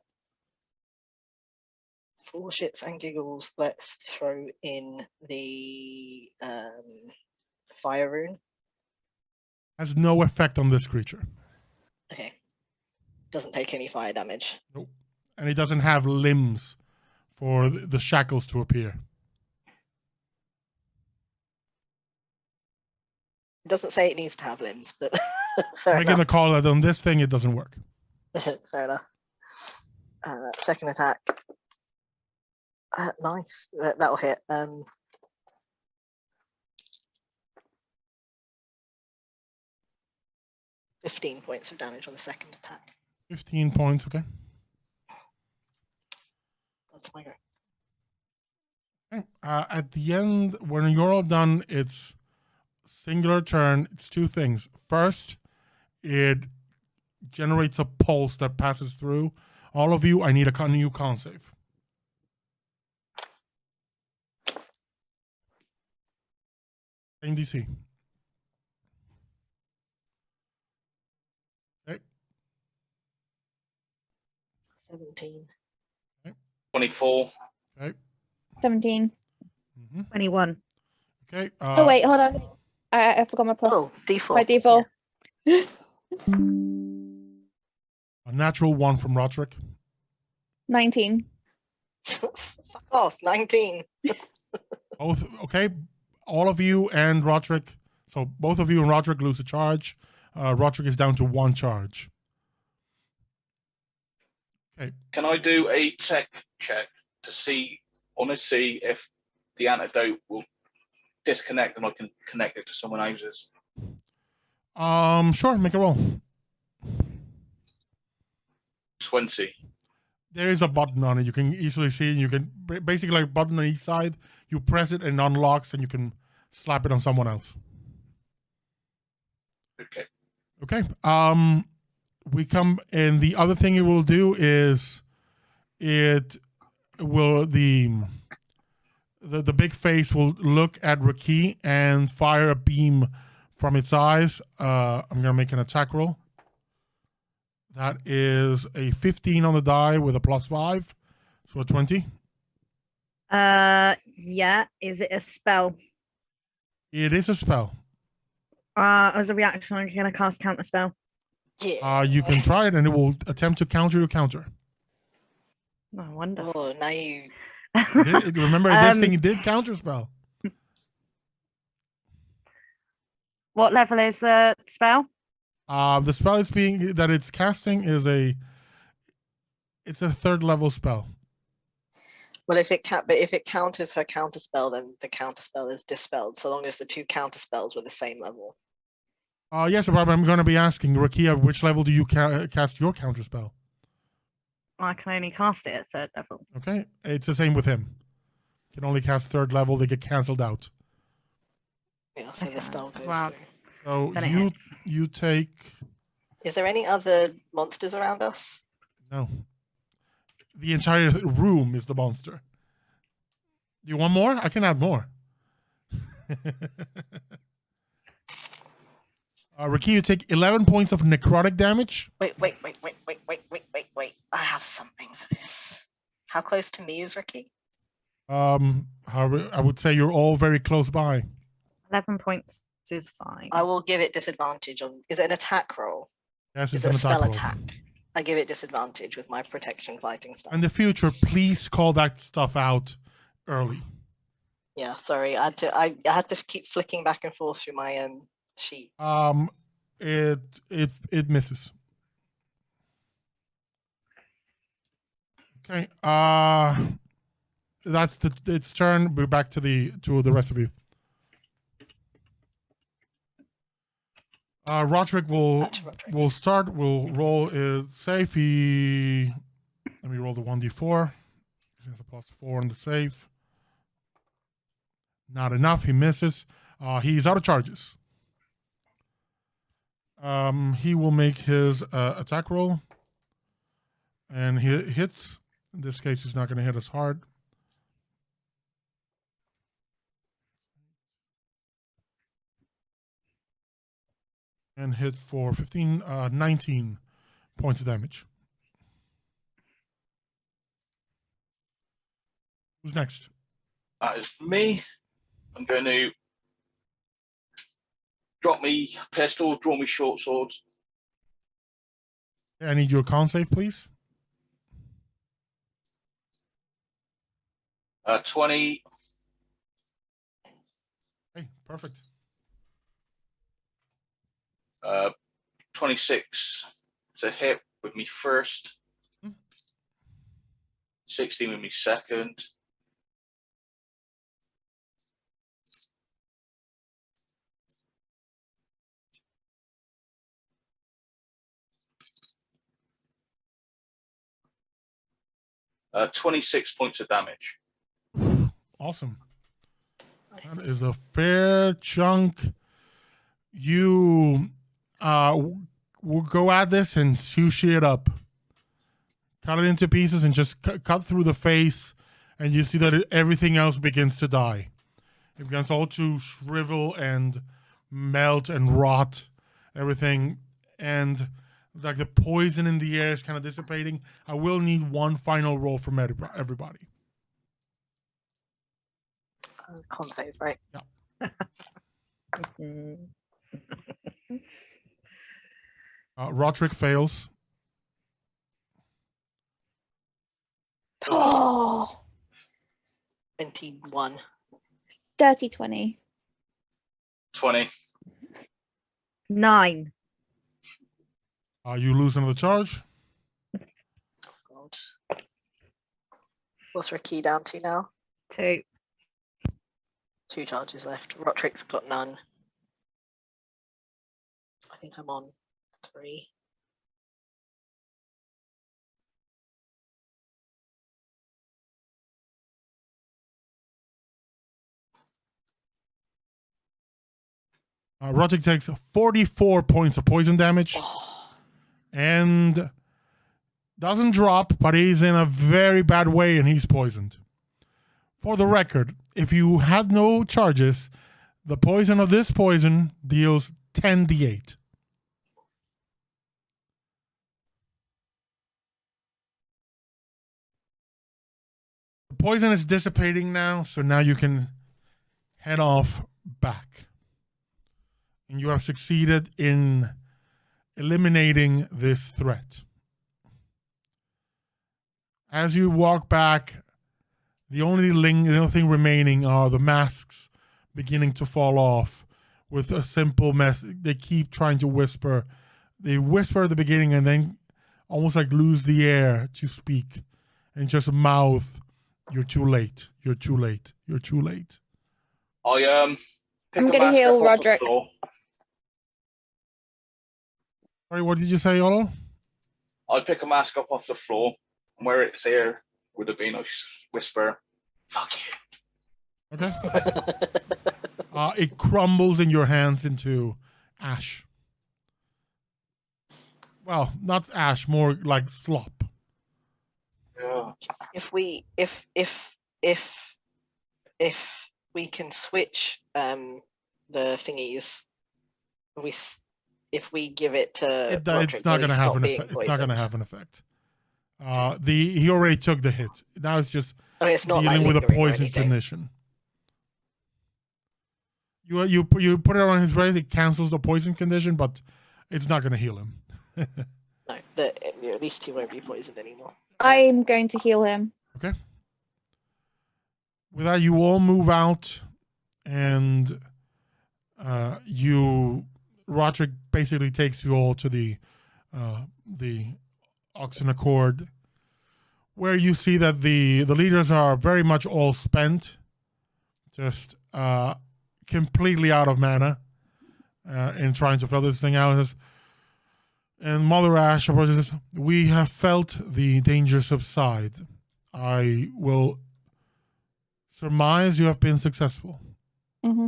shits and giggles. Let's throw in the fire rune. Has no effect on this creature. Okay. Doesn't take any fire damage. Nope. And it doesn't have limbs for the shackles to appear. It doesn't say it needs to have limbs, but I'm fair making enough. the call that on this thing it doesn't work. Fair enough. Second attack. Nice. That'll hit. 15 points of damage on the second attack. 15 points, okay. That's my go. Okay. At the end, when you're all done, it's singular turn. It's 2 things. First, it generates a pulse that passes through all of you. I need a new con save. Same DC. Okay. 17. 24. Okay. 17. 21. Okay. Oh wait, hold on. I forgot my plus. Oh, D4. My D4. A natural 1 from Roderick. 19. Fuck off. 19. Both, okay. All of you and Roderick. So both of you and Roderick lose a charge. Roderick is down to 1 charge. Okay. Can I do a tech check to see, honestly, if the antidote will disconnect and I can connect it to someone else's? Sure. Make a roll. 20. There is a button on it. You can easily see. You can basically like a button on each side. You press it and it unlocks, and you can slap it on someone else. Okay. Okay. We come, and the other thing it will do is it will the big face will look at RaQui and fire a beam from its eyes. I'm gonna make an attack roll. That is a 15 on the die with a +5, so a 20. Yeah. Is it a spell? It is a spell. As a reaction, I'm gonna cast counter spell. Yeah. You can try it, and it will attempt to counter your counter. Oh, wonderful. Oh, now you. Remember, this thing did counter spell. What level is the spell? The spell it's casting is it's a 3rd level spell. Well, if it counters her counter spell, then the counter spell is dispelled. So long as the 2 counter spells were the same level. Yes, but I'm going to be asking RaQui, at which level do you cast your counter spell? I can only cast it at 3rd level. Okay, it's the same with him. You can only cast 3rd level; they get cancelled out. Yeah, so Okay. the spell goes Wow. through. So Then it hits. you take Is there any other monsters around us? no. The entire room is the monster. Do you want more? I can add more. RaQui, you take 11 points of necrotic damage. Wait. I have something for this. How close to me is Ricky? However, I would say you're all very close by. 11 points is fine. I will give it disadvantage on. Is it an attack roll? Yes, Is it's it an a spell roll. attack? I give it disadvantage with my protection fighting style. In the future, please call that stuff out early. Yeah, sorry. I had to keep flicking back and forth through my sheet. It misses. Okay. That's its turn. We're back to the rest of you. Roderick will start. We'll roll save. Let me roll the 1d4. He has a +4 on the save. Not enough. He misses. He's out of charges. He will make his attack roll, and he hits. In this case, he's not going to hit as hard. And hit for 19 points of damage. Who's next? That is me. I'm going to drop me pistol, draw me short swords. I need your con save, please. 20. Hey, perfect. 26 to hit with me first. 16 with me second. Uh, 26 points of damage. Awesome. That is a fair chunk. You will go at this and sushi it up. Cut it into pieces and just cut through the face, and you see that everything else begins to die. It begins all to shrivel and melt and rot, everything, and like the poison in the air is kind of dissipating. I will need one final roll from everybody. Con save, right? Yeah. Roderick fails. Oh, 21. dirty 20. 20. 9. You lose another charge. God. What's RaQui down to now? 2. 2 charges left. Roderick's got none. I think I'm on 3. Roderick takes 44 points of poison damage. Oh, And doesn't drop, but he's in a very bad way and he's poisoned. For the record, if you had no charges, the poison of this poison deals 10d8. The poison is dissipating now, so now you can head off back. And you have succeeded in eliminating this threat. As you walk back, the only thing remaining are the masks beginning to fall off with a simple message. They keep trying to whisper. They whisper at the beginning and then almost like lose the air to speak and just mouth, "You're too late. You're too late. You're too late." I pick I'm a gonna mask heal up off the Roderick. floor. Sorry, what did you say, Olo? I'd pick a mask up off the floor, and where it's here would have been, I whisper, "Fuck you." Okay. It crumbles in your hands into ash. Well, not ash, more like slop. Yeah. if we can switch the thingies, if we give it to Roderick, It's not going to have an effect. It's not going to have an effect. He already took the hit. Now it's just it's not dealing like with a lingering or poison anything. condition. You put it on his race. It cancels the poison condition, but it's not going to heal him. No, at least he won't be poisoned anymore. I'm going to heal him. Okay. With that, you all move out, and Roderick basically takes you all to the Oxen Accord, where you see that the leaders are very much all spent, just completely out of mana in trying to fill this thing out. And Mother Ash approaches, "We have felt the danger subside. I will surmise you have been successful." Mm-hmm.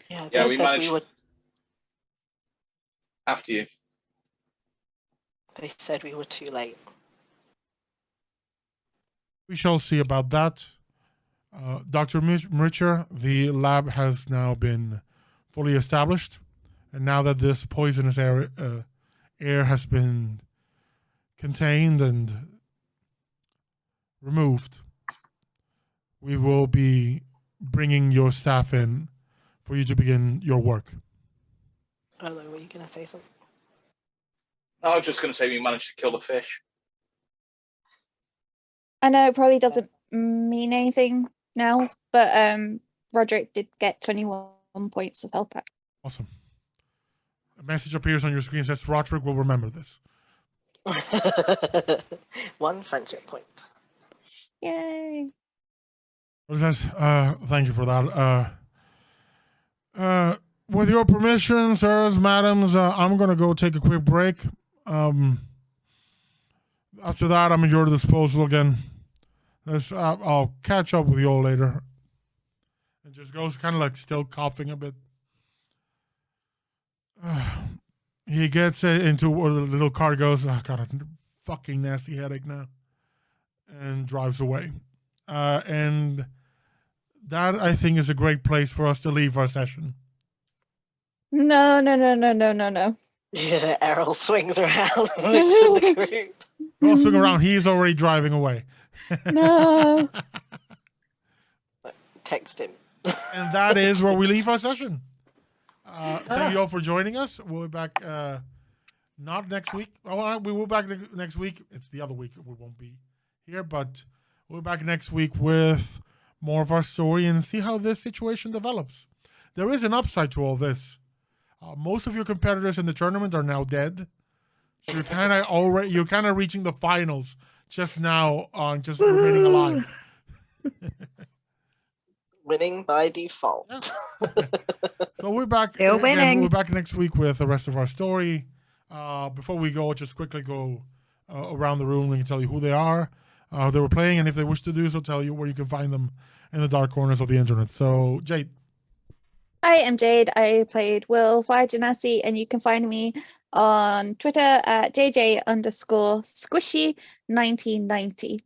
Yeah, Yeah, they we said managed- we would. After you. They said we were too late. We shall see about that. Dr. MriTtyur, the lab has now been fully established. And now that this poisonous air has been contained and removed, we will be bringing your staff in for you to begin your work. Olo, were you going to say something? I was just going to say we managed to kill the fish. I know it probably doesn't mean anything now, but Roderick did get 21 points of health back. Awesome. A message appears on your screen that says Roderick will remember this. 1 friendship point. Yay! It says, thank you for that. With your permission, sirs, madams, I'm going to go take a quick break. After that, I'm at your disposal again. I'll catch up with you all later. And just goes kind of like still coughing a bit. He gets into where the little car goes. I got a fucking nasty headache now. And drives away. And that, I think, is a great place for us to leave our session. No. Yeah, Errol swings around and looks at the group. Don't swing around. He's already driving away. No. Text him. And that is where we leave our session. Thank you all for joining us. We'll be back not next week. Oh, we will be back next week. It's the other week we won't be here, but we'll be back next week with more of our story and see how this situation develops. There is an upside to all this. Most of your competitors in the tournament are now dead. So you're kind of reaching the finals just now on just remaining alive. Winning by default. Yeah. So we're back. Still again, winning. We're back next week with the rest of our story. Before we go, just quickly go around the room and tell you who they are, how they were playing, and if they wish to do so, tell you where you can find them in the dark corners of the internet. So, Jade. Hi, I'm Jade. I played Will Fire Genasi, and you can find me on Twitter at JJ_squishy1990.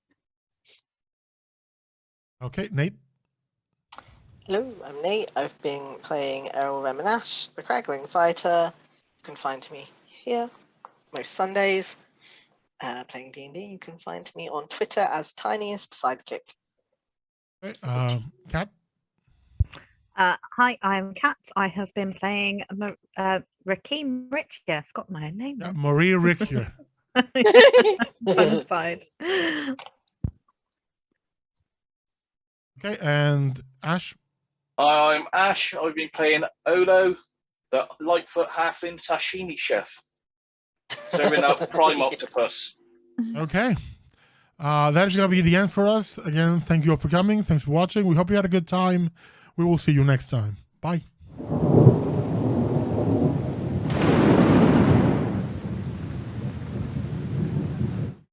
Okay, Nate. Hello, I'm Nate. I've been playing Errol Reminash, the Craggling Fighter. You can find me here most Sundays. Playing D&D. You can find me on Twitter as Tiniest Sidekick. Okay, Kat. Hi, I'm Kat. I have been playing RaQui MriTtyur. I forgot my own name. Marie RaQui. Tongue-tied. Okay, and Ash. I'm Ash. I've been playing Olo, the Lightfoot Halfling Sashimi Chef. Serving up Prime Octopus. Okay. That is going to be the end for us. Again, thank you all for coming. Thanks for watching. We hope you had a good time. We will see you next time. Bye.